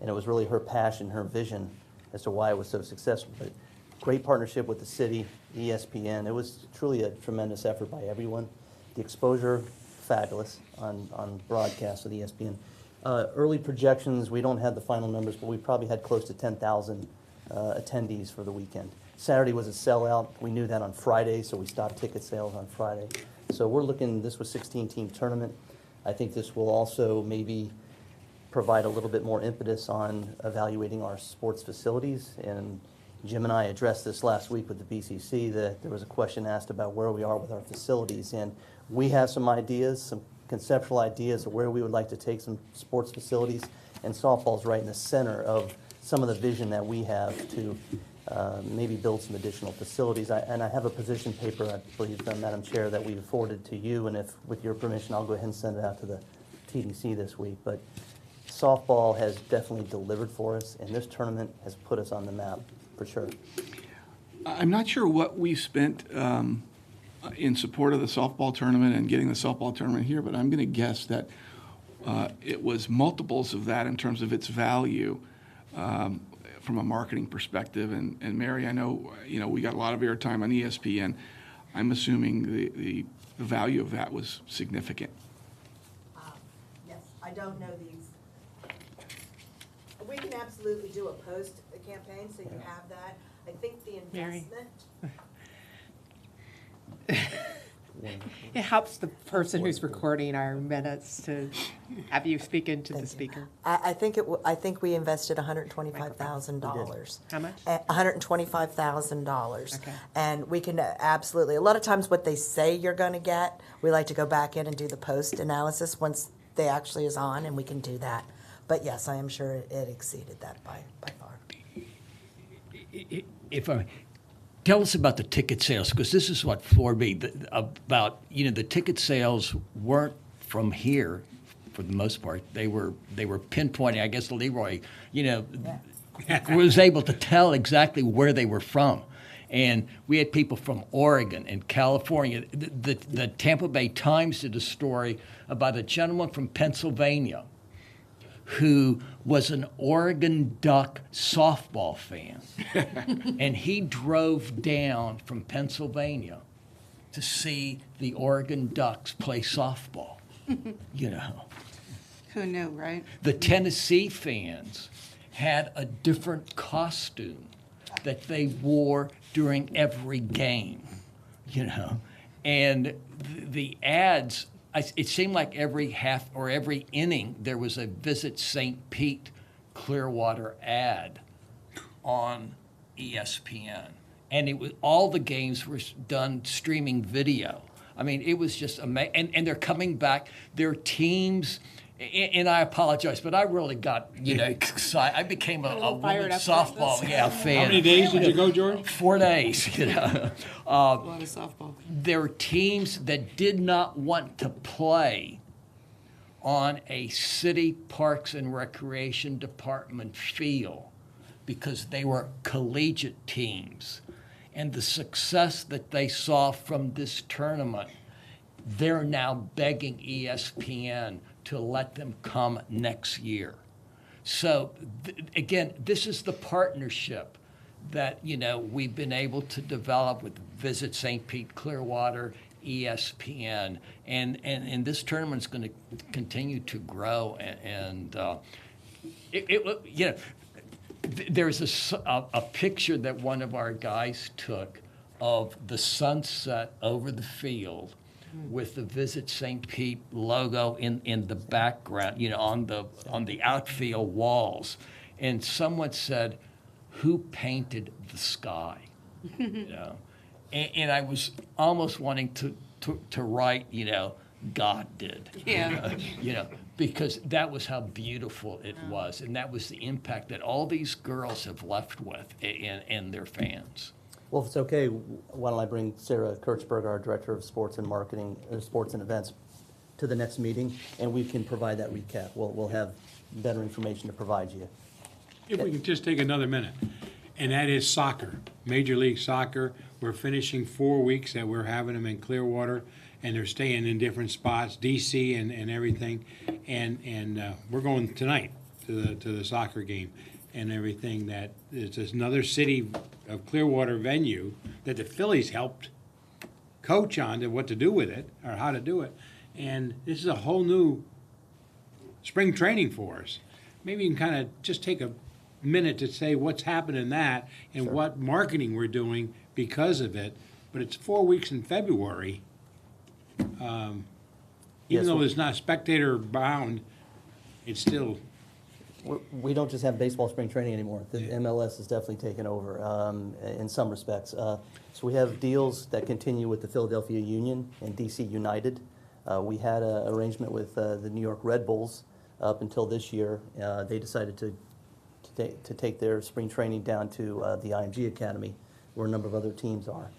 and it was really her passion, her vision as to why it was so successful. But great partnership with the city, ESPN. It was truly a tremendous effort by everyone. The exposure, fabulous on broadcast with ESPN. Early projections, we don't have the final numbers, but we probably had close to 10,000 attendees for the weekend. Saturday was a sellout. We knew that on Friday, so we stopped ticket sales on Friday. So we're looking, this was 16-team tournament. I think this will also maybe provide a little bit more impetus on evaluating our sports facilities. And Jim and I addressed this last week with the BCC, that there was a question asked about where we are with our facilities. And we have some ideas, some conceptual ideas of where we would like to take some sports facilities, and softball's right in the center of some of the vision that we have to maybe build some additional facilities. And I have a position paper, I believe, Madam Chair, that we forwarded to you, and if, with your permission, I'll go ahead and send it out to the TDC this week. But softball has definitely delivered for us, and this tournament has put us on the map, for sure. I'm not sure what we spent in support of the softball tournament and getting the softball tournament here, but I'm going to guess that it was multiples of that in terms of its value from a marketing perspective. And Mary, I know we got a lot of airtime on ESPN. I'm assuming the value of that was significant. Yes, I don't know these. We can absolutely do a post campaign, so you have that. I think the investment. It helps the person who's recording our minutes to have you speak into the speaker. I think we invested $125,000. How much? $125,000. Okay. And we can absolutely, a lot of times what they say you're going to get, we like to go back in and do the post analysis once they actually is on, and we can do that. But yes, I am sure it exceeded that by far. If I tell us about the ticket sales, because this is what floored me about, the ticket sales weren't from here for the most part. They were pinpointing. I guess Leroy, was able to tell exactly where they were from. And we had people from Oregon and California. The Tampa Bay Times did a story about a gentleman from Pennsylvania who was an Oregon Duck softball fan. And he drove down from Pennsylvania to see the Oregon Ducks play softball. Who knew, right? The Tennessee fans had a different costume that they wore during every game, And the ads, it seemed like every half or every inning there was a Visit St. Pete Clearwater ad on ESPN. And it was, all the games were done streaming video. I mean, it was just amazing. And they're coming back. Their teams, and I apologize, but I really got, excited. I became a women's softball fan. How many days did you go, George? 4 days, A lot of softball. There were teams that did not want to play on a city parks and recreation department field because they were collegiate teams. And the success that they saw from this tournament, they're now begging ESPN to let them come next year. So, again, this is the partnership that, we've been able to develop with Visit St. Pete Clearwater, ESPN, and this tournament's going to continue to grow. There's a picture that one of our guys took of the sunset over the field with the Visit St. Pete logo in the background, on the outfield walls. And someone said, "Who painted the sky?" And I was almost wanting to write, God did. Yeah. Because that was how beautiful it was, and that was the impact that all these girls have left with and their fans. Well, if it's okay, why don't I bring Sarah Kirchberg, our Director of Sports and Marketing, or Sports and Events, to the next meeting, and we can provide that recap. We'll have better information to provide you. If we can just take another minute, and that is soccer, Major League Soccer. We're finishing 4 weeks that we're having them in Clearwater, and they're staying in different spots, DC and everything. And we're going tonight to the soccer game and everything. That it's another city of Clearwater venue that the Phillies helped coach on to what to do with it or how to do it. And this is a whole new spring training for us. Maybe you can kind of just take a minute to say what's happened in that and what marketing we're doing because of it. But it's 4 weeks in February. Even though it's not spectator bound, it's still. We don't just have baseball spring training anymore. The MLS has definitely taken over in some respects. So we have deals that continue with the Philadelphia Union and DC United. We had an arrangement with the New York Red Bulls up until this year. They decided to take their spring training down to the IMG Academy, where a number of other teams are.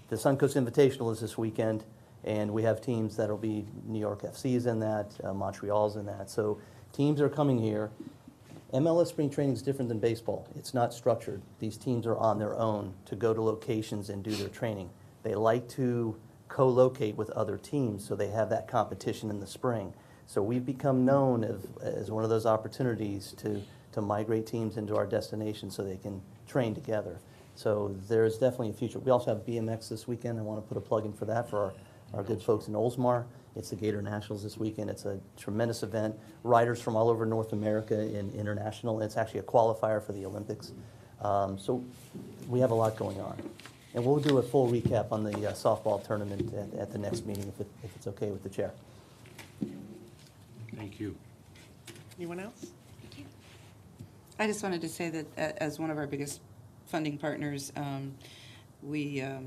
The Suncoast Invitational is this weekend, and we have teams that will be New York FC's in that, Montreal's in that. So teams are coming here. MLS spring training is different than baseball. It's not structured. These teams are on their own to go to locations and do their training. They like to co-locate with other teams, so they have that competition in the spring. So we've become known as one of those opportunities to migrate teams into our destination so they can train together. So there's definitely a future. We also have BMX this weekend. I want to put a plug in for that for our good folks in Oldsmar. It's the Gator Nationals this weekend. It's a tremendous event. Riders from all over North America and international. It's actually a qualifier for the Olympics. So we have a lot going on. And we'll do a full recap on the softball tournament at the next meeting if it's okay with the chair. Thank you. Anyone else? I just wanted to say that as one of our biggest funding partners, we have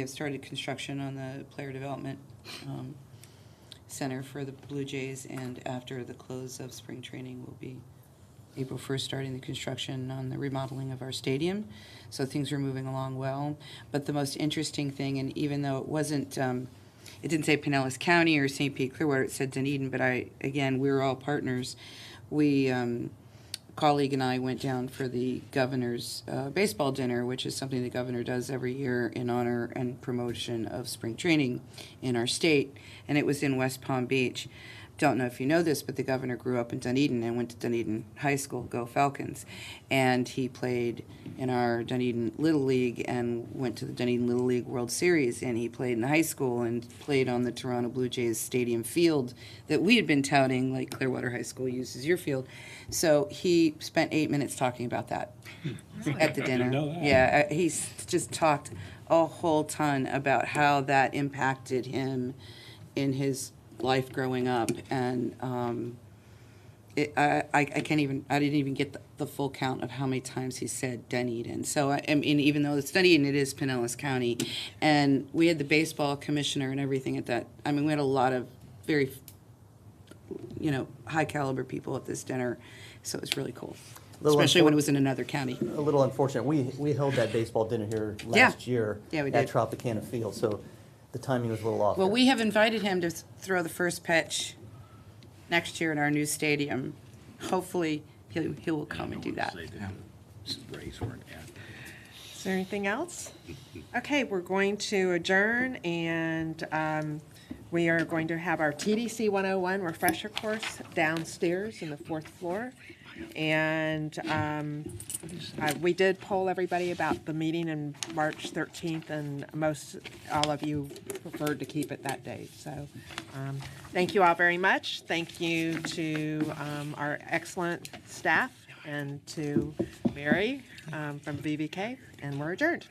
started construction on the player development center for the Blue Jays, and after the close of spring training, we'll be April 1st starting the construction on the remodeling of our stadium. So things are moving along well. But the most interesting thing, and even though it wasn't, it didn't say Pinellas County or St. Pete Clearwater, it said Dunedin, but we're all partners. Colleague and I went down for the governor's baseball dinner, which is something the governor does every year in honor and promotion of spring training in our state, and it was in West Palm Beach. Don't know if you know this, but the governor grew up in Dunedin and went to Dunedin High School, go Falcons, and he played in our Dunedin Little League and went to the Dunedin Little League World Series, and he played in high school and played on the Toronto Blue Jays stadium field that we had been touting, like Clearwater High School uses your field. So he spent 8 minutes talking about that at the dinner. I didn't know that. Yeah, he's just talked a whole ton about how that impacted him in his life growing up, and I didn't even get the full count of how many times he said Dunedin. So I mean, even though it's Dunedin, it is Pinellas County, and we had the baseball commissioner and everything at that. I mean, we had a lot of very, high caliber people at this dinner, so it was really cool. Especially when it was in another county. A little unfortunate. We held that baseball dinner here last year we at did. Tropicana Field, so the timing was a little off. Well, there. we have invited him to throw the first pitch next year in our new stadium. Hopefully, he will come and do that. Is there anything else? Okay, we're going to adjourn, and we are going to have our TDC 101 refresher course downstairs in the 4th floor. And we did poll everybody about the meeting in March 13th, and all of you preferred to keep it that date. So thank you all very much. Thank you to our excellent staff and to Mary from VVK, and we're adjourned.